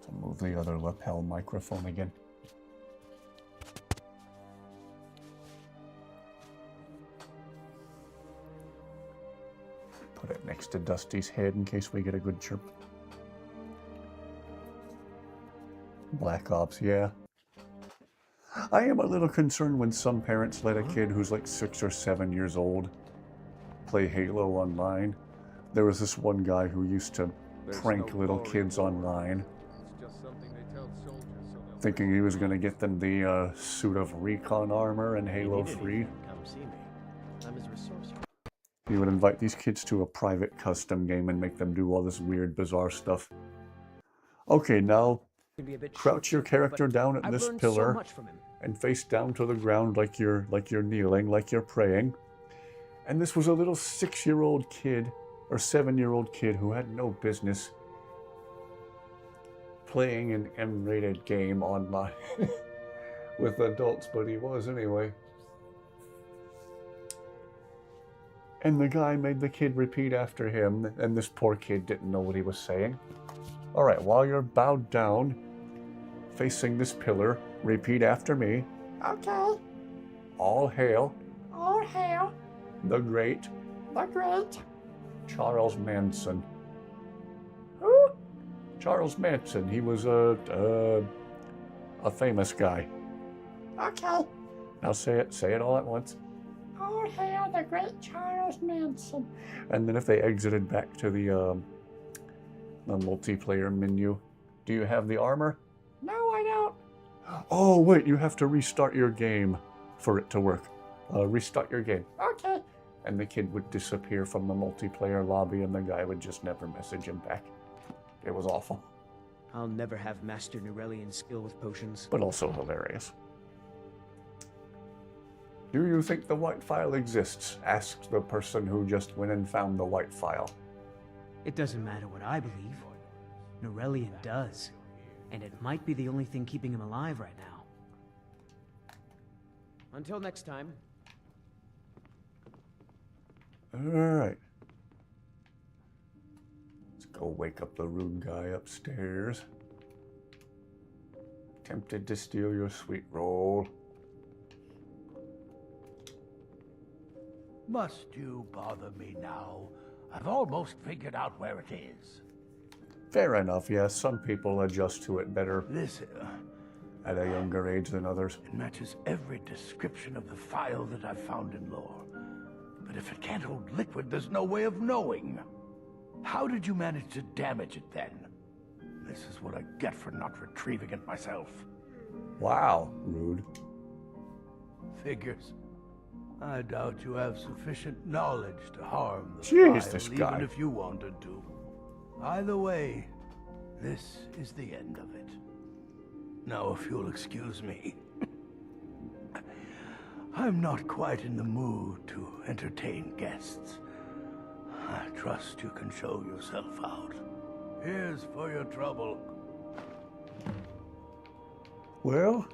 To move the other lapel microphone again. Put it next to Dusty's head in case we get a good chirp. Black Ops, yeah. I am a little concerned when some parents let a kid who's like 6 or 7 years old play Halo online. There was this one guy who used to prank little kids online, thinking he was going to get them the suit of recon armor and Halo 3. Come see me. I'm his resource. He would invite these kids to a private custom game and make them do all this weird, bizarre stuff. Okay, now crouch your character down at this pillar and face down to the ground like you're kneeling, like you're praying. And this was a little 6-year-old kid or 7-year-old kid who had no business playing an M-rated game online with adults, but he was anyway. And the guy made the kid repeat after him, and this poor kid didn't know what he was saying. All right, while you're bowed down, facing this pillar, repeat after me. Okay. All hail All hail the great the great. Charles Manson. Who? Charles Manson. He was a famous guy. Okay. Now say it all at once. All hail the great Charles Manson. And then if they exited back to the multiplayer menu, do you have the armor? No, I don't. Oh wait, you have to restart your game. for it to work. Restart your game. Okay. And the kid would disappear from the multiplayer lobby and the guy would just never message him back. It was awful. I'll never have mastered Norellian skill with potions. But also hilarious. Do you think the white file exists? Asked the person who just went and found the white file. It doesn't matter what I believe. Norellian does. And it might be the only thing keeping him alive right now. Until next time. Alright. Let's go wake up the rude guy upstairs. Tempted to steal your sweet roll. Must you bother me now? I've almost figured out where it is. Fair enough, yes. Some people adjust to it better This, at a younger age than others. it matches every description of the file that I've found in lore. But if it can't hold liquid, there's no way of knowing. How did you manage to damage it then? This is what I get for not retrieving it myself. Wow, rude. Figures. I doubt you have sufficient knowledge to harm the Jeez, file, this guy. even if you wanted to. Either way, this is the end of it. Now, if you'll excuse me, I'm not quite in the mood to entertain guests. I trust you can show yourself out. Here's for your trouble. Well,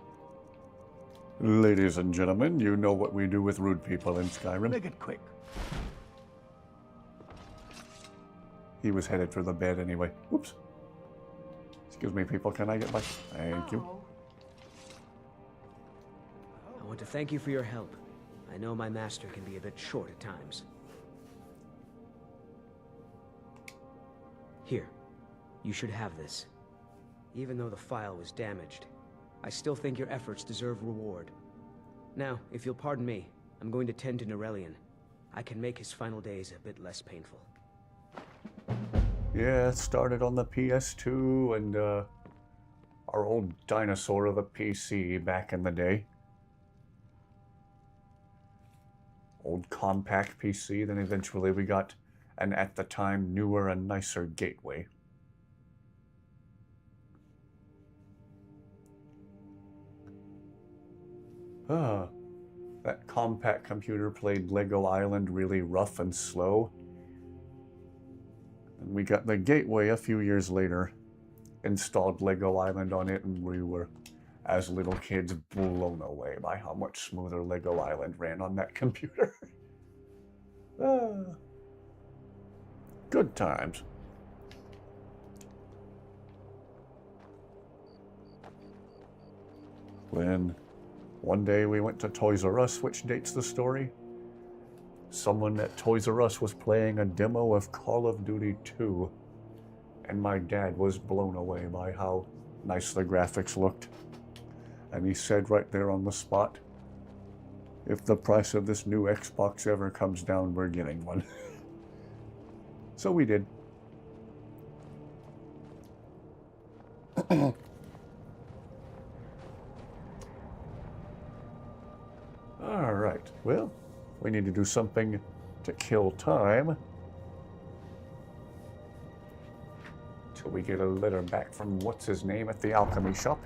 ladies and gentlemen, you know what we do with rude people in Skyrim. Make it quick. He was headed for the bed anyway. Whoops. Excuse me, people. Can I get back? Thank you. I want to thank you for your help. I know my master can be a bit short at times. Here. You should have this. Even though the file was damaged, I still think your efforts deserve reward. Now, if you'll pardon me, I'm going to tend to Norellian. I can make his final days a bit less painful. Yeah, it started on the PS2 and our old dinosaur of a PC back in the day. Old compact PC, then eventually we got an at the time newer and nicer gateway. That compact computer played Lego Island really rough and slow. And we got the gateway a few years later, installed Lego Island on it, and we were, as little kids, blown away by how much smoother Lego Island ran on that computer. Good times. When one day we went to Toys R Us, which dates the story. Someone at Toys R Us was playing a demo of Call of Duty 2, and my dad was blown away by how nice the graphics looked. And he said right there on the spot, if the price of this new Xbox ever comes down, we're getting one. So we did. Alright, well, we need to do something to kill time. Till we get a letter back from what's-his-name at the alchemy shop.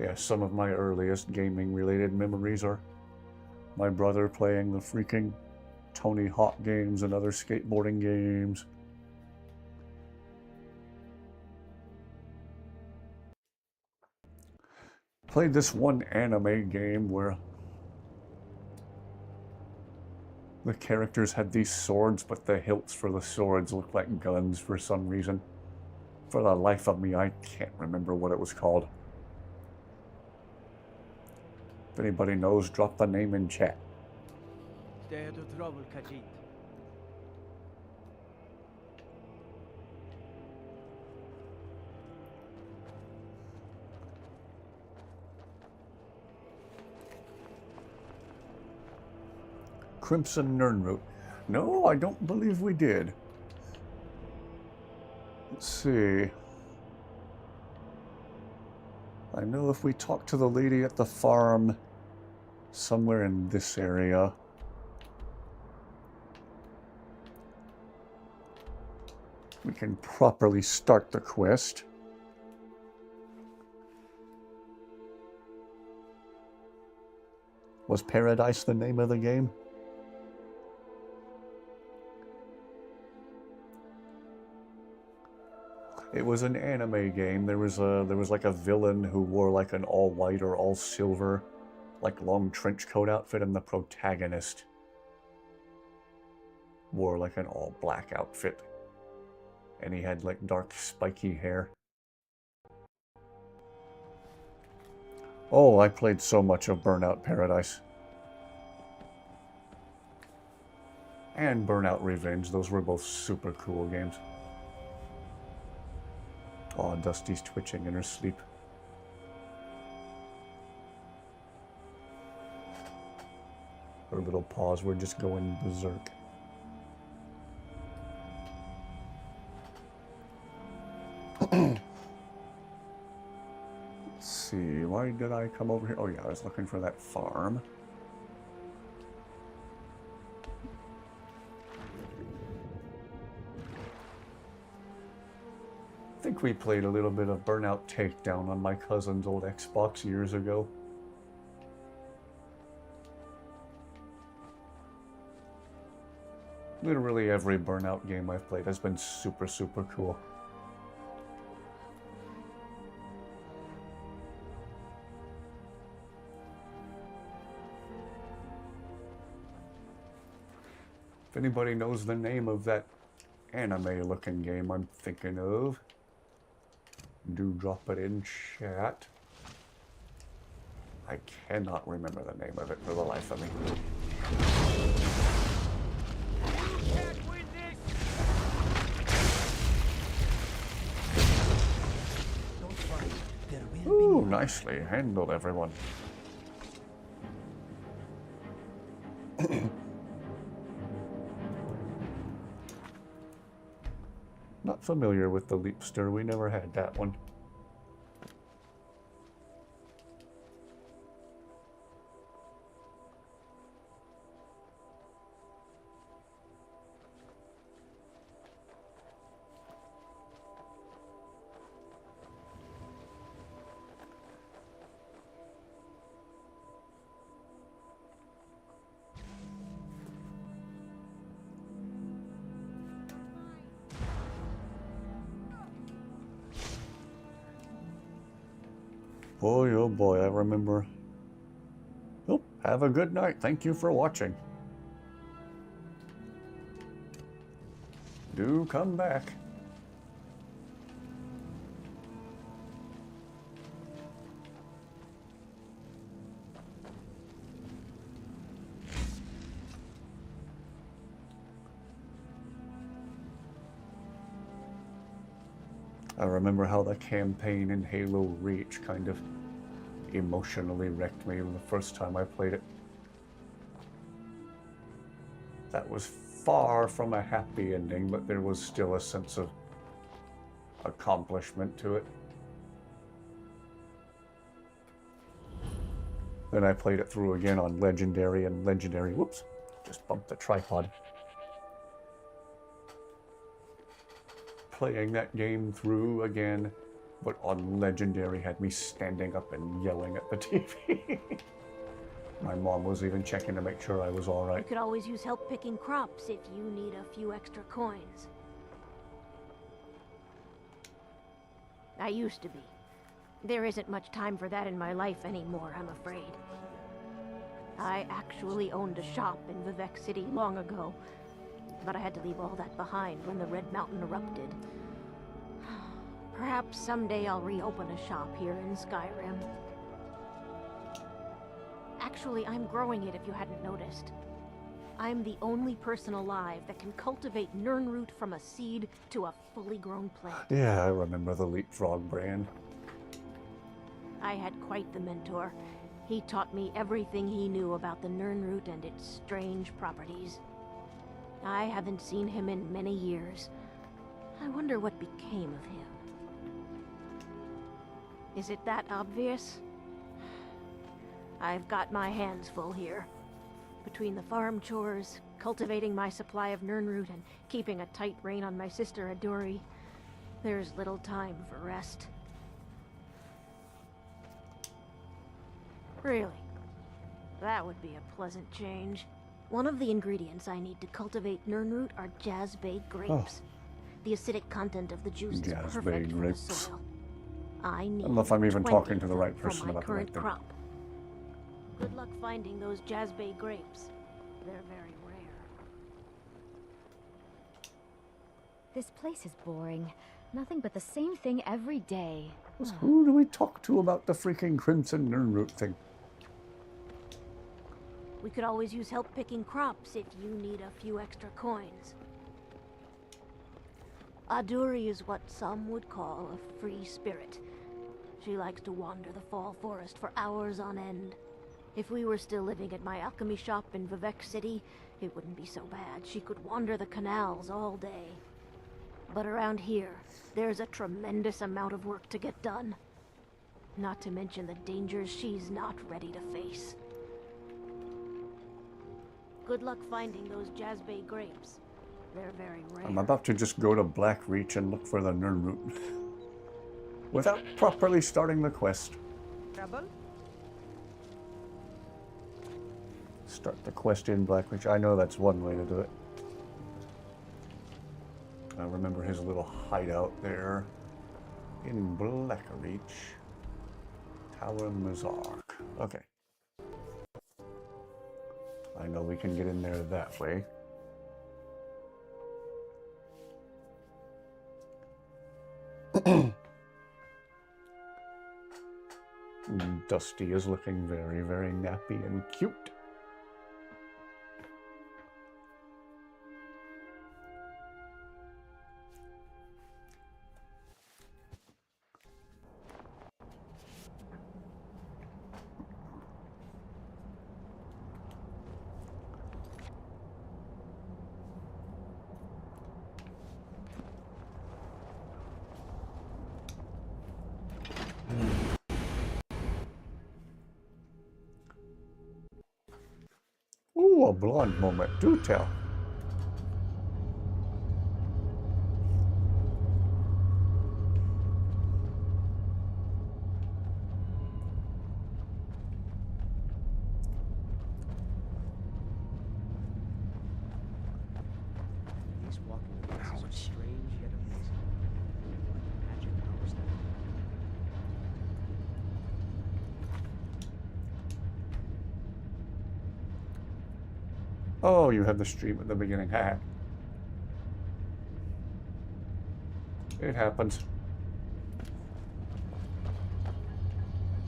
Yeah, some of my earliest gaming-related memories are my brother playing the freaking Tony Hawk games and other skateboarding games. Played this one anime game where the characters had these swords, but the hilts for the swords looked like guns for some reason. For the life of me, I can't remember what it was called. If anybody knows, drop the name in chat. Stay out of trouble, Khajiit. Crimson Nirnroot. No, I don't believe we did. Let's see. I know if we talk to the lady at the farm somewhere in this area, we can properly start the quest. Was Paradise the name of the game? It was an anime game. There was like a villain who wore like an all white or all silver, like long trench coat outfit, and the protagonist wore like an all black outfit. And he had like dark spiky hair. Oh, I played so much of Burnout Paradise. And Burnout Revenge. Those were both super cool games. Oh, Dusty's twitching in her sleep. Her little paws were just going berserk. Let's see, why did I come over here? Oh yeah, I was looking for that farm. I think we played a little bit of Burnout Takedown on my cousin's old Xbox years ago. Literally every Burnout game I've played has been super, super cool. If anybody knows the name of that anime-looking game I'm thinking of, do drop it in chat. I cannot remember the name of it for the life of me. Ooh, nicely handled, everyone. Not familiar with the Leapster. We never had that one. Boy, oh boy, I remember. Oh, have a good night. Thank you for watching. Do come back. I remember how the campaign in Halo Reach kind of emotionally wrecked me the first time I played it. That was far from a happy ending, but there was still a sense of accomplishment to it. Then I played it through again on Legendary, and Legendary, whoops, just bumped the tripod. Playing that game through again, but on Legendary had me standing up and yelling at the TV. My mom was even checking to make sure I was all right. You could always use help picking crops if you need a few extra coins. I used to be. There isn't much time for that in my life anymore, I'm afraid. I actually owned a shop in Vivek City long ago, but I had to leave all that behind when the Red Mountain erupted. Perhaps someday I'll reopen a shop here in Skyrim. Actually, I'm growing it if you hadn't noticed. I'm the only person alive that can cultivate Nirnroot from a seed to a fully grown plant. Yeah, I remember the Leapfrog brand. I had quite the mentor. He taught me everything he knew about the Nirnroot and its strange properties. I haven't seen him in many years. I wonder what became of him. Is it that obvious? I've got my hands full here. Between the farm chores, cultivating my supply of Nirnroot, and keeping a tight rein on my sister Adori, there's little time for rest. Really? That would be a pleasant change. One of the ingredients I need to cultivate Nirnroot are jazzbay grapes. The acidic content of the juice is perfect for the soil. I need don't know if I'm even 20 talking to the right for person my about the right current thing. crop. Good luck finding those jazzbay grapes. They're very rare. This place is boring. Nothing but the same thing every day. Who do we talk to about the freaking Crimson Nirnroot thing? We could always use help picking crops if you need a few extra coins. Aduri is what some would call a free spirit. She likes to wander the fall forest for hours on end. If we were still living at my alchemy shop in Vivec City, it wouldn't be so bad. She could wander the canals all day. But around here, there's a tremendous amount of work to get done. Not to mention the dangers she's not ready to face. Good luck finding those jazzbay grapes. They're very rare. I'm about to just go to Blackreach and look for the Nirnroot. Without properly starting the quest. Trouble? Start the quest in Blackreach. I know that's one way to do it. I remember his little hideout there in Blackreach. Tower Mazark. Okay. I know we can get in there that way. Dusty is looking very, very nappy and cute. Ooh, a blonde moment. Do tell. These walking devices are strange yet amazing. Magic powers them. Oh, you had the stream at the beginning. Ha. It happens.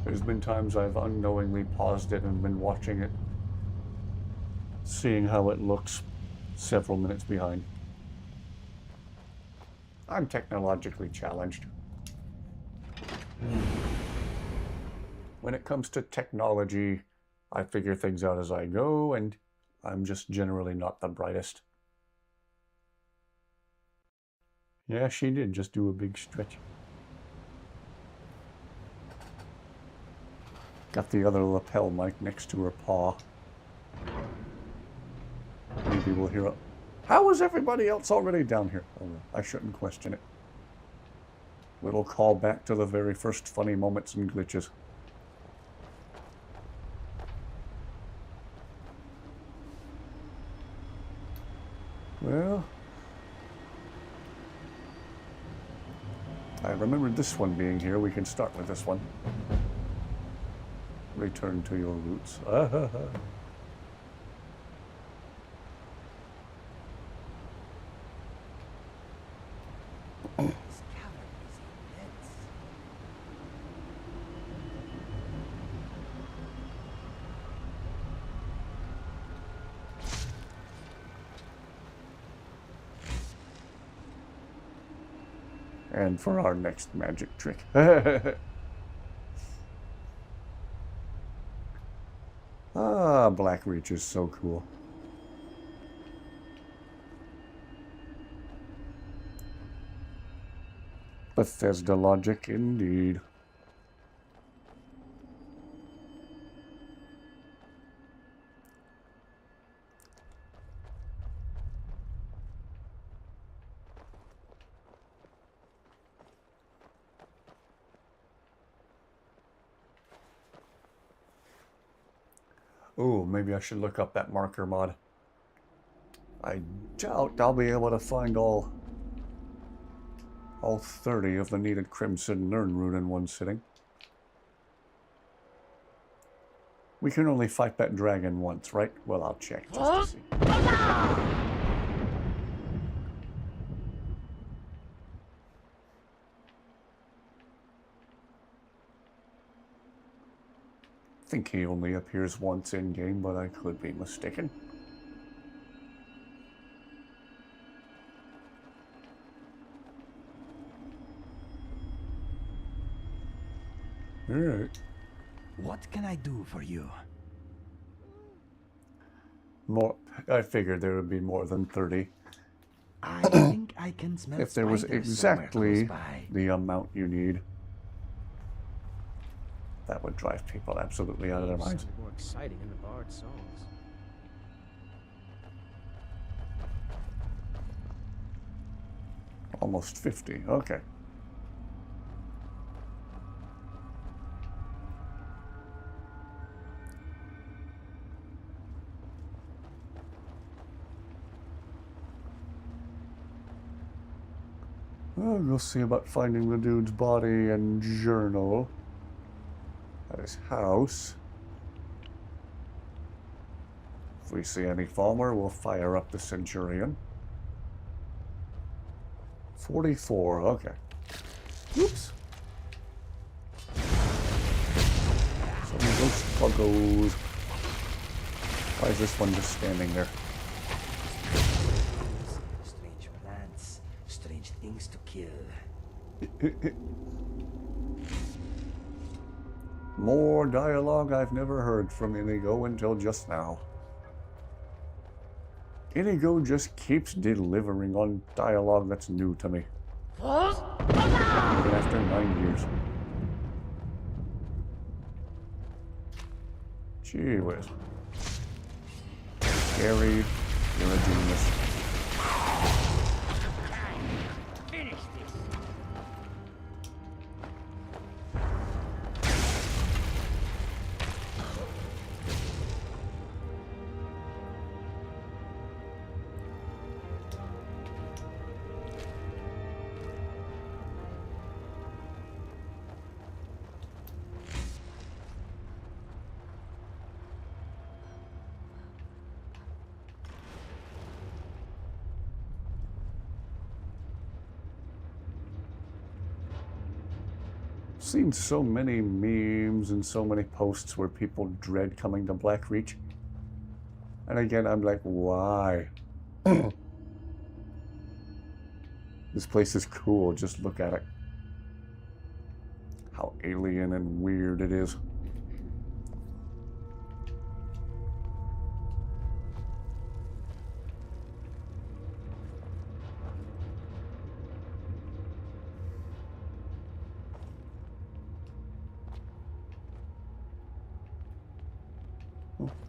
There's been times I've unknowingly paused it and been watching it, seeing how it looks several minutes behind. I'm technologically challenged. When it comes to technology, I figure things out as I go, and I'm just generally not the brightest. Yeah, she did just do a big stretch. Got the other lapel mic next to her paw. Maybe we'll hear it. How is everybody else already down here? Oh, I shouldn't question it. Little call back to the very first funny moments and glitches. Well, I remembered this one being here. We can start with this one. Return to your roots. And for our next magic trick. Ah, Blackreach is so cool. Bethesda logic indeed. Oh, maybe I should look up that marker mod. I doubt I'll be able to find all 30 of the needed Crimson Nirn rune in one sitting. We can only fight that dragon once, right? Well, I'll check just to see. I think he only appears once in-game, but I could be mistaken. Alright. What can I do for you? More. I figured there would be more than 30. I think I can smell if there was spiders somewhere exactly close by. the amount you need. That would drive people absolutely out of their minds. More exciting in the Bard songs. Almost 50. Okay. Well, we'll see about finding the dude's body and journal at his house. If we see any Falmer, we'll fire up the Centurion. 44, okay. Oops. Some ghost buggos. Why is this one just standing there? Strange plants, strange things to kill. More dialogue I've never heard from Inigo until just now. Inigo just keeps delivering on dialogue that's new to me. Even after 9 years. Gee whiz. Gary, you're a genius. Finish this. Seen so many memes and so many posts where people dread coming to Blackreach. And again, I'm like, why? This place is cool, just look at it. How alien and weird it is.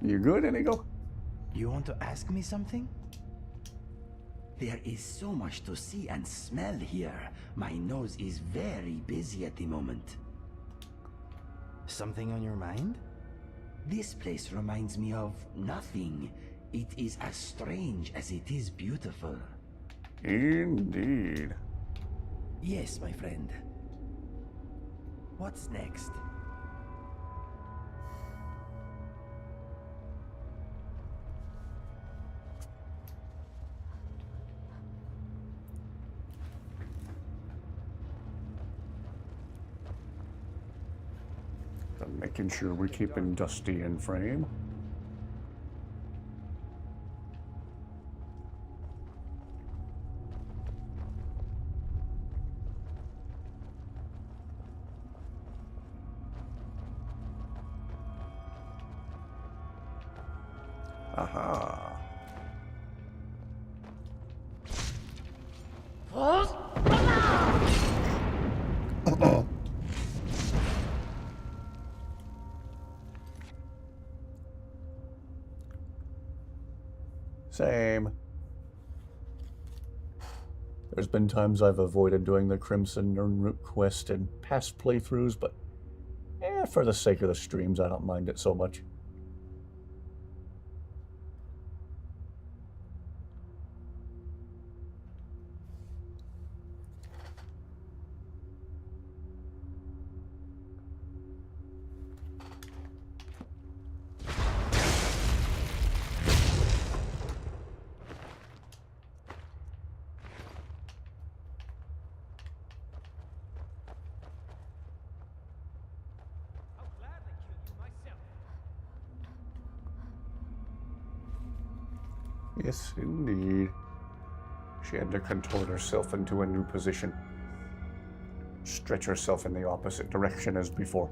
You good, Inigo? You want to ask me something? There is so much to see and smell here. My nose is very busy at the moment. Something on your mind? This place reminds me of nothing. It is as strange as it is beautiful. Indeed. Yes, my friend. What's next? Making sure we're keeping Dusty in frame. Aha. Same. There's been times I've avoided doing the Crimson Nirn Root quest in past playthroughs, but for the sake of the streams, I don't mind it so much. Yes, indeed. She had to contort herself into a new position. Stretch herself in the opposite direction as before.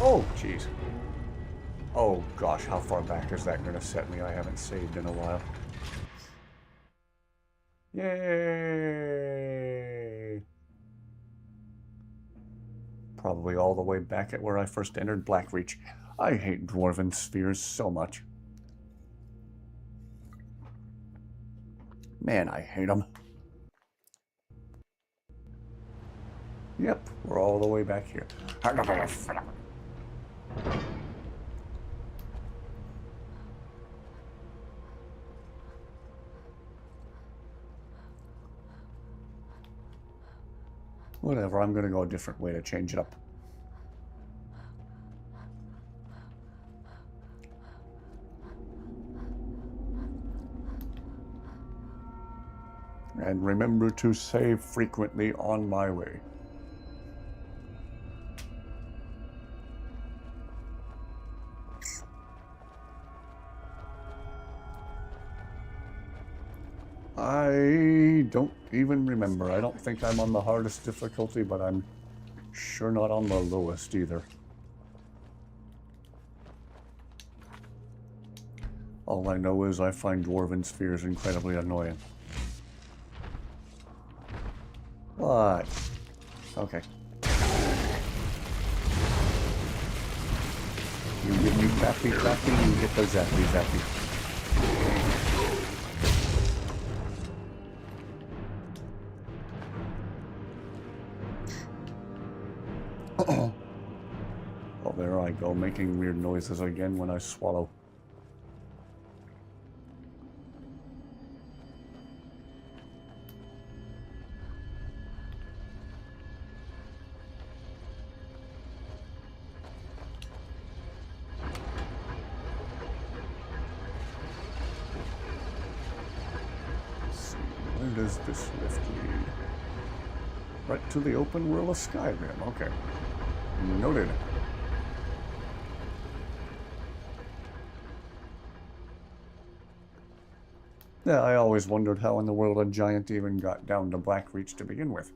Oh, jeez. Oh, gosh, how far back is that going to set me? I haven't saved in a while. Yay! Probably all the way back at where I first entered Blackreach. I hate dwarven spheres so much. Man, I hate them. Yep, we're all the way back here. Whatever, I'm gonna go a different way to change it up. And remember to save frequently on my way. I don't even remember. I don't think I'm on the hardest difficulty, but I'm sure not on the lowest either. All I know is I find dwarven spheres incredibly annoying. What? Okay. You give me clappy clappy, you get the zappy zappy. Oh, there I go, making weird noises again when I swallow. Where does this lift lead? Right to the open world of Skyrim. Okay. Noted. Yeah, I always wondered how in the world a giant even got down to Blackreach to begin with.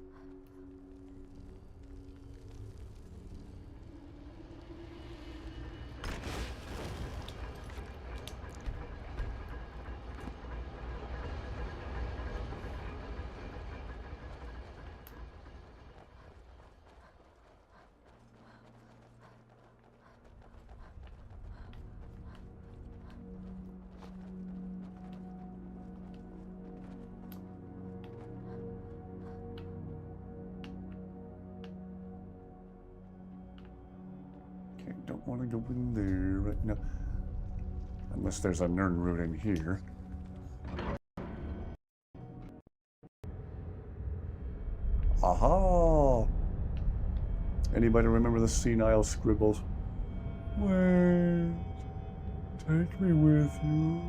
Don't want to go in there right now. Unless there's a Nern route in here. Aha! Anybody remember the senile scribbles? Wait, take me with you.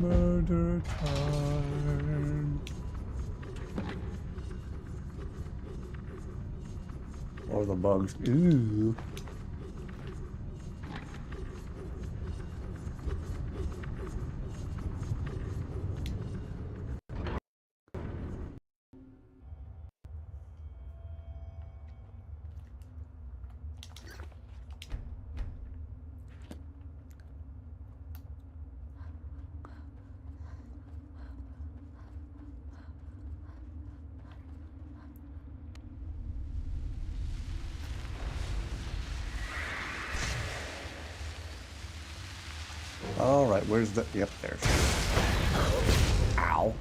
Murder time. Or the bugs. Ew. All right, where's the... Yep, there's... Ow.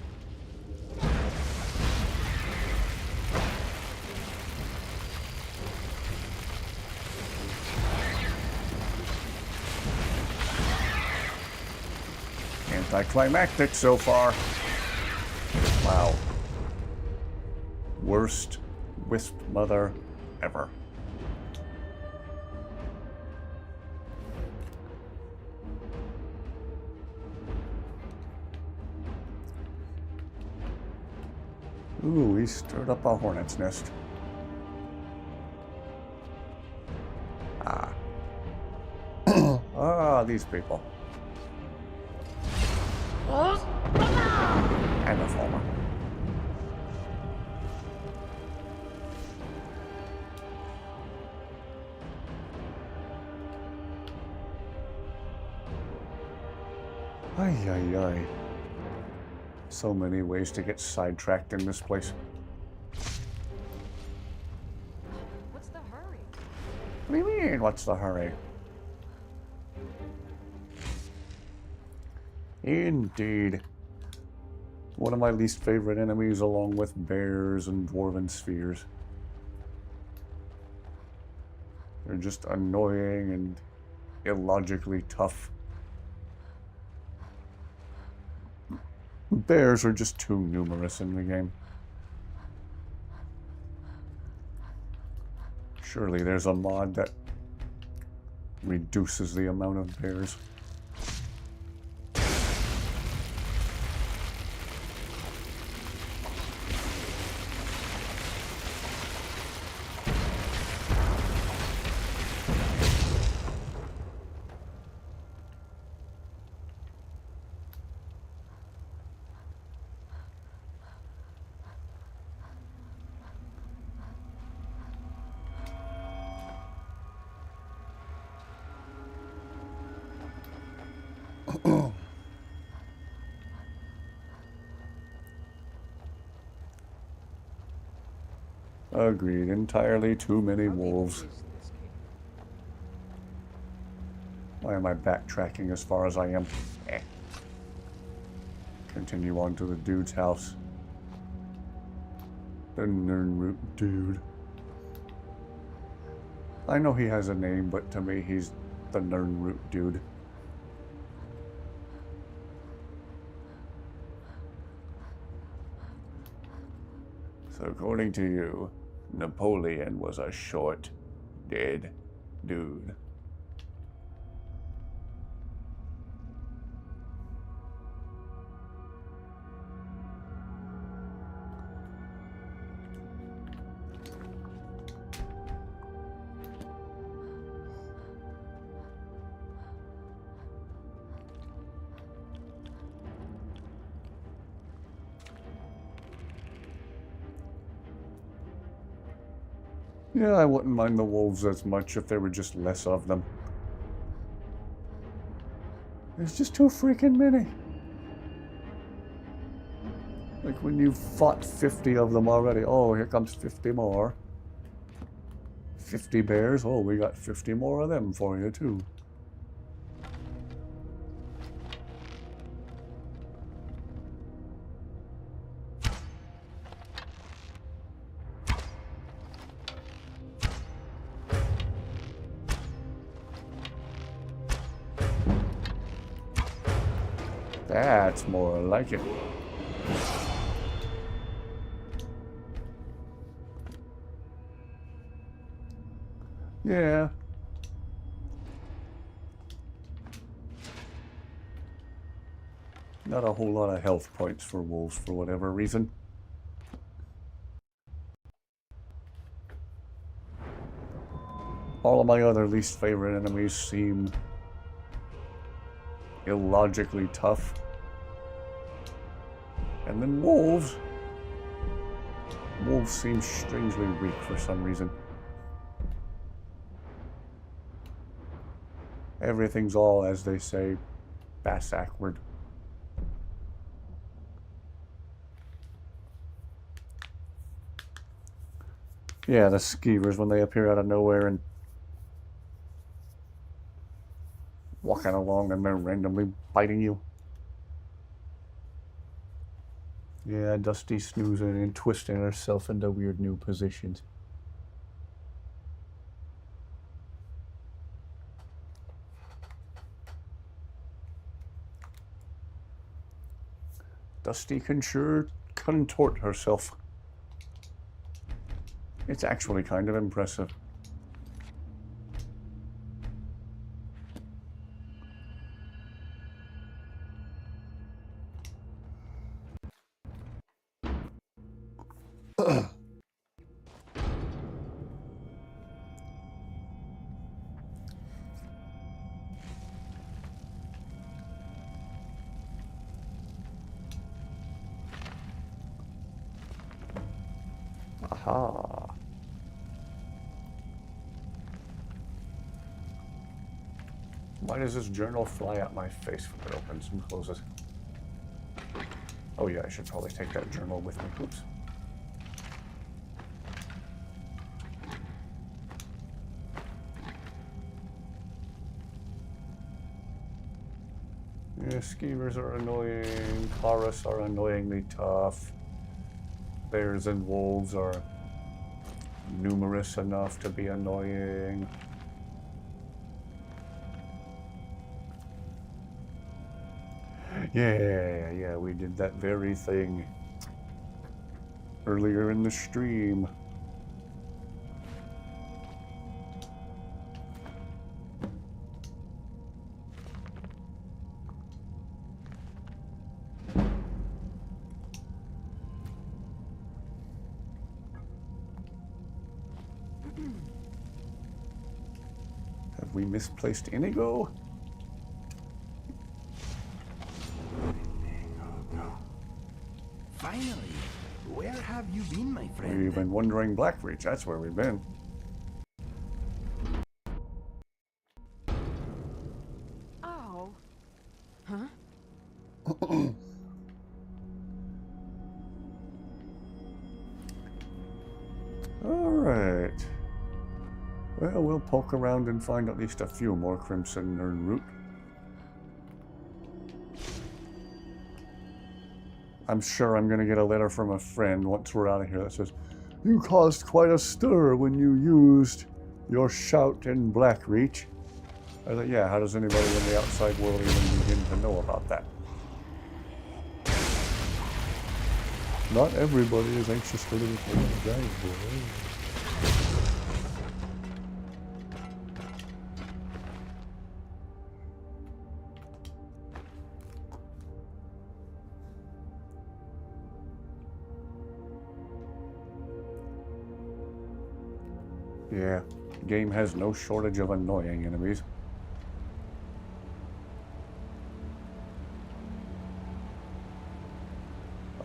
Anticlimactic so far. Wow. Worst wisp mother ever. Ooh, he stirred up a hornet's nest. Ah, these people. And the former. Ay, ay, ay. So many ways to get sidetracked in this place. What's the hurry? What do you mean, what's the hurry? Indeed. One of my least favorite enemies, along with bears and dwarven spheres. They're just annoying and illogically tough. Bears are just too numerous in the game. Surely there's a mod that reduces the amount of bears. Agreed. Entirely too many wolves. Why am I backtracking as far as I am? Continue on to the dude's house. The Nernroot dude. I know he has a name, but to me he's the Nernroot dude. So according to you, Napoleon was a short, dead dude. Yeah, I wouldn't mind the wolves as much if there were just less of them. There's just too freaking many. Like when you've fought 50 of them already. Oh, here comes 50 more. 50 bears. Oh, we got 50 more of them for you too. That's more like it. Yeah. Not a whole lot of health points for wolves for whatever reason. All of my other least favorite enemies seem illogically tough. And then wolves. Wolves seem strangely weak for some reason. Everything's all, as they say, bass-ackward. Yeah, the skeevers when they appear out of nowhere and walking along and they're randomly biting you. Yeah, Dusty snoozing and twisting herself into weird new positions. Dusty can sure contort herself. It's actually kind of impressive. Aha. Why does this journal fly at my face when it opens and closes? Oh yeah, I should probably take that journal with me. Oops. Yeah, skeevers are annoying. Chorus are annoyingly tough. Bears and wolves are numerous enough to be annoying. Yeah, we did that very thing earlier in the stream. Have we misplaced Inigo? Finally! Where have you been, my friend? We've been wandering Blackreach, that's where we've been. Oh. Huh? Alright. Well, we'll poke around and find at least a few more Crimson Urn Root. I'm sure I'm going to get a letter from a friend once we're out of here that says, "You caused quite a stir when you used your shout in Blackreach." I thought, yeah, how does anybody in the outside world even begin to know about that? Not everybody is anxious for little guys, boy. Yeah, the game has no shortage of annoying enemies.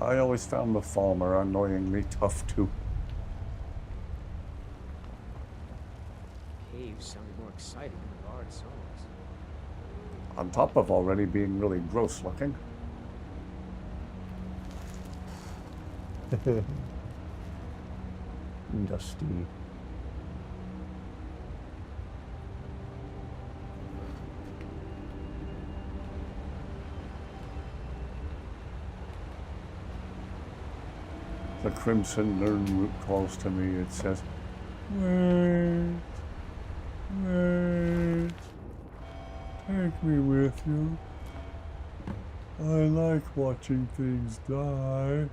I always found the Falmer annoyingly tough too. Caves sounded more exciting than the bard songs. On top of already being really gross looking. Dusty. The Crimson Urn Root calls to me. It says, "Wait, wait, take me with you. I like watching things die.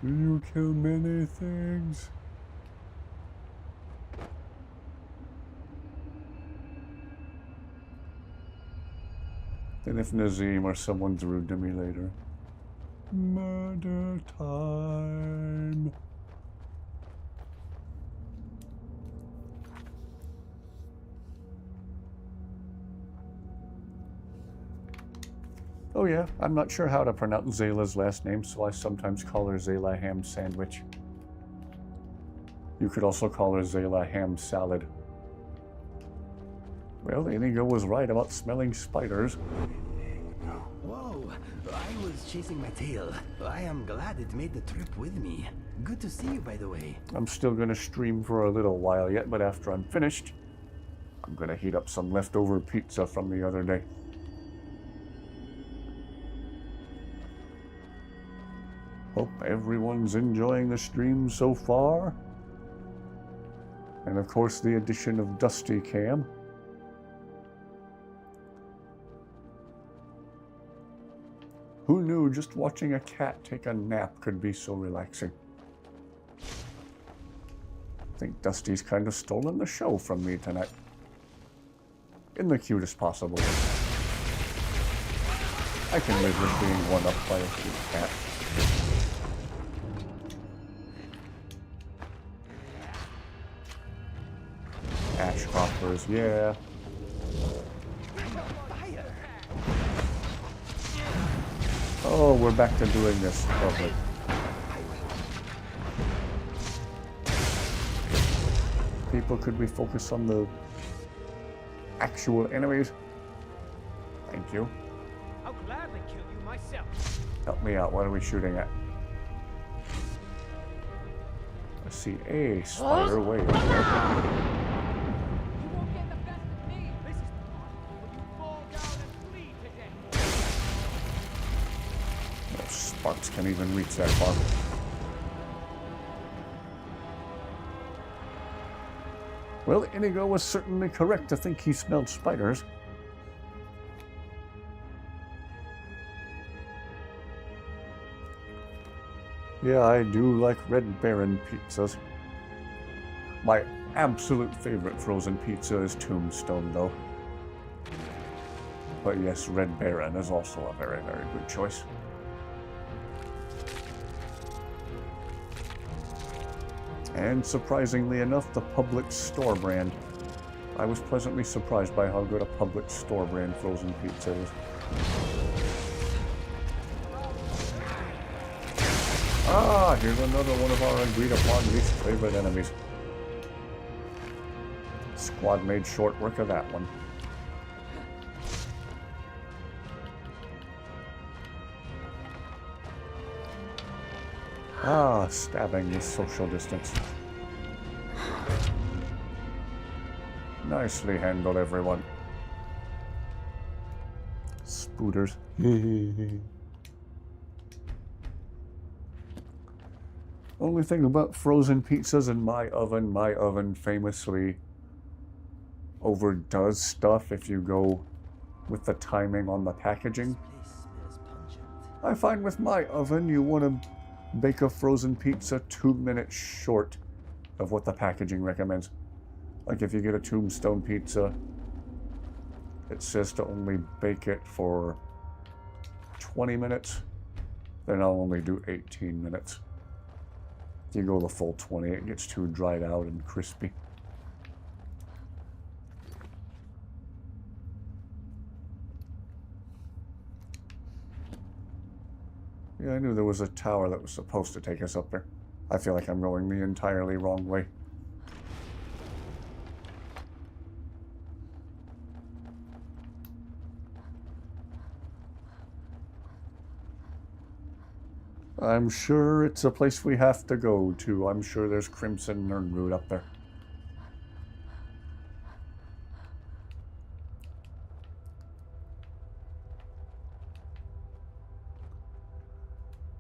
Do you kill many things?" And if Nazim or someone's rude to me later, murder time. Oh yeah, I'm not sure how to pronounce Zayla's last name, so I sometimes call her Zayla Ham Sandwich. You could also call her Zayla Ham Salad. Well, Inigo was right about smelling spiders. Whoa, I was chasing my tail. I am glad it made the trip with me. Good to see you, by the way. I'm still going to stream for a little while yet, but after I'm finished, I'm going to heat up some leftover pizza from the other day. Hope everyone's enjoying the stream so far. And of course the addition of Dusty Cam. Who knew just watching a cat take a nap could be so relaxing? I think Dusty's kind of stolen the show from me tonight. In the cutest possible way. I can live with being one-upped by a cute cat. Ash hoppers, yeah. Oh, we're back to doing this. Lovely. people, could we focus on the actual enemies? Thank you. I'll gladly kill you myself. Help me out. What are we shooting at? I see a spider way over there. No sparks can even reach that far. Well, Inigo was certainly correct to think he smelled spiders. Yeah, I do like Red Baron pizzas. My absolute favorite frozen pizza is Tombstone, though. But yes, Red Baron is also a very, very good choice. And surprisingly enough, the public store brand. I was pleasantly surprised by how good a public store brand frozen pizza is. Ah, here's another one of our agreed upon least favorite enemies. Squad made short work of that one. Ah, stabbing with social distance. Nicely handled, everyone. Spooters. Only thing about frozen pizzas in my oven famously overdoes stuff if you go with the timing on the packaging. I find with my oven, you want to bake a frozen pizza 2 minutes short of what the packaging recommends. Like if you get a Tombstone pizza, it says to only bake it for 20 minutes, then I'll only do 18 minutes. If you go the full 20, it gets too dried out and crispy. Yeah, I knew there was a tower that was supposed to take us up there. I feel like I'm going the entirely wrong way. I'm sure it's a place we have to go to. I'm sure there's Crimson Nirnroot up there.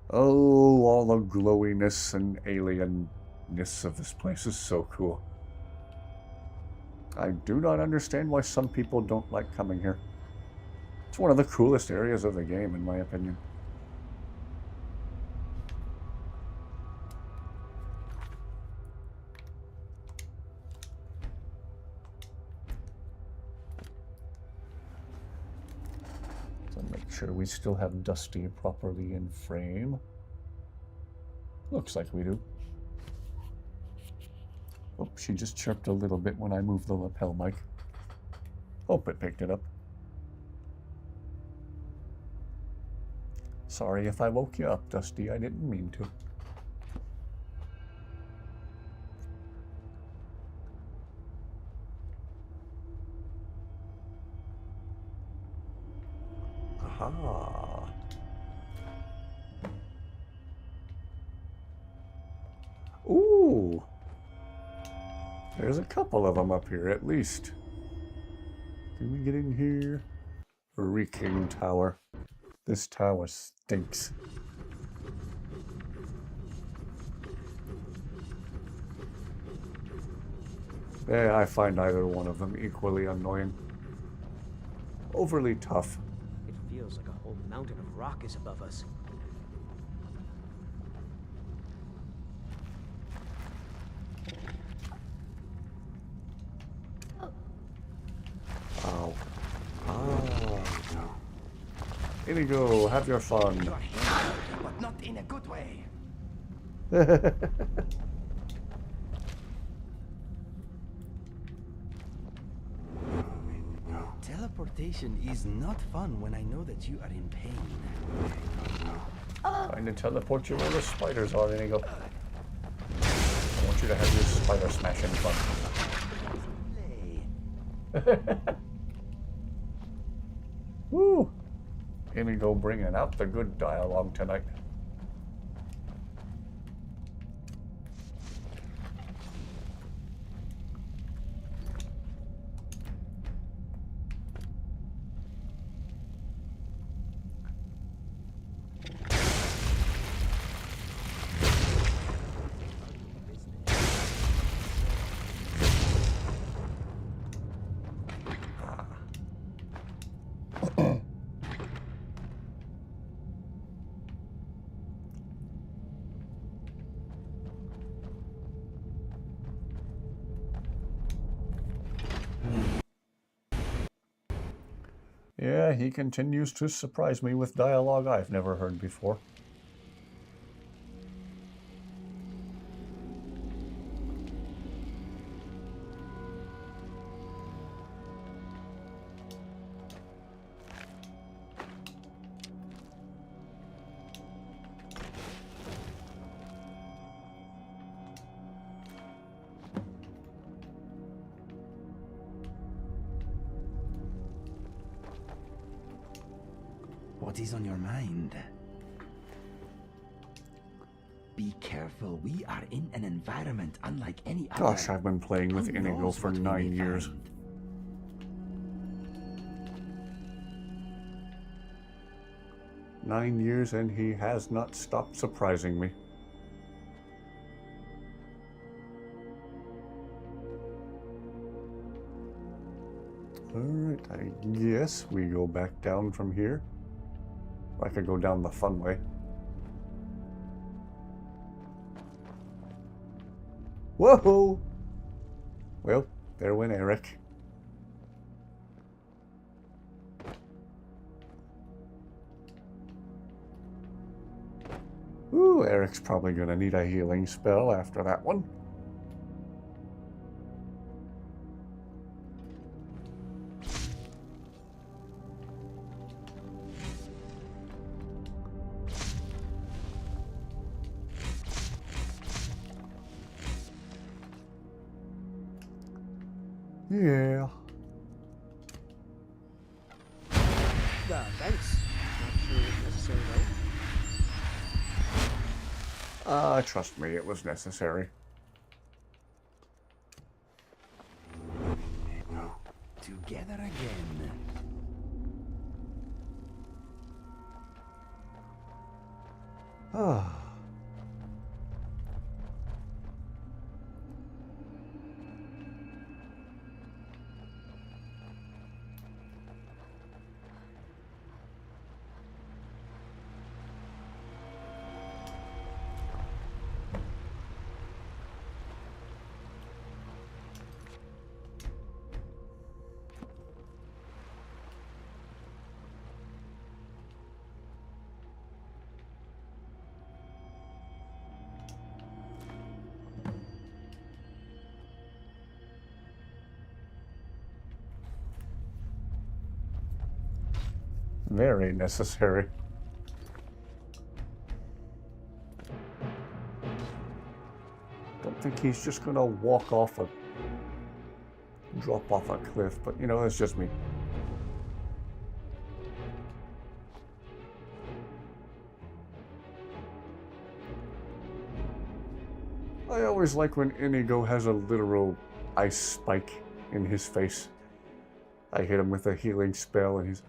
Oh, all the glowiness and alienness of this place is so cool. I do not understand why some people don't like coming here. It's one of the coolest areas of the game, in my opinion. Make sure we still have Dusty properly in frame. Looks like we do. Oh, she just chirped a little bit when I moved the lapel mic. Hope it picked it up. Sorry if I woke you up, Dusty. I didn't mean to. Aha. Ooh. There's a couple of them up here, at least. Can we get in here? Reeking tower. This tower stinks. Yeah, I find either one of them equally annoying. Overly tough. It feels like a whole mountain of rock is above us. Ow. Ah. Inigo, have your fun. But not in a good way. Teleportation is not fun when I know that you are in pain. Trying to teleport you where the spiders are, Inigo. I want you to have your spider smashing fun. Woo! Inigo bringing out the good dialogue tonight. Yeah, he continues to surprise me with dialogue I've never heard before. What is on your mind? Be careful, we are in an environment unlike any other. Gosh, I've been playing with Who Inigo knows for what we 9 may years. find? 9 years and he has not stopped surprising me. Alright, I guess we go back down from here. I could go down the fun way. Whoa! Well, there went Eric. Ooh, Eric's probably gonna need a healing spell after that one. Yeah. Thanks. Not sure it was necessary, though. Trust me, it was necessary. Together again. Ah. Very necessary. Don't think he's just gonna walk off a... drop off a cliff, but you know, that's just me. I always like when Inigo has a literal ice spike in his face. I hit him with a healing spell and he's...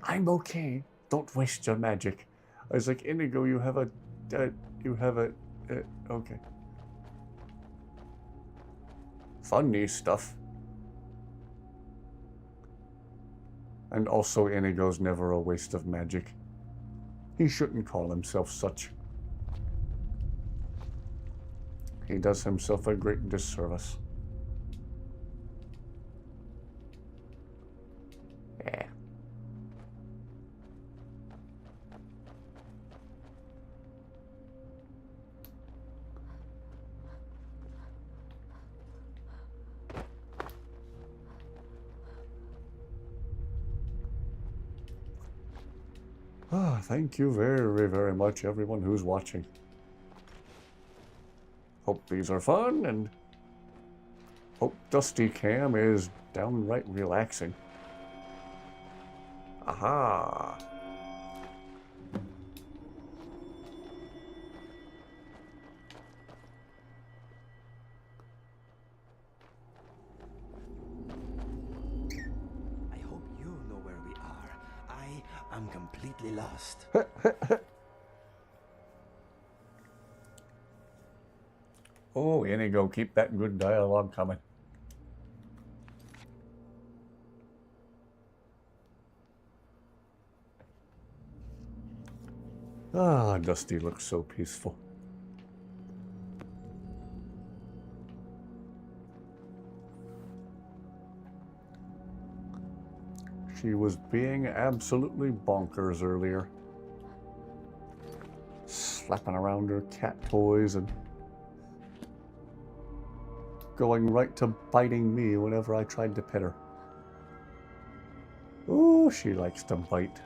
I'm okay. Don't waste your magic. I was like, Inigo, you have a... okay. Funny stuff. And also, Inigo's never a waste of magic. He shouldn't call himself such. He does himself a great disservice. Yeah. Thank you very, very much, everyone who's watching. Hope these are fun, and hope Dusty Cam is downright relaxing. Aha! I hope you know where we are. I am completely lost. Oh, Inigo, keep that good dialogue coming. Ah, Dusty looks so peaceful. She was being absolutely bonkers earlier. Slapping around her cat toys and going right to biting me whenever I tried to pet her. Oh, she likes to bite.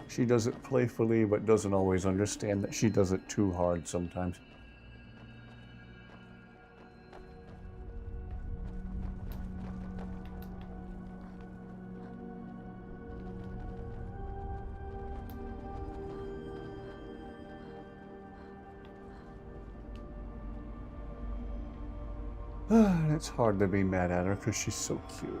She does it playfully, but doesn't always understand that she does it too hard sometimes. And it's hard to be mad at her because she's so cute.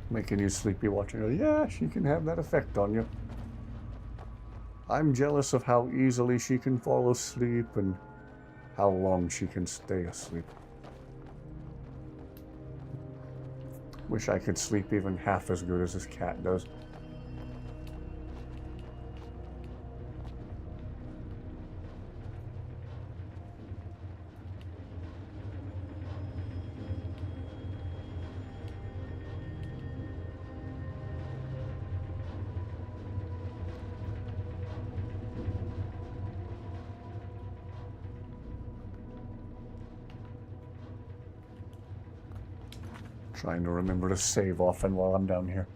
Making you sleepy watching her. Yeah, she can have that effect on you. I'm jealous of how easily she can fall asleep and how long she can stay asleep. Wish I could sleep even half as good as this cat does. Trying to remember to save often while I'm down here.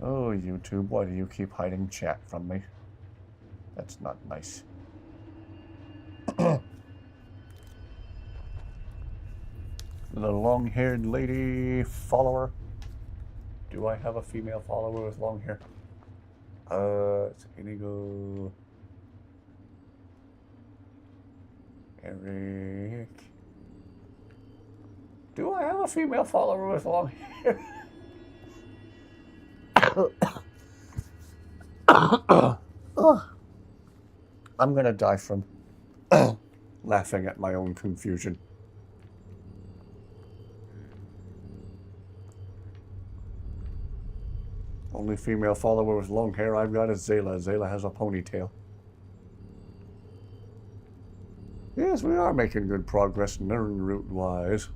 Oh, YouTube, why do you keep hiding chat from me? That's not nice. The long-haired lady follower. Do I have a female follower with long hair? It's Inigo. Eric. Do I have a female follower with long hair? I'm gonna die from laughing at my own confusion. Only female follower with long hair I've got is Zayla. Zayla has a ponytail. Yes, we are making good progress Nirnroot-wise.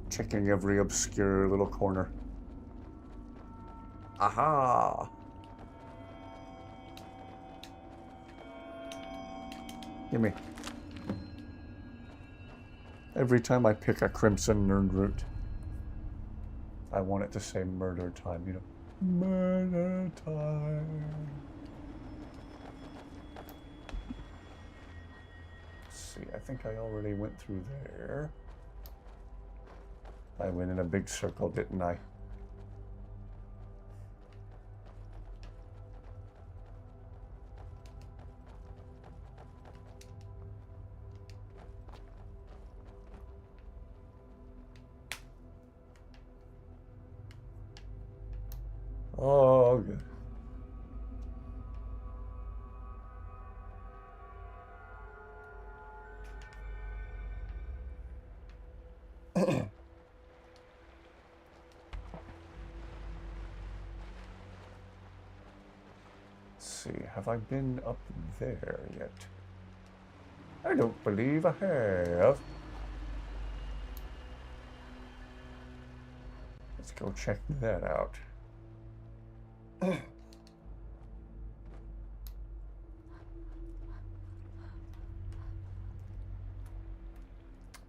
Checking every obscure little corner. Aha! Gimme. Every time I pick a crimson Nirnroot, I want it to say murder time, you know. Murder time. Let's see, I think I already went through there. I went in a big circle, didn't I? Oh, good. Let's see, have I been up there yet? I don't believe I have. Let's go check that out.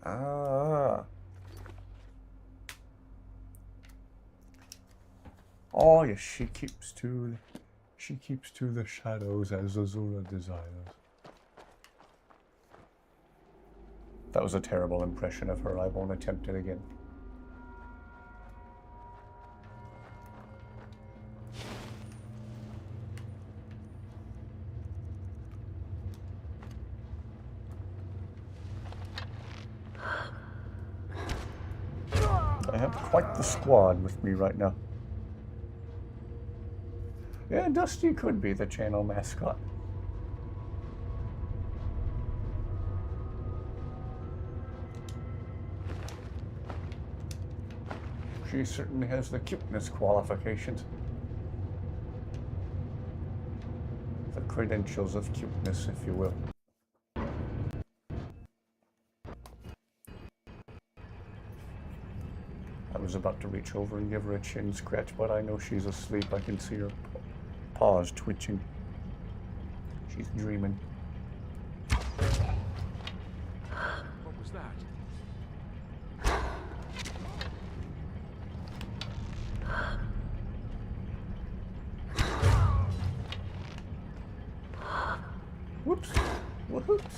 Ah. Oh yes, she keeps to the shadows as Azula desires. That was a terrible impression of her. I won't attempt it again. I have quite the squad with me right now. Yeah, Dusty could be the channel mascot. She certainly has the cuteness qualifications. The credentials of cuteness, if you will. I was about to reach over and give her a chin scratch, but I know she's asleep. I can see her paws twitching. She's dreaming. What was that? Whoops. Whoops. Whoops.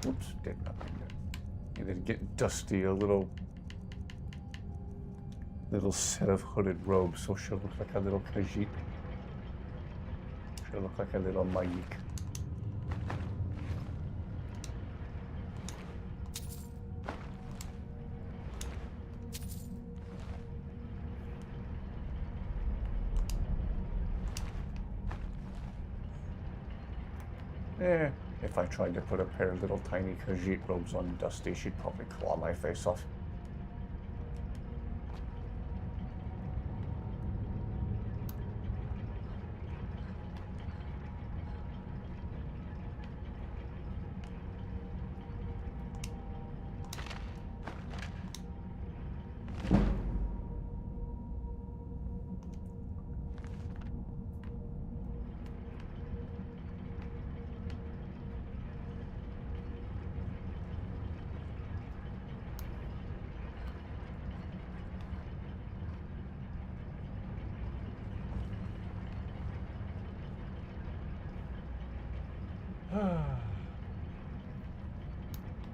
Whoops, did nothing there. And then get Dusty a little set of hooded robes, so she'll look like a little Khajiit. She'll look like a little Mayik. If I tried to put a pair of little tiny Khajiit robes on Dusty, she'd probably claw my face off.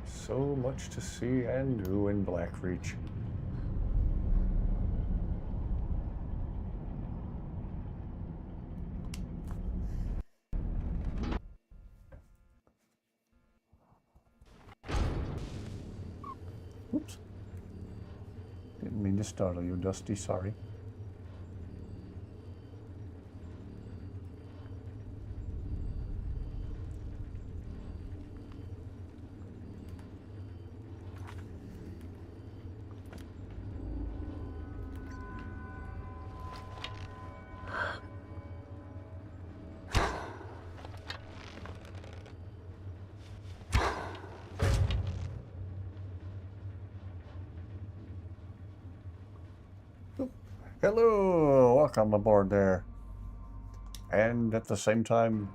So much to see and do in Blackreach. Oops. Didn't mean to startle you, Dusty, sorry. Hello, welcome aboard there. And at the same time,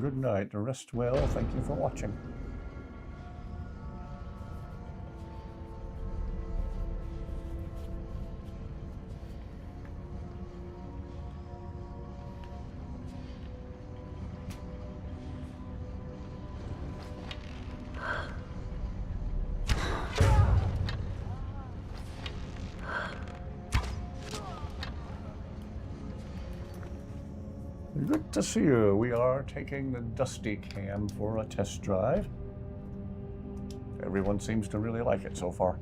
good night. Rest well. Thank you for watching. Good to see you. We are taking the Dusty Cam for a test drive. Everyone seems to really like it so far.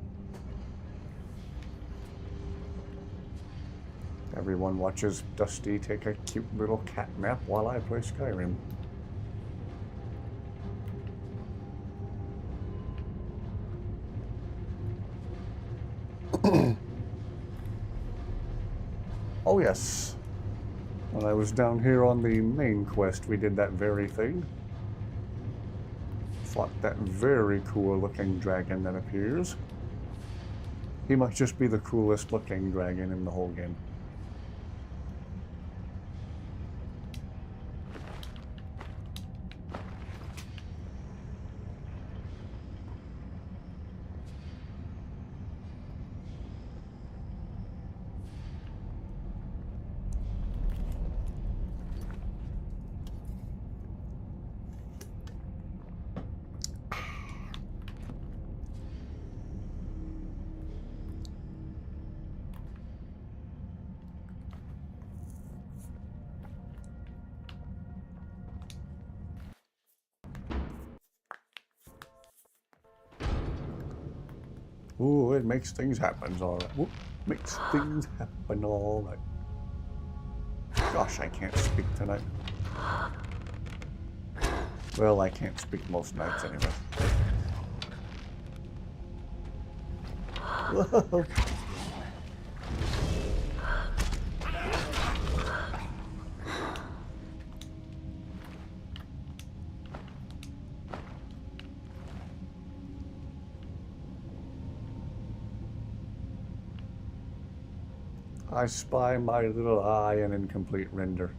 Everyone watches Dusty take a cute little cat nap while I play Skyrim. Oh yes. When I was down here on the main quest, we did that very thing. Fought that very cool looking dragon that appears. He might just be the coolest looking dragon in the whole game. Ooh, it makes things happen, alright. Whoop, makes things happen, alright. Gosh, I can't speak tonight. Well, I can't speak most nights anyway. Whoa! I spy my little eye in incomplete render.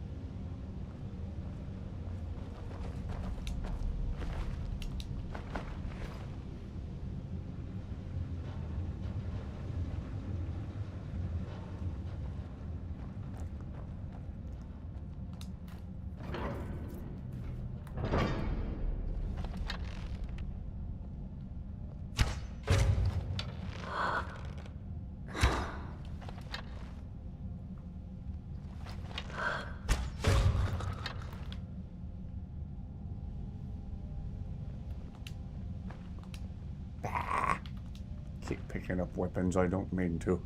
Keep picking up weapons I don't mean to.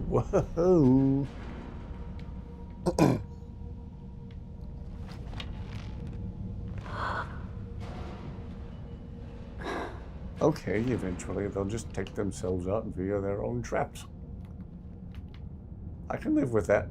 Whoa. Okay, eventually they'll just take themselves out via their own traps. I can live with that.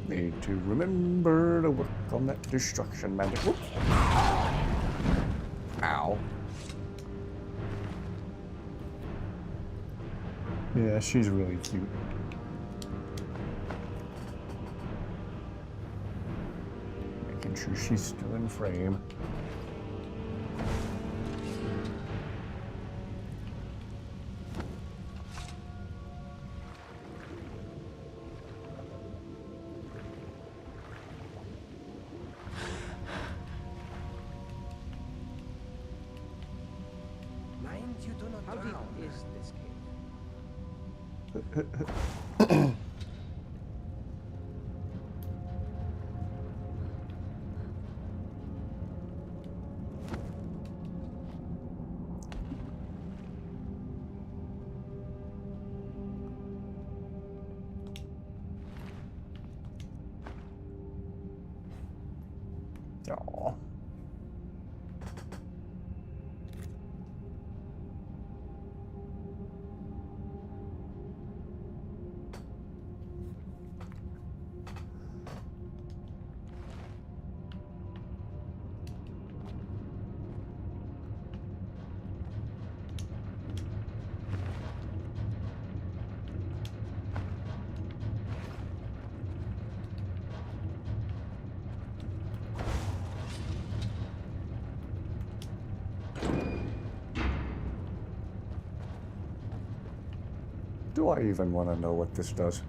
Need to remember to work on that destruction magic. Whoops. Ow. Yeah, she's really cute. Making sure she's still in frame. How deep is this cave? Aww. Do I even want to know what this does?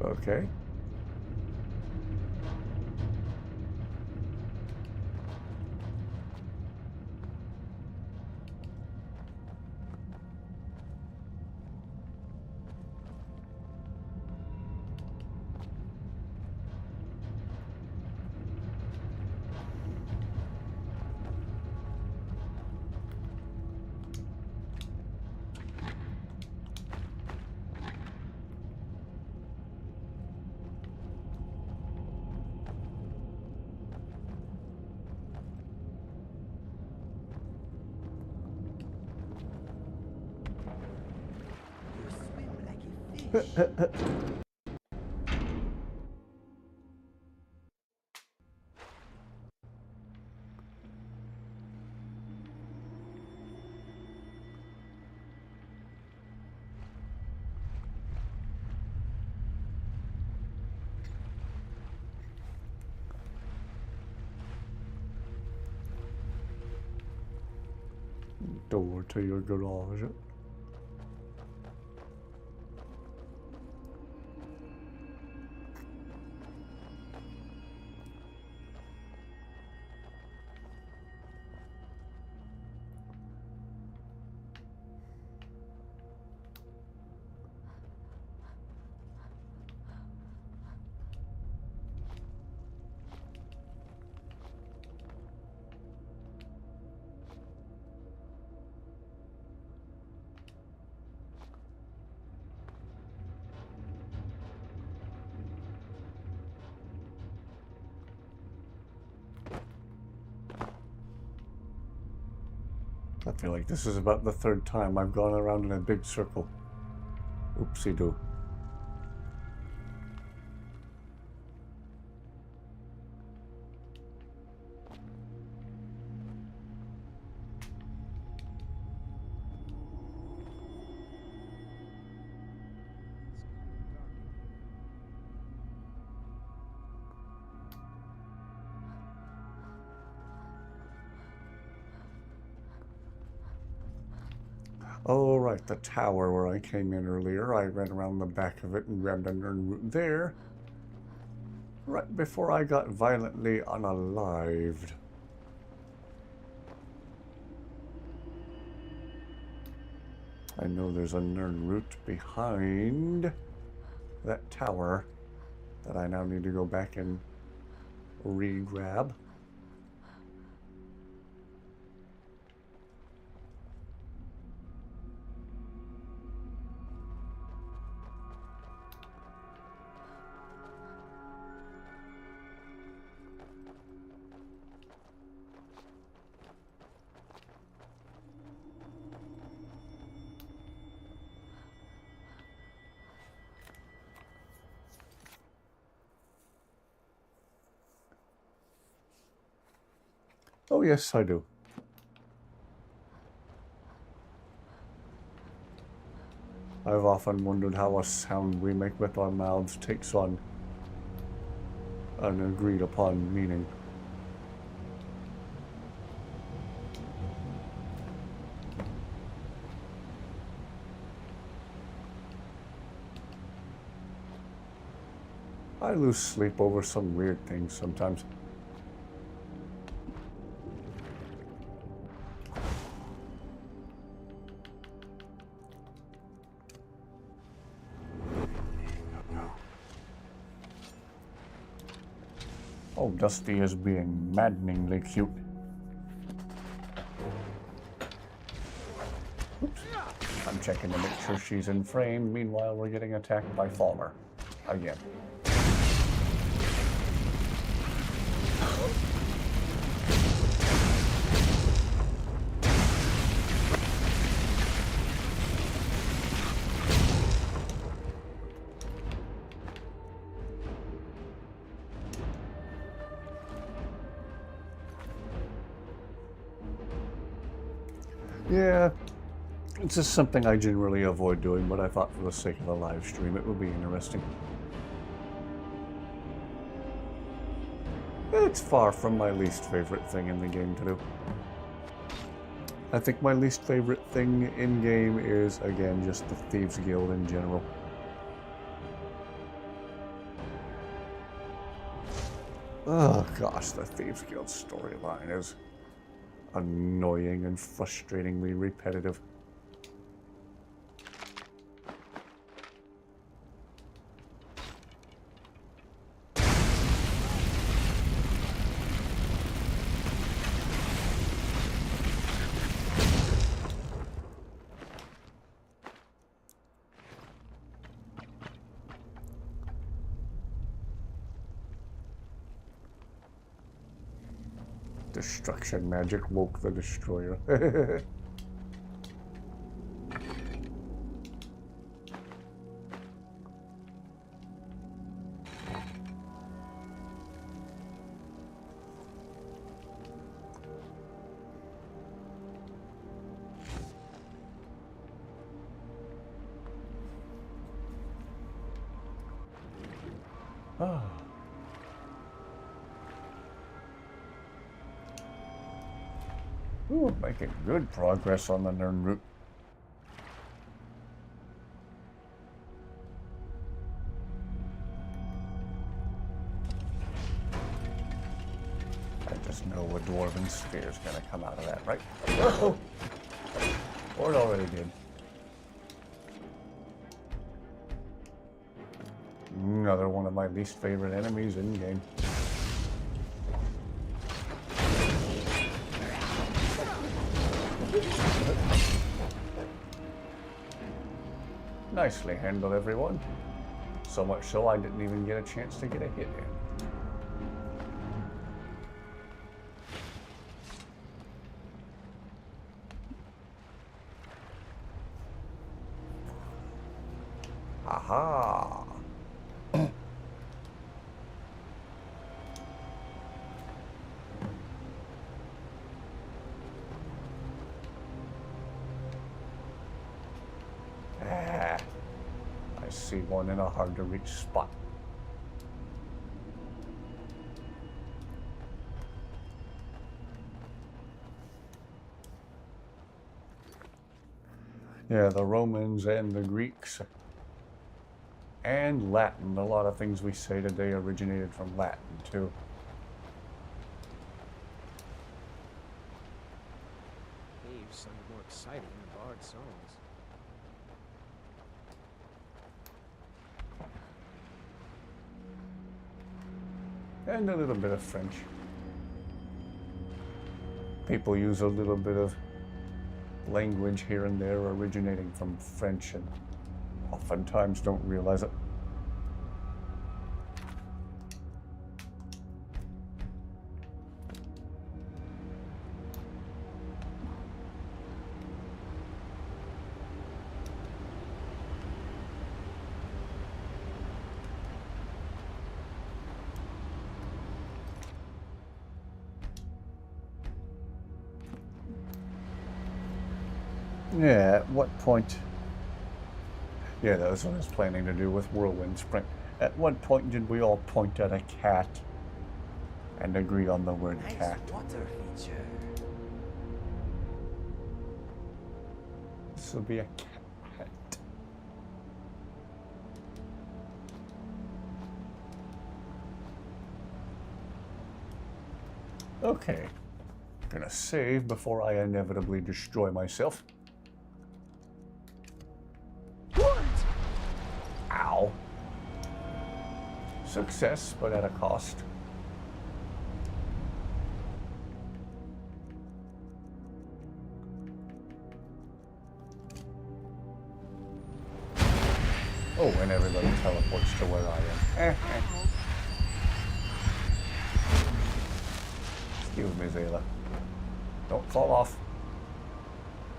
Okay. Door to your garage. I feel like this is about the third time I've gone around in a big circle. Oopsie-doo. Oh, right, the tower where I came in earlier. I ran around the back of it and grabbed a nern root there. Right before I got violently unalived. I know there's a nern root behind that tower that I now need to go back and re-grab. Oh, yes, I do. I've often wondered how a sound we make with our mouths takes on an agreed upon meaning. I lose sleep over some weird things sometimes. Oh, Dusty is being maddeningly cute. Oops. I'm checking to make sure she's in frame. Meanwhile, we're getting attacked by Faller. Again. Yeah, it's just something I generally avoid doing, but I thought for the sake of the live stream it would be interesting. It's far from my least favorite thing in the game to do. I think my least favorite thing in game is, again, just the Thieves Guild in general. Oh gosh, the Thieves Guild storyline is annoying and frustratingly repetitive. Destruction magic woke the destroyer. Oh. Ooh, making good progress on the Nern route. I just know a dwarven spear is going to come out of that, right? Oh! Or it already did. Another one of my least favorite enemies in game. Nicely handled, everyone. So much so I didn't even get a chance to get a hit in. Aha! I see one in a hard-to-reach spot. Yeah, the Romans and the Greeks and Latin. A lot of things we say today originated from Latin, too. Caves sounded more exciting than bard songs. And a little bit of French. People use a little bit of language here and there originating from French and oftentimes don't realize it. Yeah, at what point? Yeah, that was what I was planning to do with Whirlwind Sprint. At what point did we all point at a cat and agree on the word cat? Water feature. This will be a cat. Okay. Gonna save before I inevitably destroy myself. Ow. Success, but at a cost. Oh, and everybody teleports to where I am. Excuse me, Zayla. Don't fall off.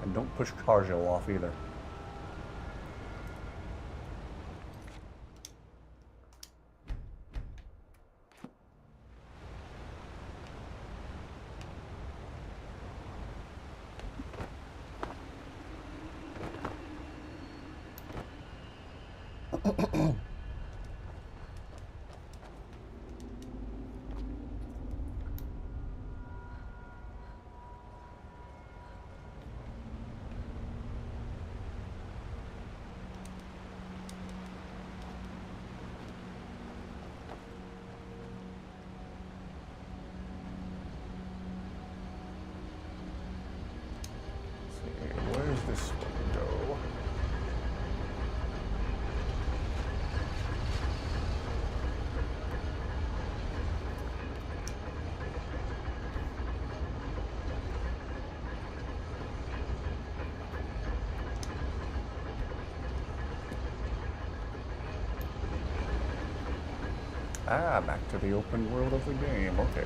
And don't push Carjo off either. Ah, back to the open world of the game. Okay.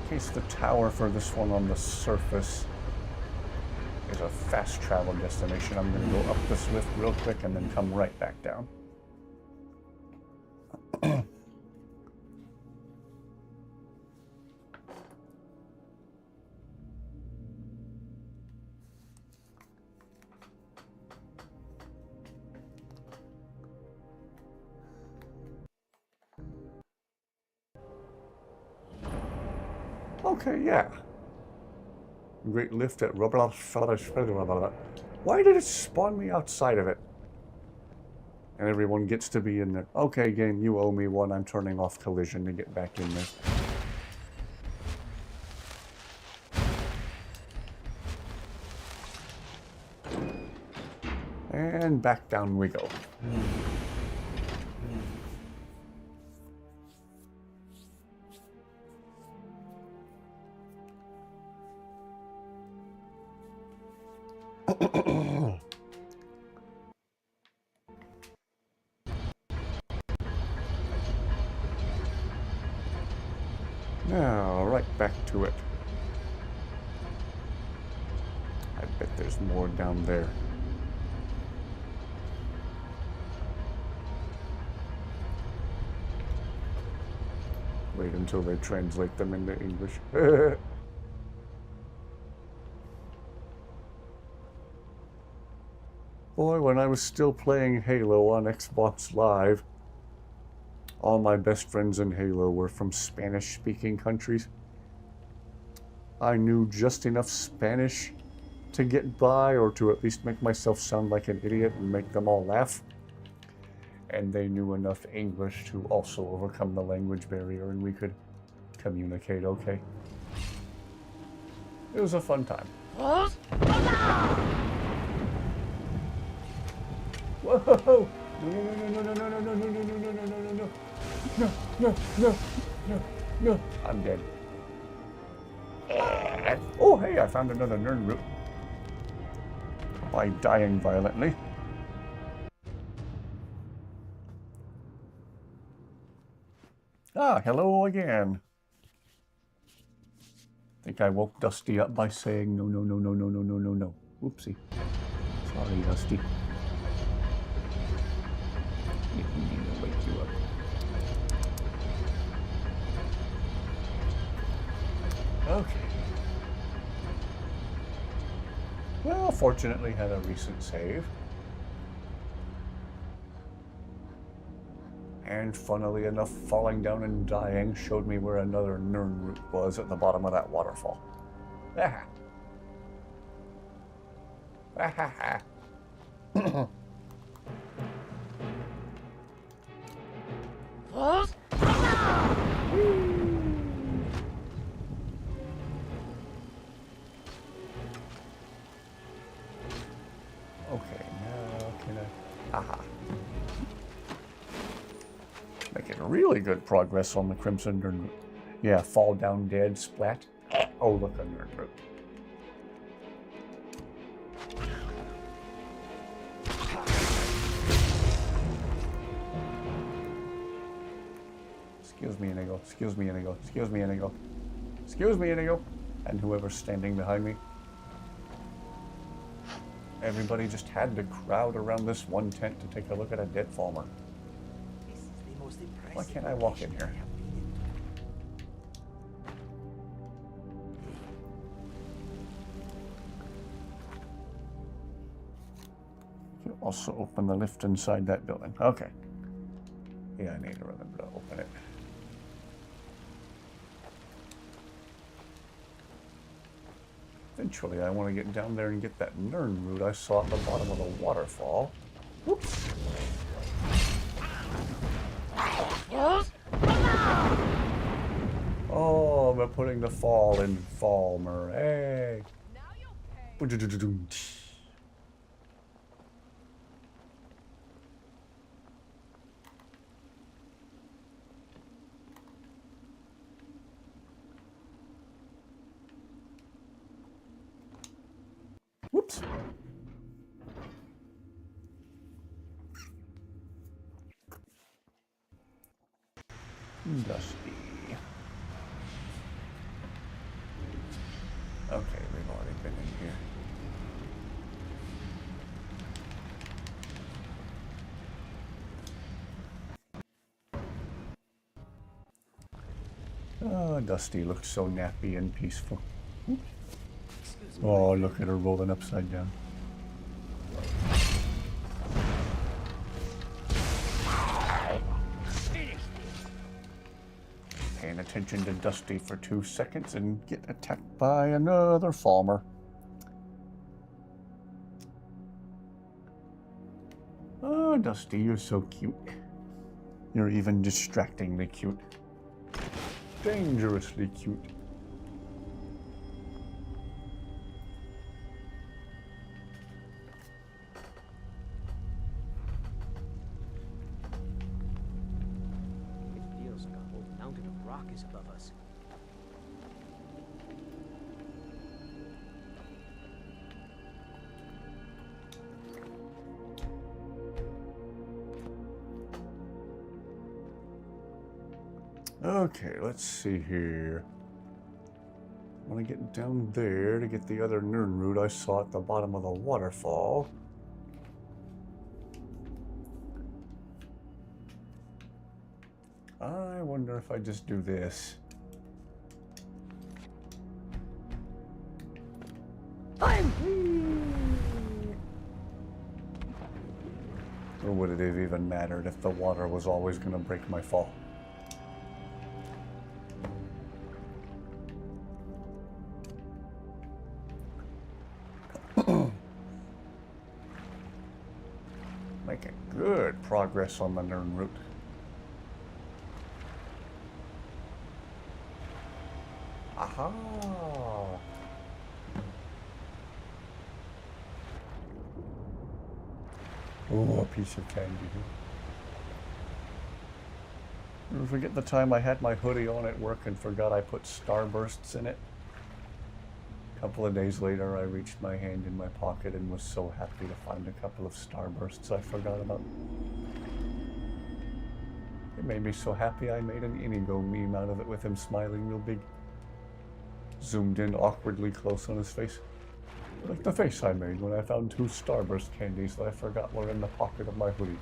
In case the tower for this one on the surface is a fast travel destination, I'm going to go up this lift real quick and then come right back down. Okay, yeah. Great lift at Rubber. Why did it spawn me outside of it? And everyone gets to be in there. Okay, game, you owe me one. I'm turning off collision to get back in there. And back down we go. Now, right back to it. I bet there's more down there. Wait until they translate them into English. Boy, when I was still playing Halo on Xbox Live, all my best friends in Halo were from Spanish-speaking countries. I knew just enough Spanish to get by, or to at least make myself sound like an idiot and make them all laugh. And they knew enough English to also overcome the language barrier, and we could communicate okay. It was a fun time. Whoa! No, no, no, no, no, no, no, no, no, no, no, no, no, no. No, no, no, no, no. I'm dead. Oh, hey, I found another Nern root. By dying violently. Ah, hello again. I think I woke Dusty up by saying no, no, no, no, no, no, no, no, no. Oopsie. Sorry, Dusty. Didn't mean to wake you up. Okay. Well, fortunately had a recent save. And funnily enough, falling down and dying showed me where another Nern root was at the bottom of that waterfall. Ah. Ah ha ha. Okay, now can I... Aha. Making really good progress on the Crimson Nerd. Yeah, fall down dead, splat. Oh, look, a Nerd root. Excuse me, Inigo. Excuse me, Inigo. Excuse me, Inigo. Excuse me, Inigo. And whoever's standing behind me. Everybody just had to crowd around this one tent to take a look at a dead farmer. Why can't I walk in here? You also open the lift inside that building. Okay. Yeah, I need to remember to open it. Eventually, I want to get down there and get that Nern root I saw at the bottom of the waterfall. Whoops. Oh, we're putting the fall in Falmer. Hey. Dusty. Okay, we've already been in here. Oh, Dusty looks so nappy and peaceful. Oh, look at her rolling upside down. Paying attention to Dusty for 2 seconds and get attacked by another farmer. Oh, Dusty, you're so cute. You're even distractingly cute. Dangerously cute. It feels like a whole mountain of rock is above us. Okay, let's see here. I want to get down there to get the other Nern root I saw at the bottom of the waterfall. I wonder if I just do this. Or would it have even mattered if the water was always going to break my fall? Making good progress on the Nern route. Aha! Oh, a piece of candy. Never forget the time I had my hoodie on at work and forgot I put starbursts in it. A couple of days later, I reached my hand in my pocket and was so happy to find a couple of starbursts I forgot about. It made me so happy I made an Inigo meme out of it with him smiling real big. Zoomed in awkwardly close on his face. Like the face I made when I found 2 starburst candies that I forgot were in the pocket of my hoodie.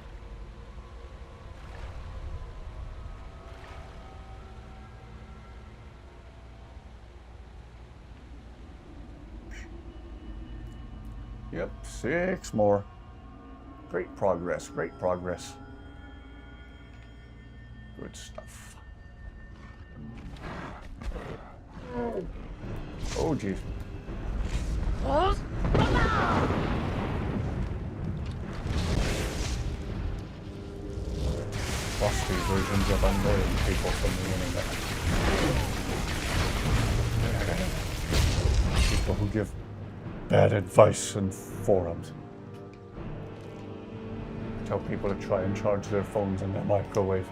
Yep, 6 more. Great progress, great progress. Good stuff. Oh, geez. Frosty versions of annoying people from the internet. People who give bad advice in forums. Tell people to try and charge their phones in their microwave.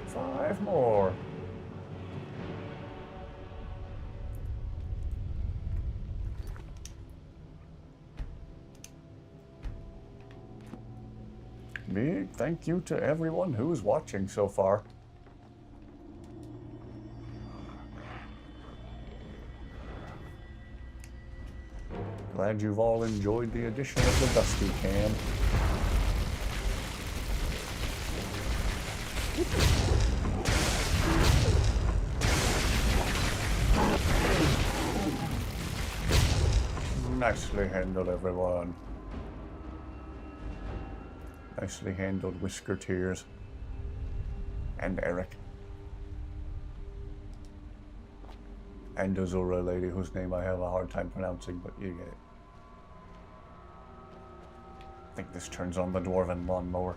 5 more. Big thank you to everyone who's watching so far. Glad you've all enjoyed the addition of the Dusty Cam. Nicely handled, everyone. Nicely handled, Whisker Tears. And Eric. And Azura lady, whose name I have a hard time pronouncing, but you get it. I think this turns on the Dwarven lawnmower.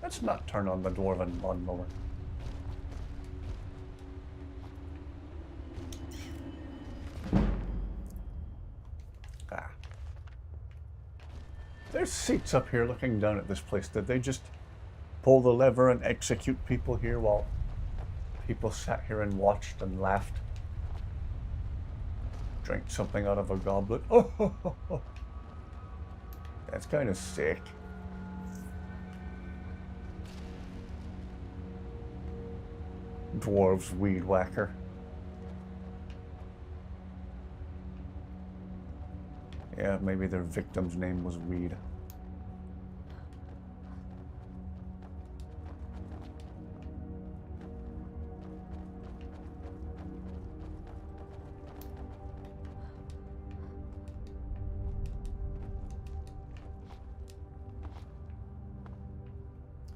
Let's not turn on the Dwarven lawnmower. There's seats up here looking down at this place. Did they just pull the lever and execute people here while people sat here and watched and laughed? Drank something out of a goblet. Oh, that's kind of sick. dwarves weed whacker. Yeah, maybe their victim's name was Weed.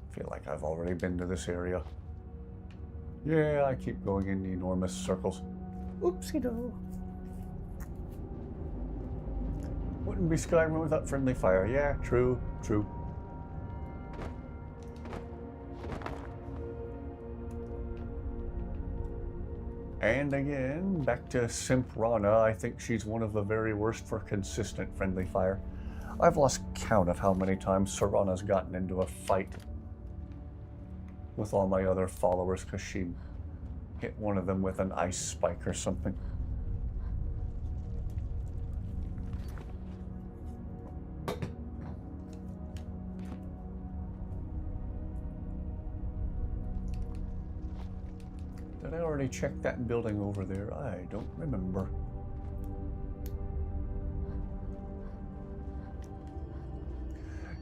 I feel like I've already been to this area. Yeah, I keep going in the enormous circles. Oopsie-doo. Wouldn't be Skyrim without friendly fire. Yeah, true, true. And again, back to Simp Rana. I think she's one of the very worst for consistent friendly fire. I've lost count of how many times Serana's gotten into a fight with all my other followers because she hit one of them with an ice spike or something. Did I already check that building over there? I don't remember.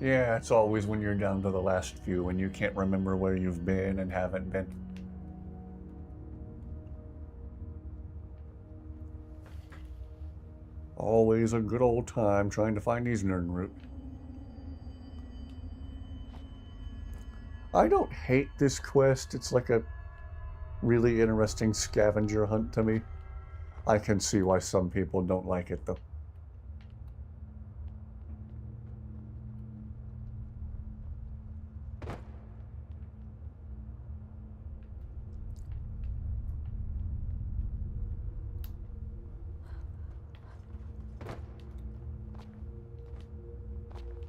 Yeah, it's always when you're down to the last few and you can't remember where you've been and haven't been. Always a good old time trying to find these Nirnroot. I don't hate this quest. It's like a really interesting scavenger hunt to me. I can see why some people don't like it though.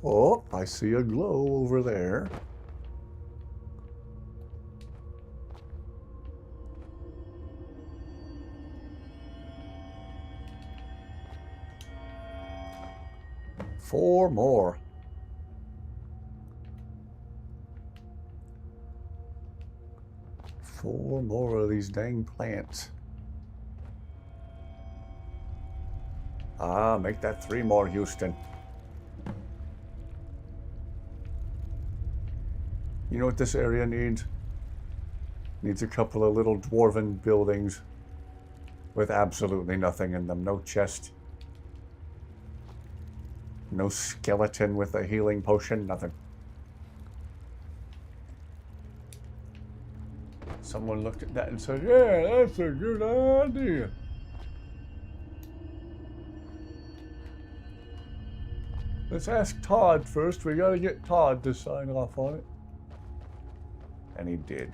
Oh, I see a glow over there. Four more. Four more of these dang plants. Ah, make that three more, Houston. You know what this area needs? Needs a couple of little dwarven buildings with absolutely nothing in them. No chest. No skeleton with a healing potion. Nothing. Someone looked at that and said, yeah, that's a good idea. Let's ask Todd first. We gotta get Todd to sign off on it. And he did.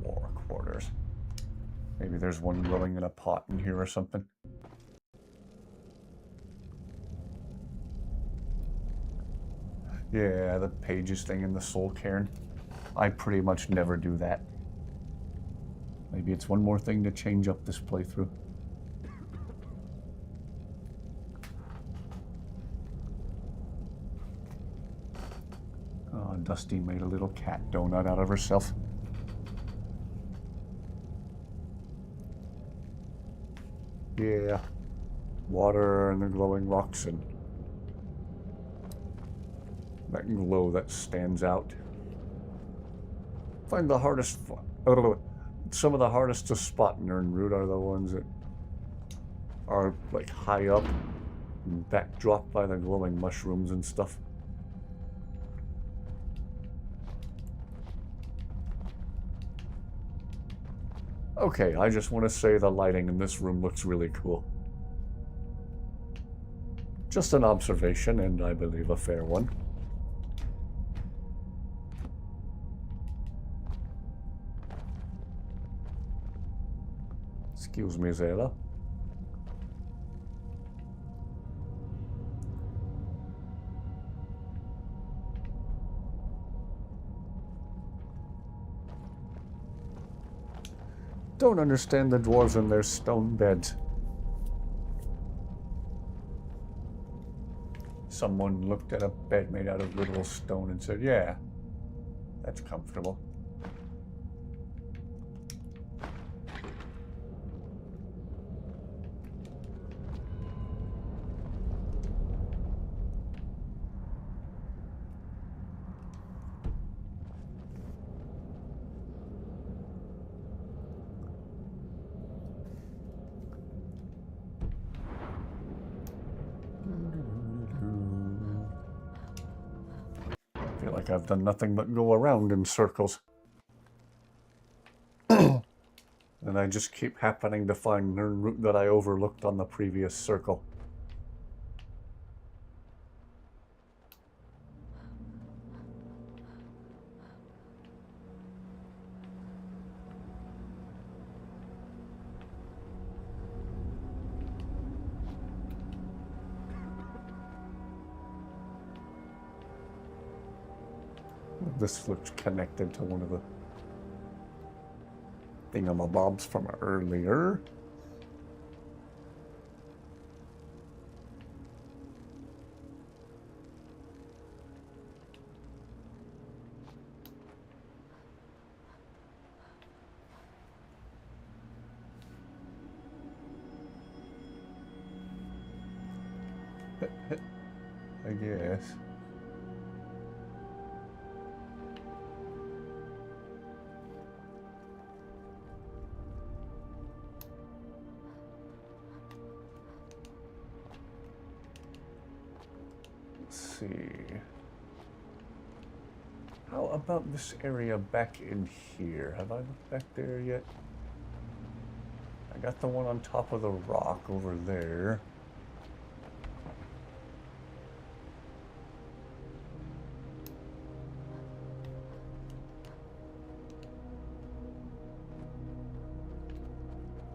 War quarters. Maybe there's one growing in a pot in here or something. Yeah, the pages thing in the soul cairn. I pretty much never do that. Maybe it's one more thing to change up this playthrough. Oh, Dusty made a little cat donut out of herself. Yeah. Water and the glowing rocks and that glow that stands out. Find the hardest... Some of the hardest to spot Nirnroot are the ones that are like high up and backdropped by the glowing mushrooms and stuff. Okay, I just want to say the lighting in this room looks really cool. Just an observation, and I believe a fair one. Excuse me, Zayla. Don't understand the dwarves and their stone beds. Someone looked at a bed made out of literal stone and said, yeah, that's comfortable. I feel like I've done nothing but go around in circles. And I just keep happening to find the route that I overlooked on the previous circle. This looks connected to one of the thingamabobs from earlier. I guess. See. How about this area back in here? Have I looked back there yet? I got the one on top of the rock over there.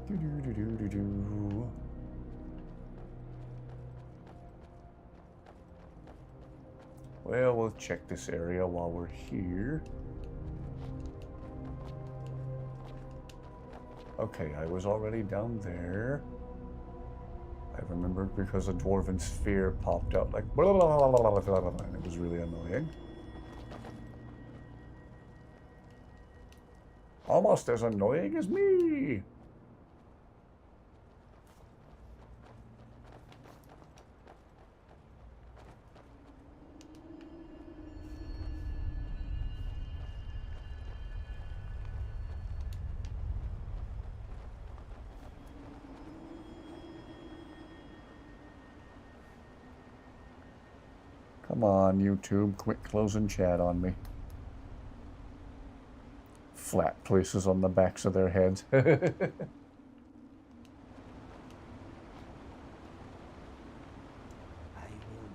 Do-do-do-do-do-do. Well, we'll check this area while we're here. Okay, I was already down there. I remembered because a dwarven sphere popped out like blah, blah, blah, blah, blah, blah, blah, and it was really annoying. Almost as annoying as me! Come on, YouTube, quit closing chat on me. Flat places on the backs of their heads. I will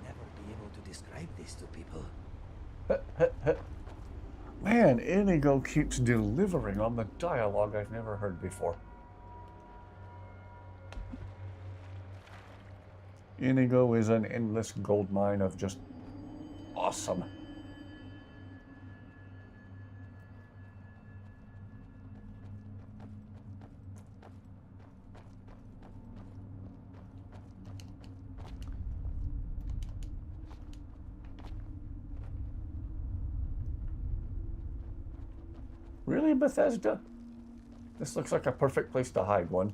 never be able to describe this to people. Man, Inigo keeps delivering on the dialogue I've never heard before. Inigo is an endless goldmine of just awesome. Really, Bethesda? This looks like a perfect place to hide one.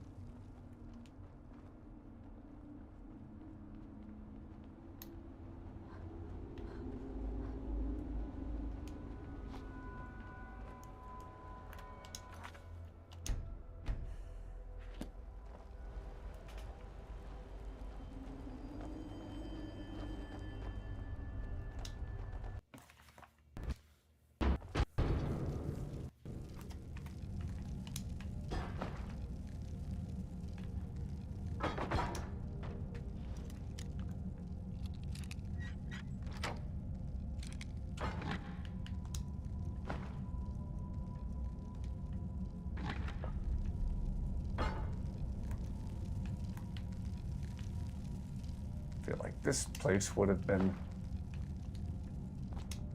I feel like this place would have been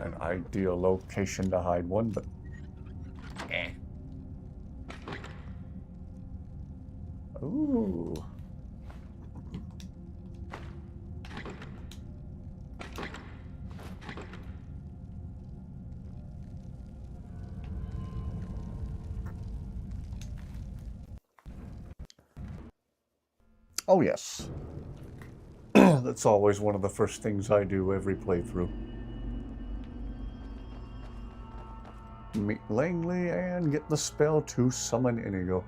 an ideal location to hide one, but eh. Ooh. Oh yes. That's always one of the first things I do every playthrough. Meet Langley and get the spell to summon Inigo.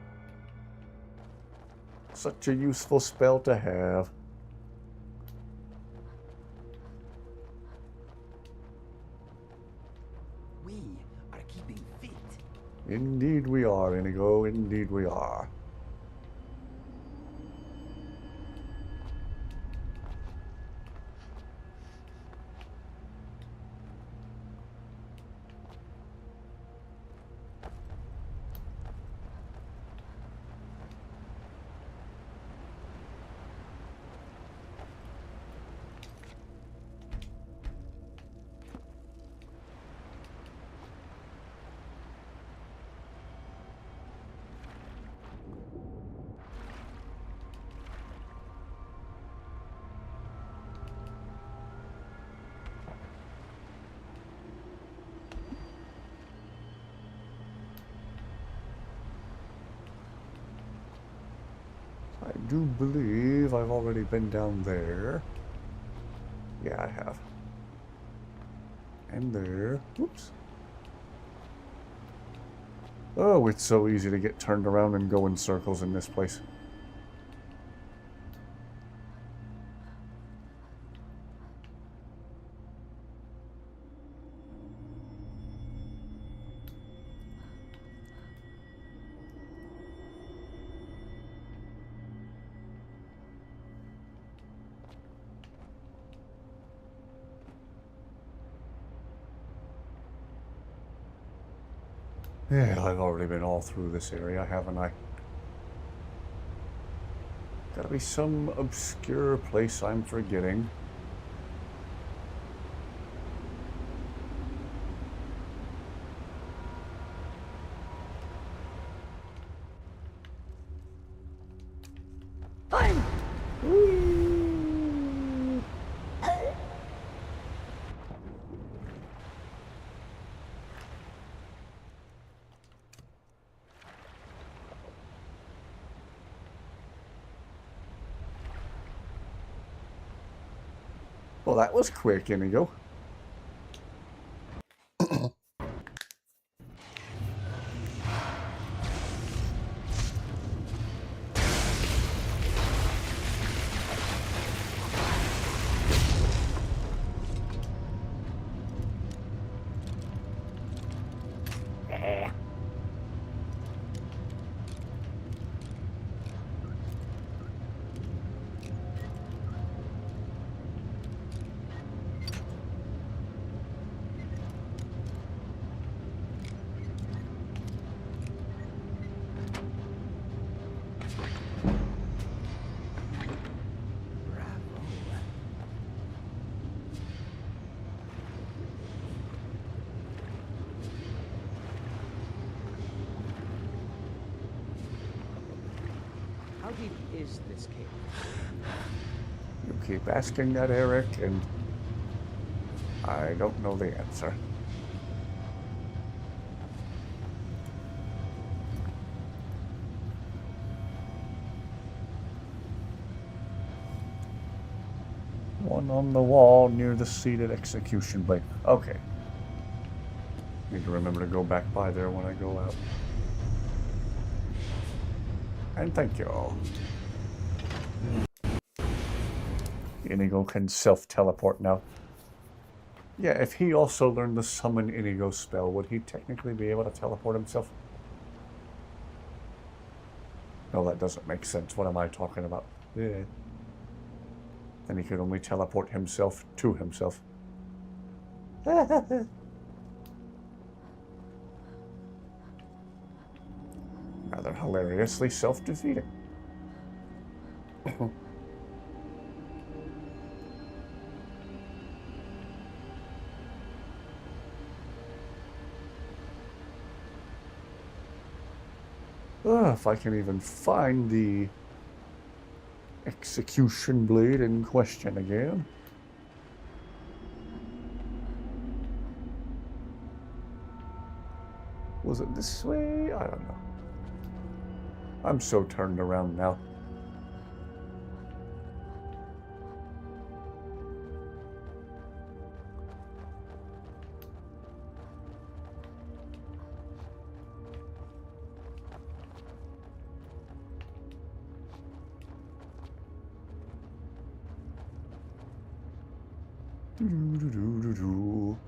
Such a useful spell to have. We are keeping fit. Indeed we are, Inigo. Indeed we are. I do believe I've already been down there. Yeah, I have. And there. Whoops. Oh, it's so easy to get turned around and go in circles in this place. Yeah, I've already been all through this area, haven't I? Gotta be some obscure place I'm forgetting. Fine! Well, that was quick, Inigo. How deep is this cave? You keep asking that, Eric, and I don't know the answer. One on the wall near the seated execution blade. Okay. Need to remember to go back by there when I go out. And thank you. Inigo can self-teleport now. Yeah, if he also learned the summon Inigo spell, would he technically be able to teleport himself? No, that doesn't make sense. What am I talking about? Yeah. Then he could only teleport himself to himself. Rather hilariously self-defeating. If I can even find the execution blade in question again. Was it this way? I don't know. I'm so turned around now. Do-do-do-do-do.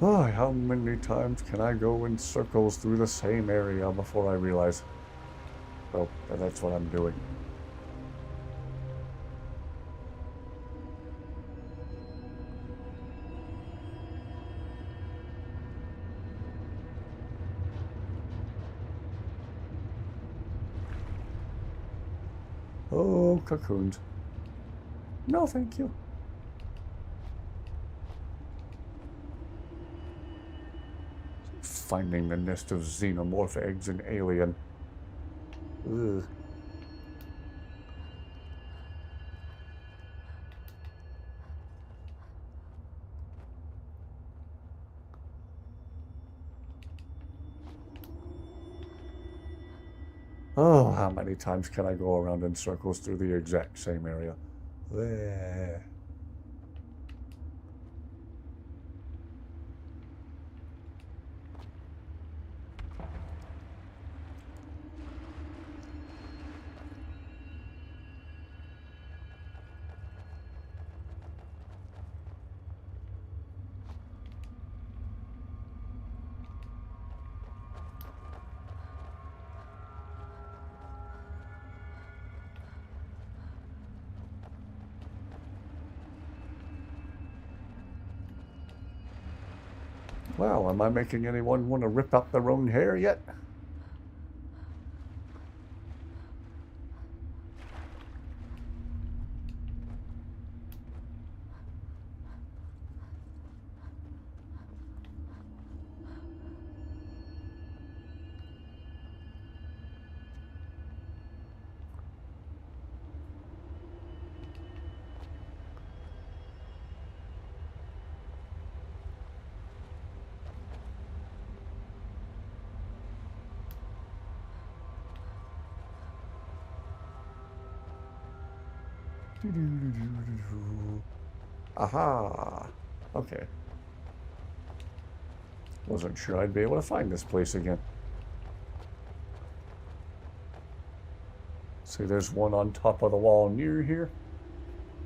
Oh, how many times can I go in circles through the same area before I realize, oh, that's what I'm doing. Oh, cocoons. No, thank you. Finding the nest of xenomorph eggs in Alien. Ugh. Oh, how many times can I go around in circles through the exact same area? There. Wow, am I making anyone want to rip out their own hair yet? Aha! Okay. Wasn't sure I'd be able to find this place again. See, there's one on top of the wall near here.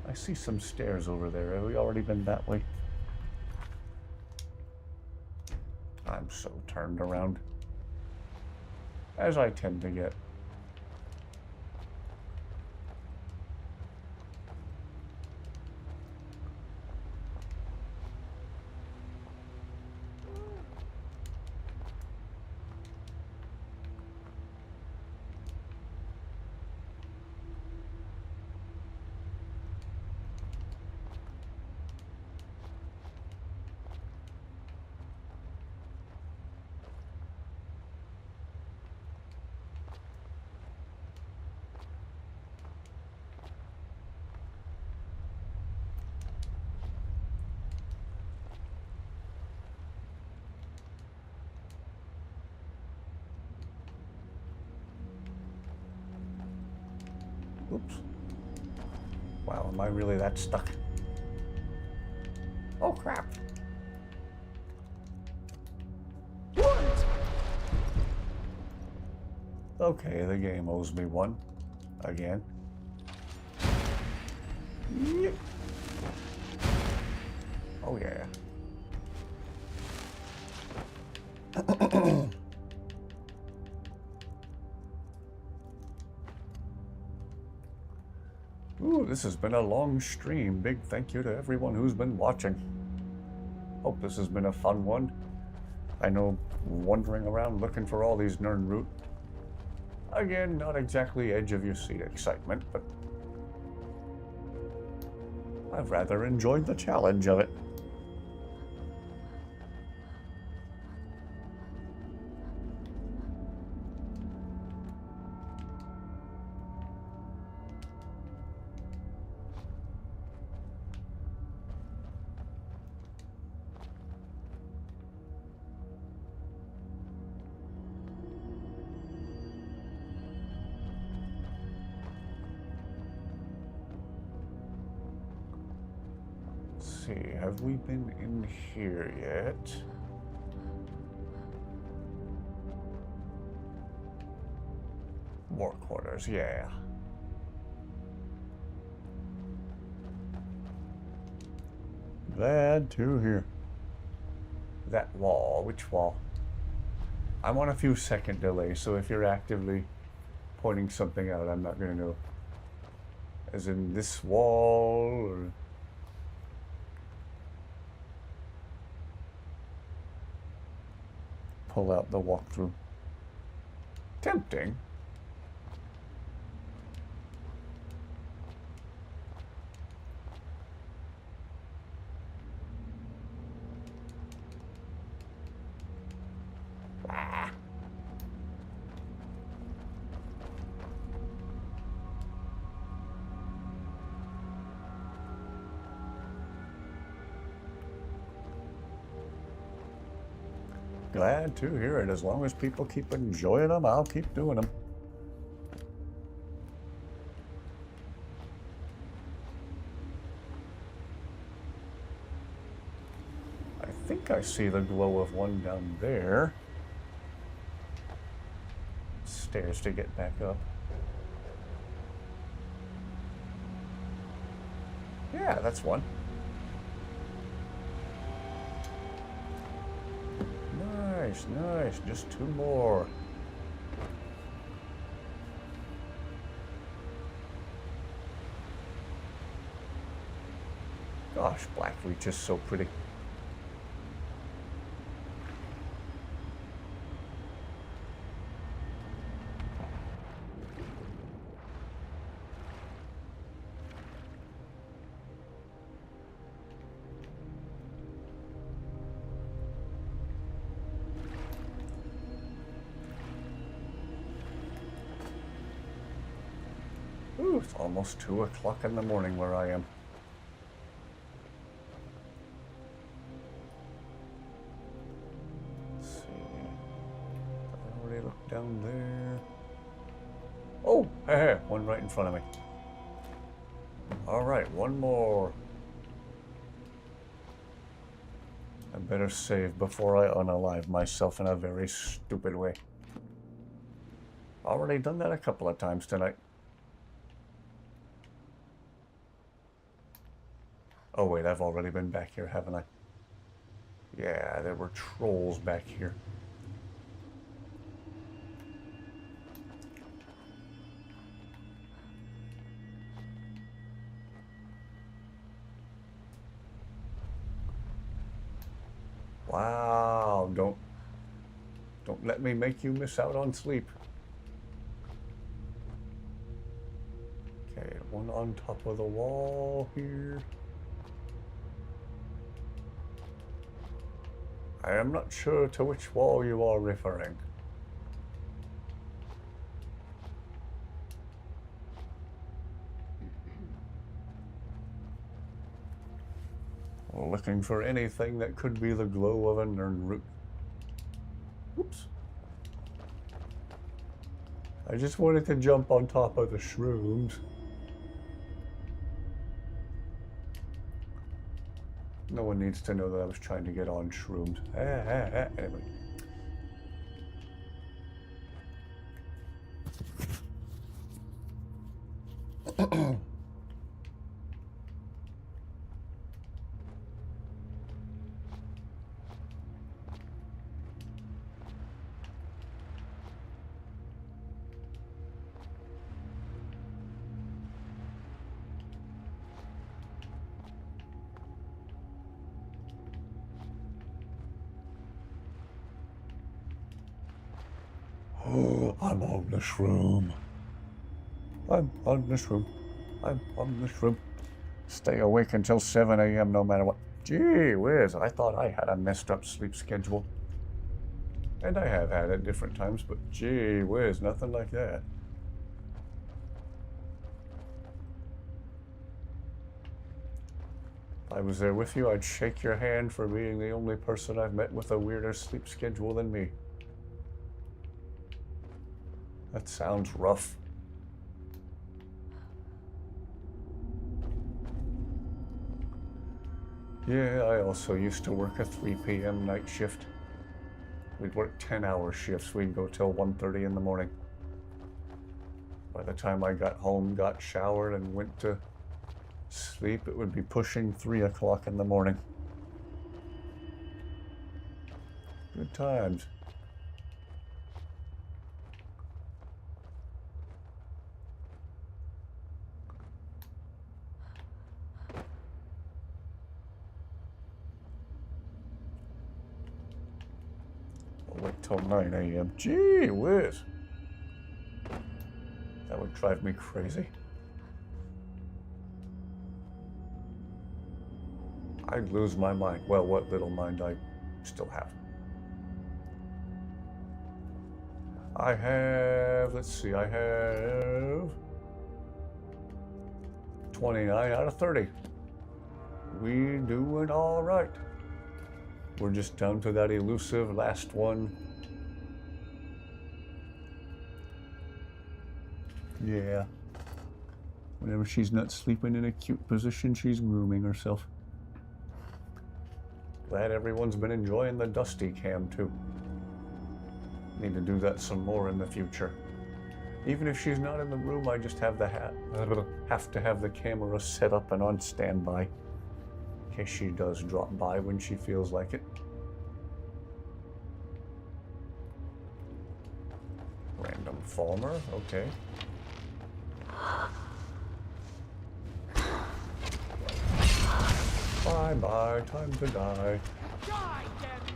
I see some stairs over there. Have we already been that way? I'm so turned around. As I tend to get. Oops. Wow, am I really that stuck? Oh, crap. What? Okay, the game owes me one. Again. Yep. Oh, yeah. Ooh, this has been a long stream. Big thank you to everyone who's been watching. Hope this has been a fun one. I know wandering around looking for all these Nern root. Again, not exactly edge of your seat excitement, but I've rather enjoyed the challenge of it. see, have we been in here yet? War quarters, yeah. Glad to hear. That wall, which wall? I'm on a few second delay, so if you're actively pointing something out, I'm not gonna know. As in this wall, or... Pull out the walkthrough. Tempting. Glad to hear it. As long as people keep enjoying them, I'll keep doing them. I think I see the glow of one down there. Stairs to get back up. Yeah, that's one. Nice, nice. Just two more. Gosh, Blackreach is so pretty. Ooh, it's almost 2 o'clock in the morning where I am. Let's see. I already looked down there. Oh, hey, one right in front of me. All right, one more. I better save before I unalive myself in a very stupid way. Already done that a couple of times tonight. Oh wait, I've already been back here, haven't I? Yeah, there were trolls back here. Wow, don't let me make you miss out on sleep. Okay, one on top of the wall here. I am not sure to which wall you are referring. Looking for anything that could be the glow of a nern root. Oops. I just wanted to jump on top of the shrooms. No one needs to know that I was trying to get on shrooms. Anyway. Oh, I'm on the shroom. I'm on the shroom. I'm on the shroom. Stay awake until 7 a.m. no matter what. Gee whiz, I thought I had a messed up sleep schedule. And I have had at different times, but gee whiz, nothing like that. If I was there with you, I'd shake your hand for being the only person I've met with a weirder sleep schedule than me. That sounds rough. Yeah, I also used to work a 3 p.m. night shift. We'd work 10-hour shifts. We'd go till 1:30 in the morning. By the time I got home, got showered, and went to sleep, it would be pushing 3 o'clock in the morning. Good times. I'll wait till 9 a.m. Gee whiz! That would drive me crazy. I'd lose my mind. Well, what little mind I still have. I have, let's see, I have 29 out of 30. We doing all right. We're just down to that elusive last one. Yeah. Whenever she's not sleeping in a cute position, she's grooming herself. Glad everyone's been enjoying the Dusty cam too. Need to do that some more in the future. Even if she's not in the room, I just have to have the camera set up and on standby in case she does drop by when she feels like it. Random Falmer, okay. Bye bye, time to die. Die, damn you!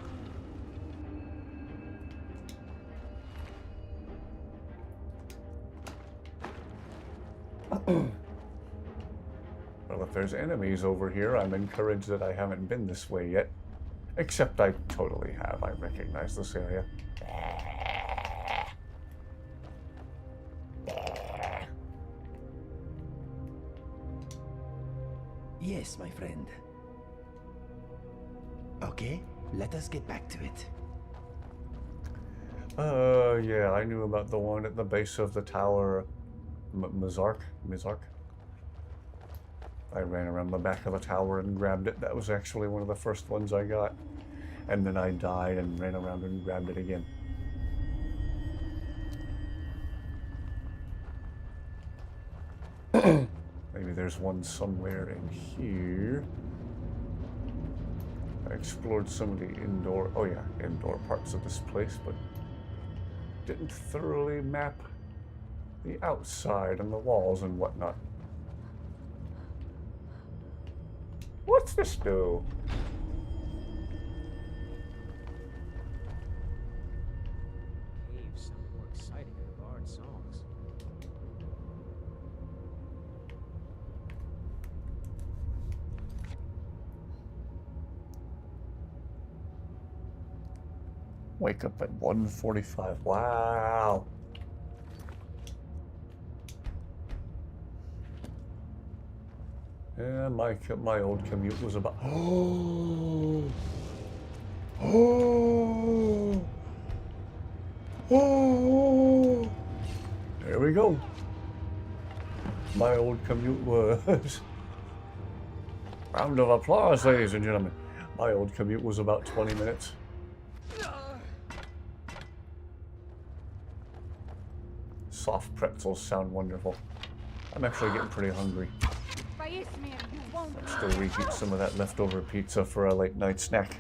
Well, if there's enemies over here, I'm encouraged that I haven't been this way yet. Except I totally have. I recognize this area. Yes, my friend. Okay, let us get back to it. Yeah, I knew about the one at the base of the tower. Mizark? I ran around the back of the tower and grabbed it. That was actually one of the first ones I got. And then I died and ran around and grabbed it again. Maybe there's one somewhere in here. I explored some of the indoor parts of this place, but didn't thoroughly map the outside and the walls and whatnot. What's this do? Caves sound more exciting than bard songs. Wake up at 1:45. Wow. Yeah, my old commute was about. There we go. My old commute was. Round of applause, ladies and gentlemen. My old commute was about 20 minutes. Soft pretzels sound wonderful. I'm actually getting pretty hungry. I'm still reheat some of that leftover pizza for a late night snack.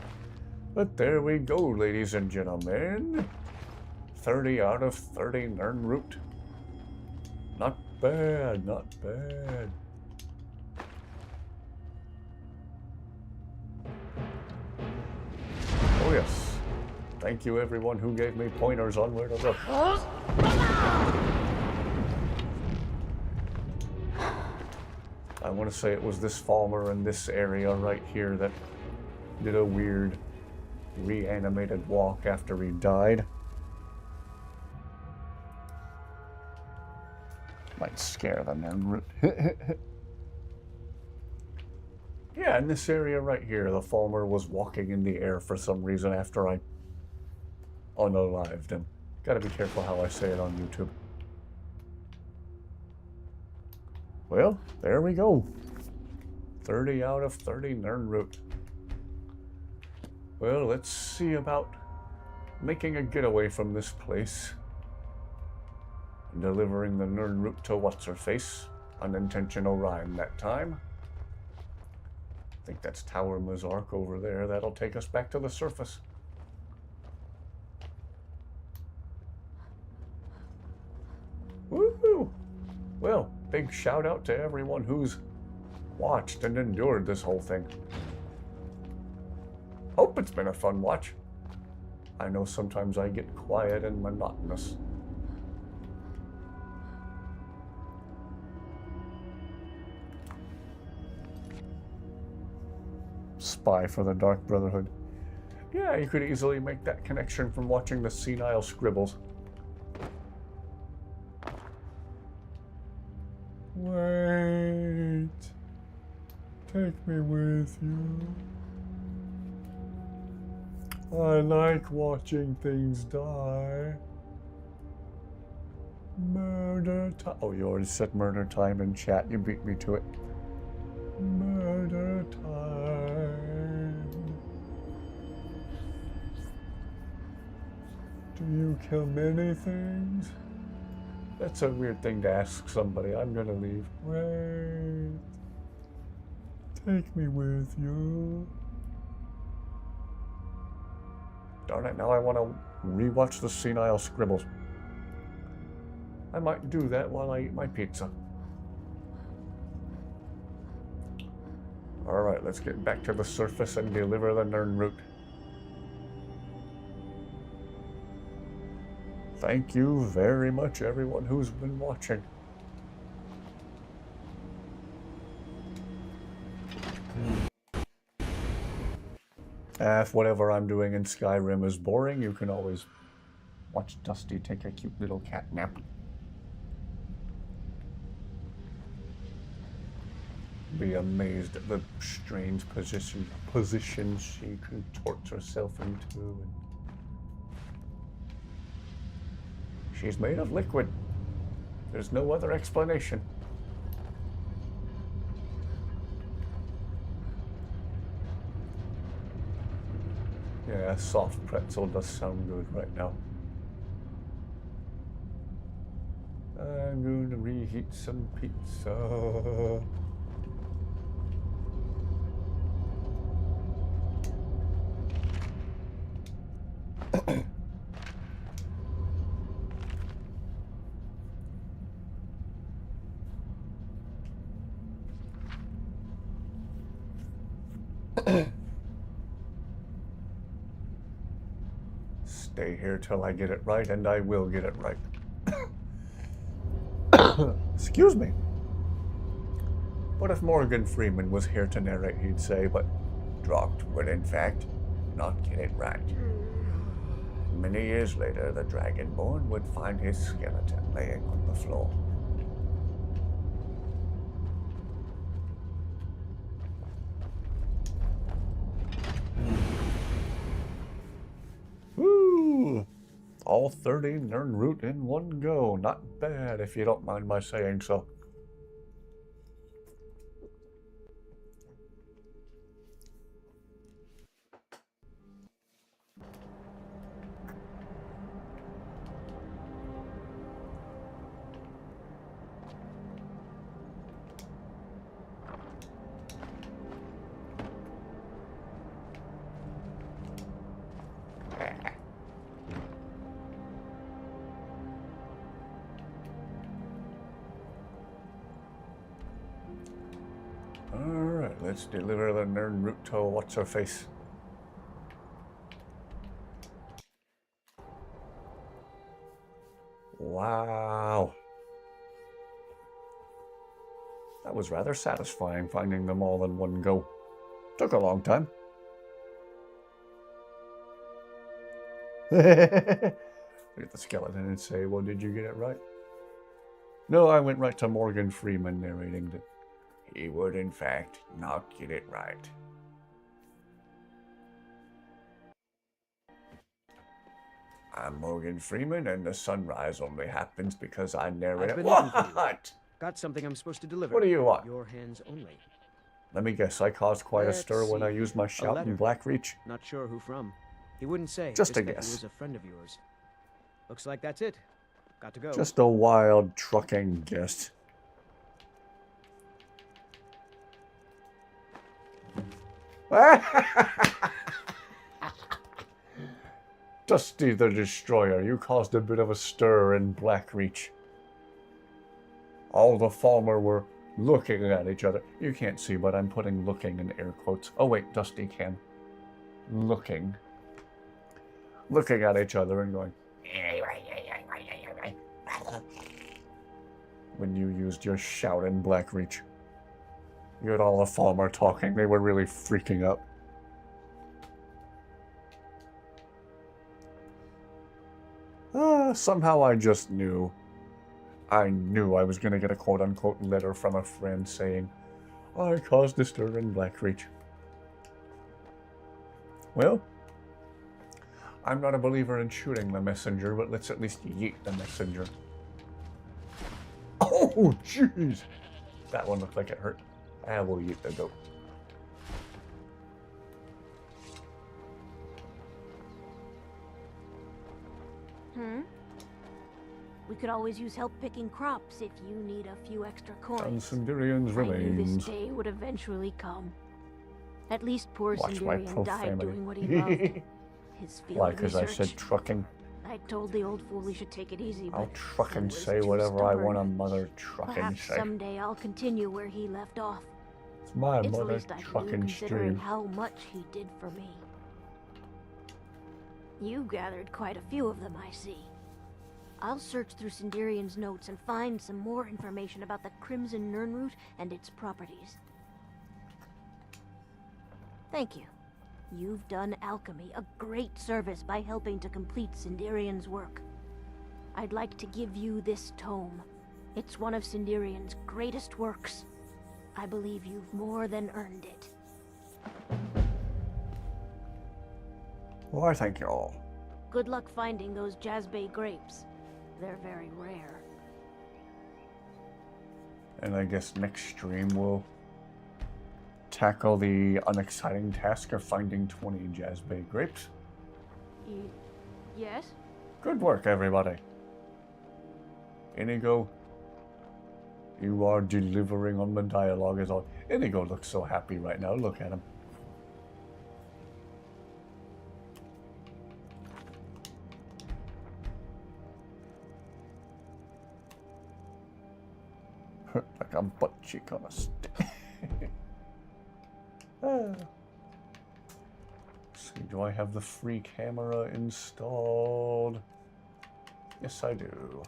But there we go, ladies and gentlemen. 30 out of 30 Nernroot. Not bad, not bad. Oh yes. Thank you everyone who gave me pointers on where to look. I want to say it was this Falmer in this area right here that did a weird reanimated walk after he died. Might scare them then. Yeah, in this area right here, the Falmer was walking in the air for some reason after I unalived him. Gotta be careful how I say it on YouTube. Well, there we go. 30 out of 30 Nern root. Well, let's see about making a getaway from this place. Delivering the Nern root to what's-her-face. Unintentional rhyme that time. I think that's Tower Mazark over there. That'll take us back to the surface. Woohoo! Well, big shout out to everyone who's watched and endured this whole thing. Hope it's been a fun watch. I know sometimes I get quiet and monotonous. Spy for the Dark Brotherhood. Yeah, you could easily make that connection from watching the senile scribbles. Wait. Take me with you. I like watching things die. Murder time. Oh, you already said murder time in chat. You beat me to it. Murder time. Do you kill many things? That's a weird thing to ask somebody. I'm gonna leave. Wait. Take me with you. Darn it, now I want to rewatch the senile scribbles. I might do that while I eat my pizza. Alright, let's get back to the surface and deliver the Nern root. Thank you very much, everyone who's been watching. If whatever I'm doing in Skyrim is boring, you can always watch Dusty take a cute little cat nap. Be amazed at the strange positions she contorts herself into. And she's made of liquid. There's no other explanation. Yeah, soft pretzel does sound good right now. I'm going to reheat some pizza. Stay here till I get it right, and I will get it right. Excuse me. But if Morgan Freeman was here to narrate, he'd say, but Drogt would in fact not get it right. Many years later, the Dragonborn would find his skeleton laying on the floor. Woo! All 30 Nern root in one go. Not bad, if you don't mind my saying so. Alright, let's deliver the Nern root to what's-her-face. Wow. That was rather satisfying, finding them all in one go. Took a long time. Look at the skeleton and say, well, did you get it right? No, I went right to Morgan Freeman narrating that he would, in fact, not get it right. I'm Morgan Freeman, and the sunrise only happens because I narrate it. What? Got something I'm supposed to deliver. What do you want? Your hands only. Let me guess, I caused quite a stir when I used my shout in Blackreach. Not sure who from. He wouldn't say. Just a that guess. He was a friend of yours. Looks like that's it. Got to go. Just a wild trucking guess. Dusty the Destroyer, you caused a bit of a stir in Blackreach. All the Falmer were looking at each other. You can't see, but I'm putting looking in air quotes. Oh wait, Dusty can. Looking at each other and going, when you used your shout in Blackreach. You had all the Falmer talking. They were really freaking up. Somehow I just knew. I knew I was going to get a quote-unquote letter from a friend saying, I caused a stir in Blackreach. Well, I'm not a believer in shooting the messenger, but let's at least yeet the messenger. Oh, jeez! That one looked like it hurt. I will yeet the goat. We could always use help picking crops if you need a few extra And coins. Sindirian's I knew this remains. day would eventually come. At least poor Watch my Sindirian died profanity. doing what he loved. His field Why, because I research. said trucking? I told the old fool he should take it easy, I'll but truck he and was say too whatever I stubborn. want a mother trucking Perhaps say. someday I'll continue where he left off. It's my It's the mother least I can do, trucking considering stream. how much he did for me. You gathered quite a few of them, I see. I'll search through Sindirian's notes and find some more information about the Crimson Nirnroot and its properties. Thank you. You've done alchemy a great service by helping to complete Sindirian's work. I'd like to give you this tome. It's one of Sindirian's greatest works. I believe you've more than earned it. Why, thank you all. Good luck finding those Jazbay grapes. They're very rare. And I guess next stream we'll tackle the unexciting task of finding 20 Jazbay grapes. Yes? Good work, everybody. Inigo, you are delivering on the dialogue as all. Inigo looks so happy right now. Look at him. Like a butt cheek on a stick. Let's see, do I have the free camera installed? Yes, I do.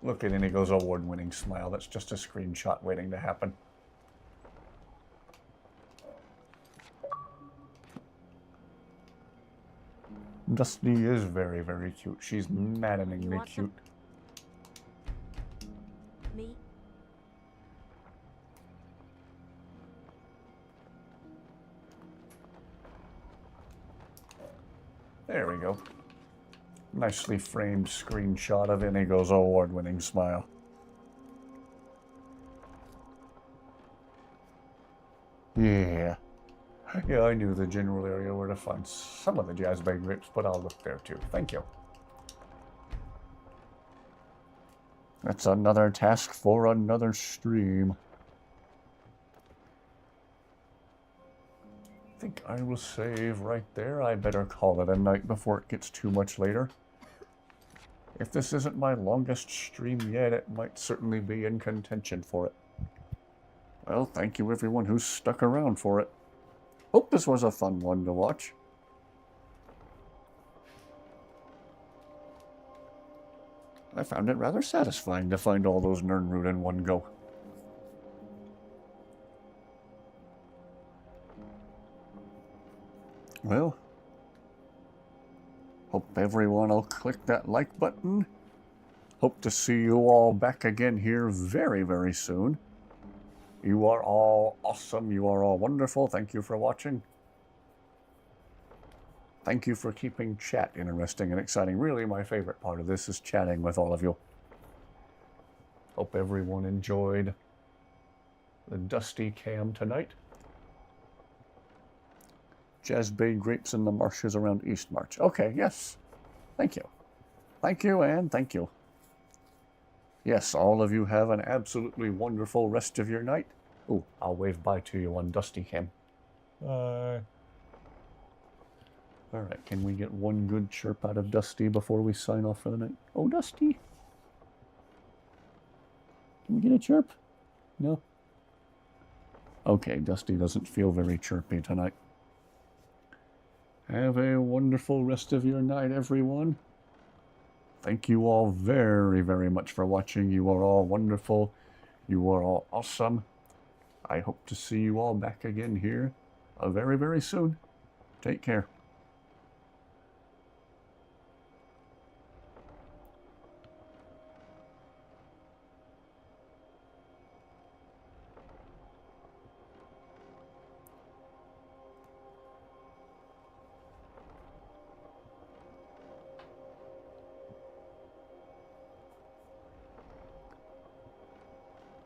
Look at Inigo's award-winning smile. That's just a screenshot waiting to happen. Dusty is very, very cute. She's maddeningly cute. Me? There we go. Nicely framed screenshot of Inigo's award-winning smile. Yeah. Yeah, I knew the general area where to find some of the Jazbay grapes, but I'll look there too. Thank you. That's another task for another stream. I think I will save right there. I better call it a night before it gets too much later. If this isn't my longest stream yet, it might certainly be in contention for it. Well, thank you everyone who stuck around for it. Hope this was a fun one to watch. I found it rather satisfying to find all those Nirnroot in one go. Well, hope everyone will click that like button. Hope to see you all back again here very, very soon. You are all awesome. You are all wonderful. Thank you for watching. Thank you for keeping chat interesting and exciting. Really, my favorite part of this is chatting with all of you. Hope everyone enjoyed the dusty cam tonight. Jazz Bay grapes in the marshes around Eastmarch. Okay, yes. Thank you. Thank you and thank you. Yes, all of you have an absolutely wonderful rest of your night. Oh, I'll wave bye to you on Dusty Cam. Bye. Alright, can we get one good chirp out of Dusty before we sign off for the night? Oh, Dusty. Can we get a chirp? No? Okay, Dusty doesn't feel very chirpy tonight. Have a wonderful rest of your night, everyone. Thank you all very, very much for watching. You are all wonderful. You are all awesome. I hope to see you all back again here very, very soon. Take care.